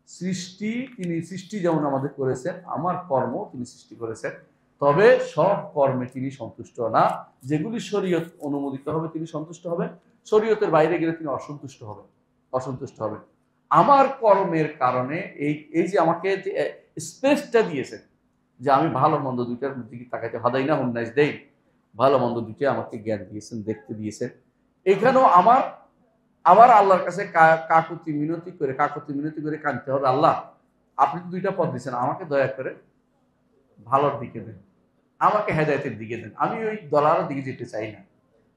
Speaker 1: সৃষ্টি, তিনি সৃষ্টি যেমন আমাদের করেছেন, আমার কর্ম তিনি সৃষ্টি করেছেন। তবে সব কর্মে তিনি সন্তুষ্ট না। যেগুলি শরীয়ত অনুমোদিত হবে তিনি সন্তুষ্ট হবেন, শরীয়তের বাইরে গেলে তিনি অসন্তুষ্ট হবেন। আমার কর্মের কারণে এই যে আমাকে যে স্পেসটা দিয়েছেন, যে আমি ভালো মন্দ দুইটার দিকে তাকাইতে, হাদাইনা হুম নাইস দেই, ভালো মন্দ দুইটা আমাকে জ্ঞান দিয়েছেন, দেখতে দিয়েছেন। এখানেও আবার আল্লাহর কাছে কাকুতি মিনতি করে কাঁদতে হবে, আল্লাহ আপনি তো দুইটা পথ দিয়েছেন, আমাকে দয়া করে ভালোর দিকে দেন, আমাকে হেদায়েতের দিকে দেন। আমি ওই দলারের দিকে যেতে চাই না।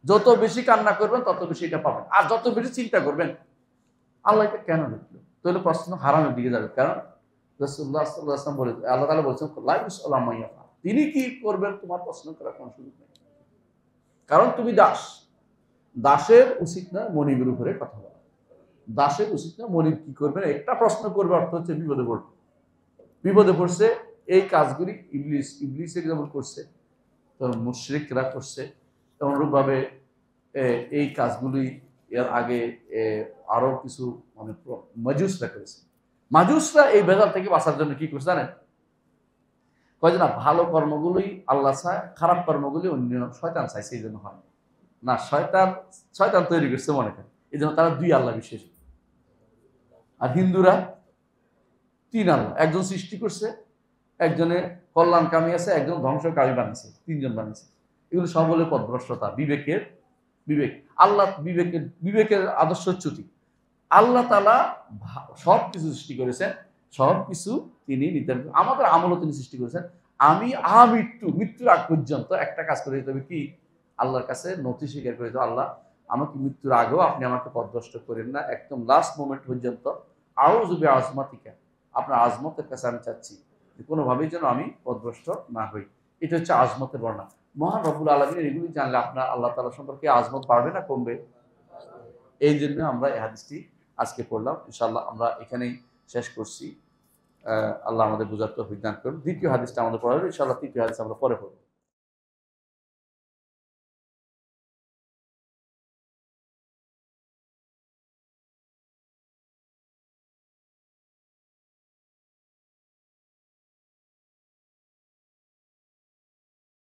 Speaker 1: যত বেশি কান্না করবেন তত বেশি এটা পাবেন, আর যত বেশি চিন্তা করবেন আল্লাহ এটা কেন দেখলো, তাহলে প্রশ্ন হারামের দিকে যাবে। কারণ রাসূলুল্লাহ সাল্লাল্লাহু আলাইহি ওয়াসাল্লাম বলে, আল্লাহ তাআলা বলেছেন লা ইউসআলু মা ইয়াফআল, তিনি কি করবেন তোমার প্রশ্ন করার কোনো সুযোগ নেই। কারণ তুমি দাসের উচিত না মনিবের উপরে কথা বলা। দাসের উচিত না মনিব কি করবেন একটা প্রশ্ন করবে, অর্থ হচ্ছে বিপদে পড়ছে। এই কাজগুলি ইবলিস যেমন করছে, তো মুশরিকরা করছে, অনুরূপভাবে এই কাজগুলি এর আগে আরো কিছু মানে মাজুসরা করেছে। মাজুসরা এই ভেজাল থেকে বাঁচার জন্য কি করছে জানেন? কয় যে না, ভালো কর্মগুলোই আল্লাহ চায়, খারাপ কর্মগুলি অন্য শয়তান চায়, সেই জন্য হয় না। শয়তান তৈরি করছে মনে করেন, এই জন্য তারা দুই আল্লাহ বিশ্বাসী। আর হিন্দুরা তিন আল্লাহ, একজন সৃষ্টি করছে, একজনে কল্যাণকামী আছে, একজন ধ্বংসকামী বানিয়েছে, তিনজন বানিয়েছে। এগুলো সব হলে পথভ্রষ্টতা, বিবেক। আল্লাহ বিবেকের আদর্শচ্যুতি। আল্লাহ তাআলা সব কিছু সৃষ্টি করেছেন, সব কিছু তিনি নির্ধারণ, আমাদের আমলও তিনি সৃষ্টি করেছেন। আমি মৃত্যুর আগ পর্যন্ত একটা কাজ করে দিতে হবে, কি আল্লাহর কাছে নথি স্বীকার করে দিতে, আল্লাহ আমাকে মৃত্যুর আগেও আপনি আমাকে পথভ্রষ্ট করেন না, একদম লাস্ট মোমেন্ট পর্যন্ত আউযু বিআজমাতিকা, আপনার আজমতের কাছে আমি চাচ্ছি যে কোনোভাবেই যেন আমি পথভ্রষ্ট না হই। এটা হচ্ছে আজমতের বর্ণনা। মহান রব্বুল আলামিনের এগুলি জানলে আপনার আল্লাহ তাআলা সম্পর্কে আজমত বাড়বে না কমবে? এই জন্য আমরা এই হাদিসটি আজকে পড়লাম। ইনশাআল্লাহ আমরা এখানেই শেষ করছি। আল্লাহ আমাদের বুঝার তৌফিক দান করুন। দ্বিতীয় হাদিসটা আমাদের পড়া হবে ইনশাআল্লাহ, তৃতীয় হাদিস আমরা পরে পড়ব।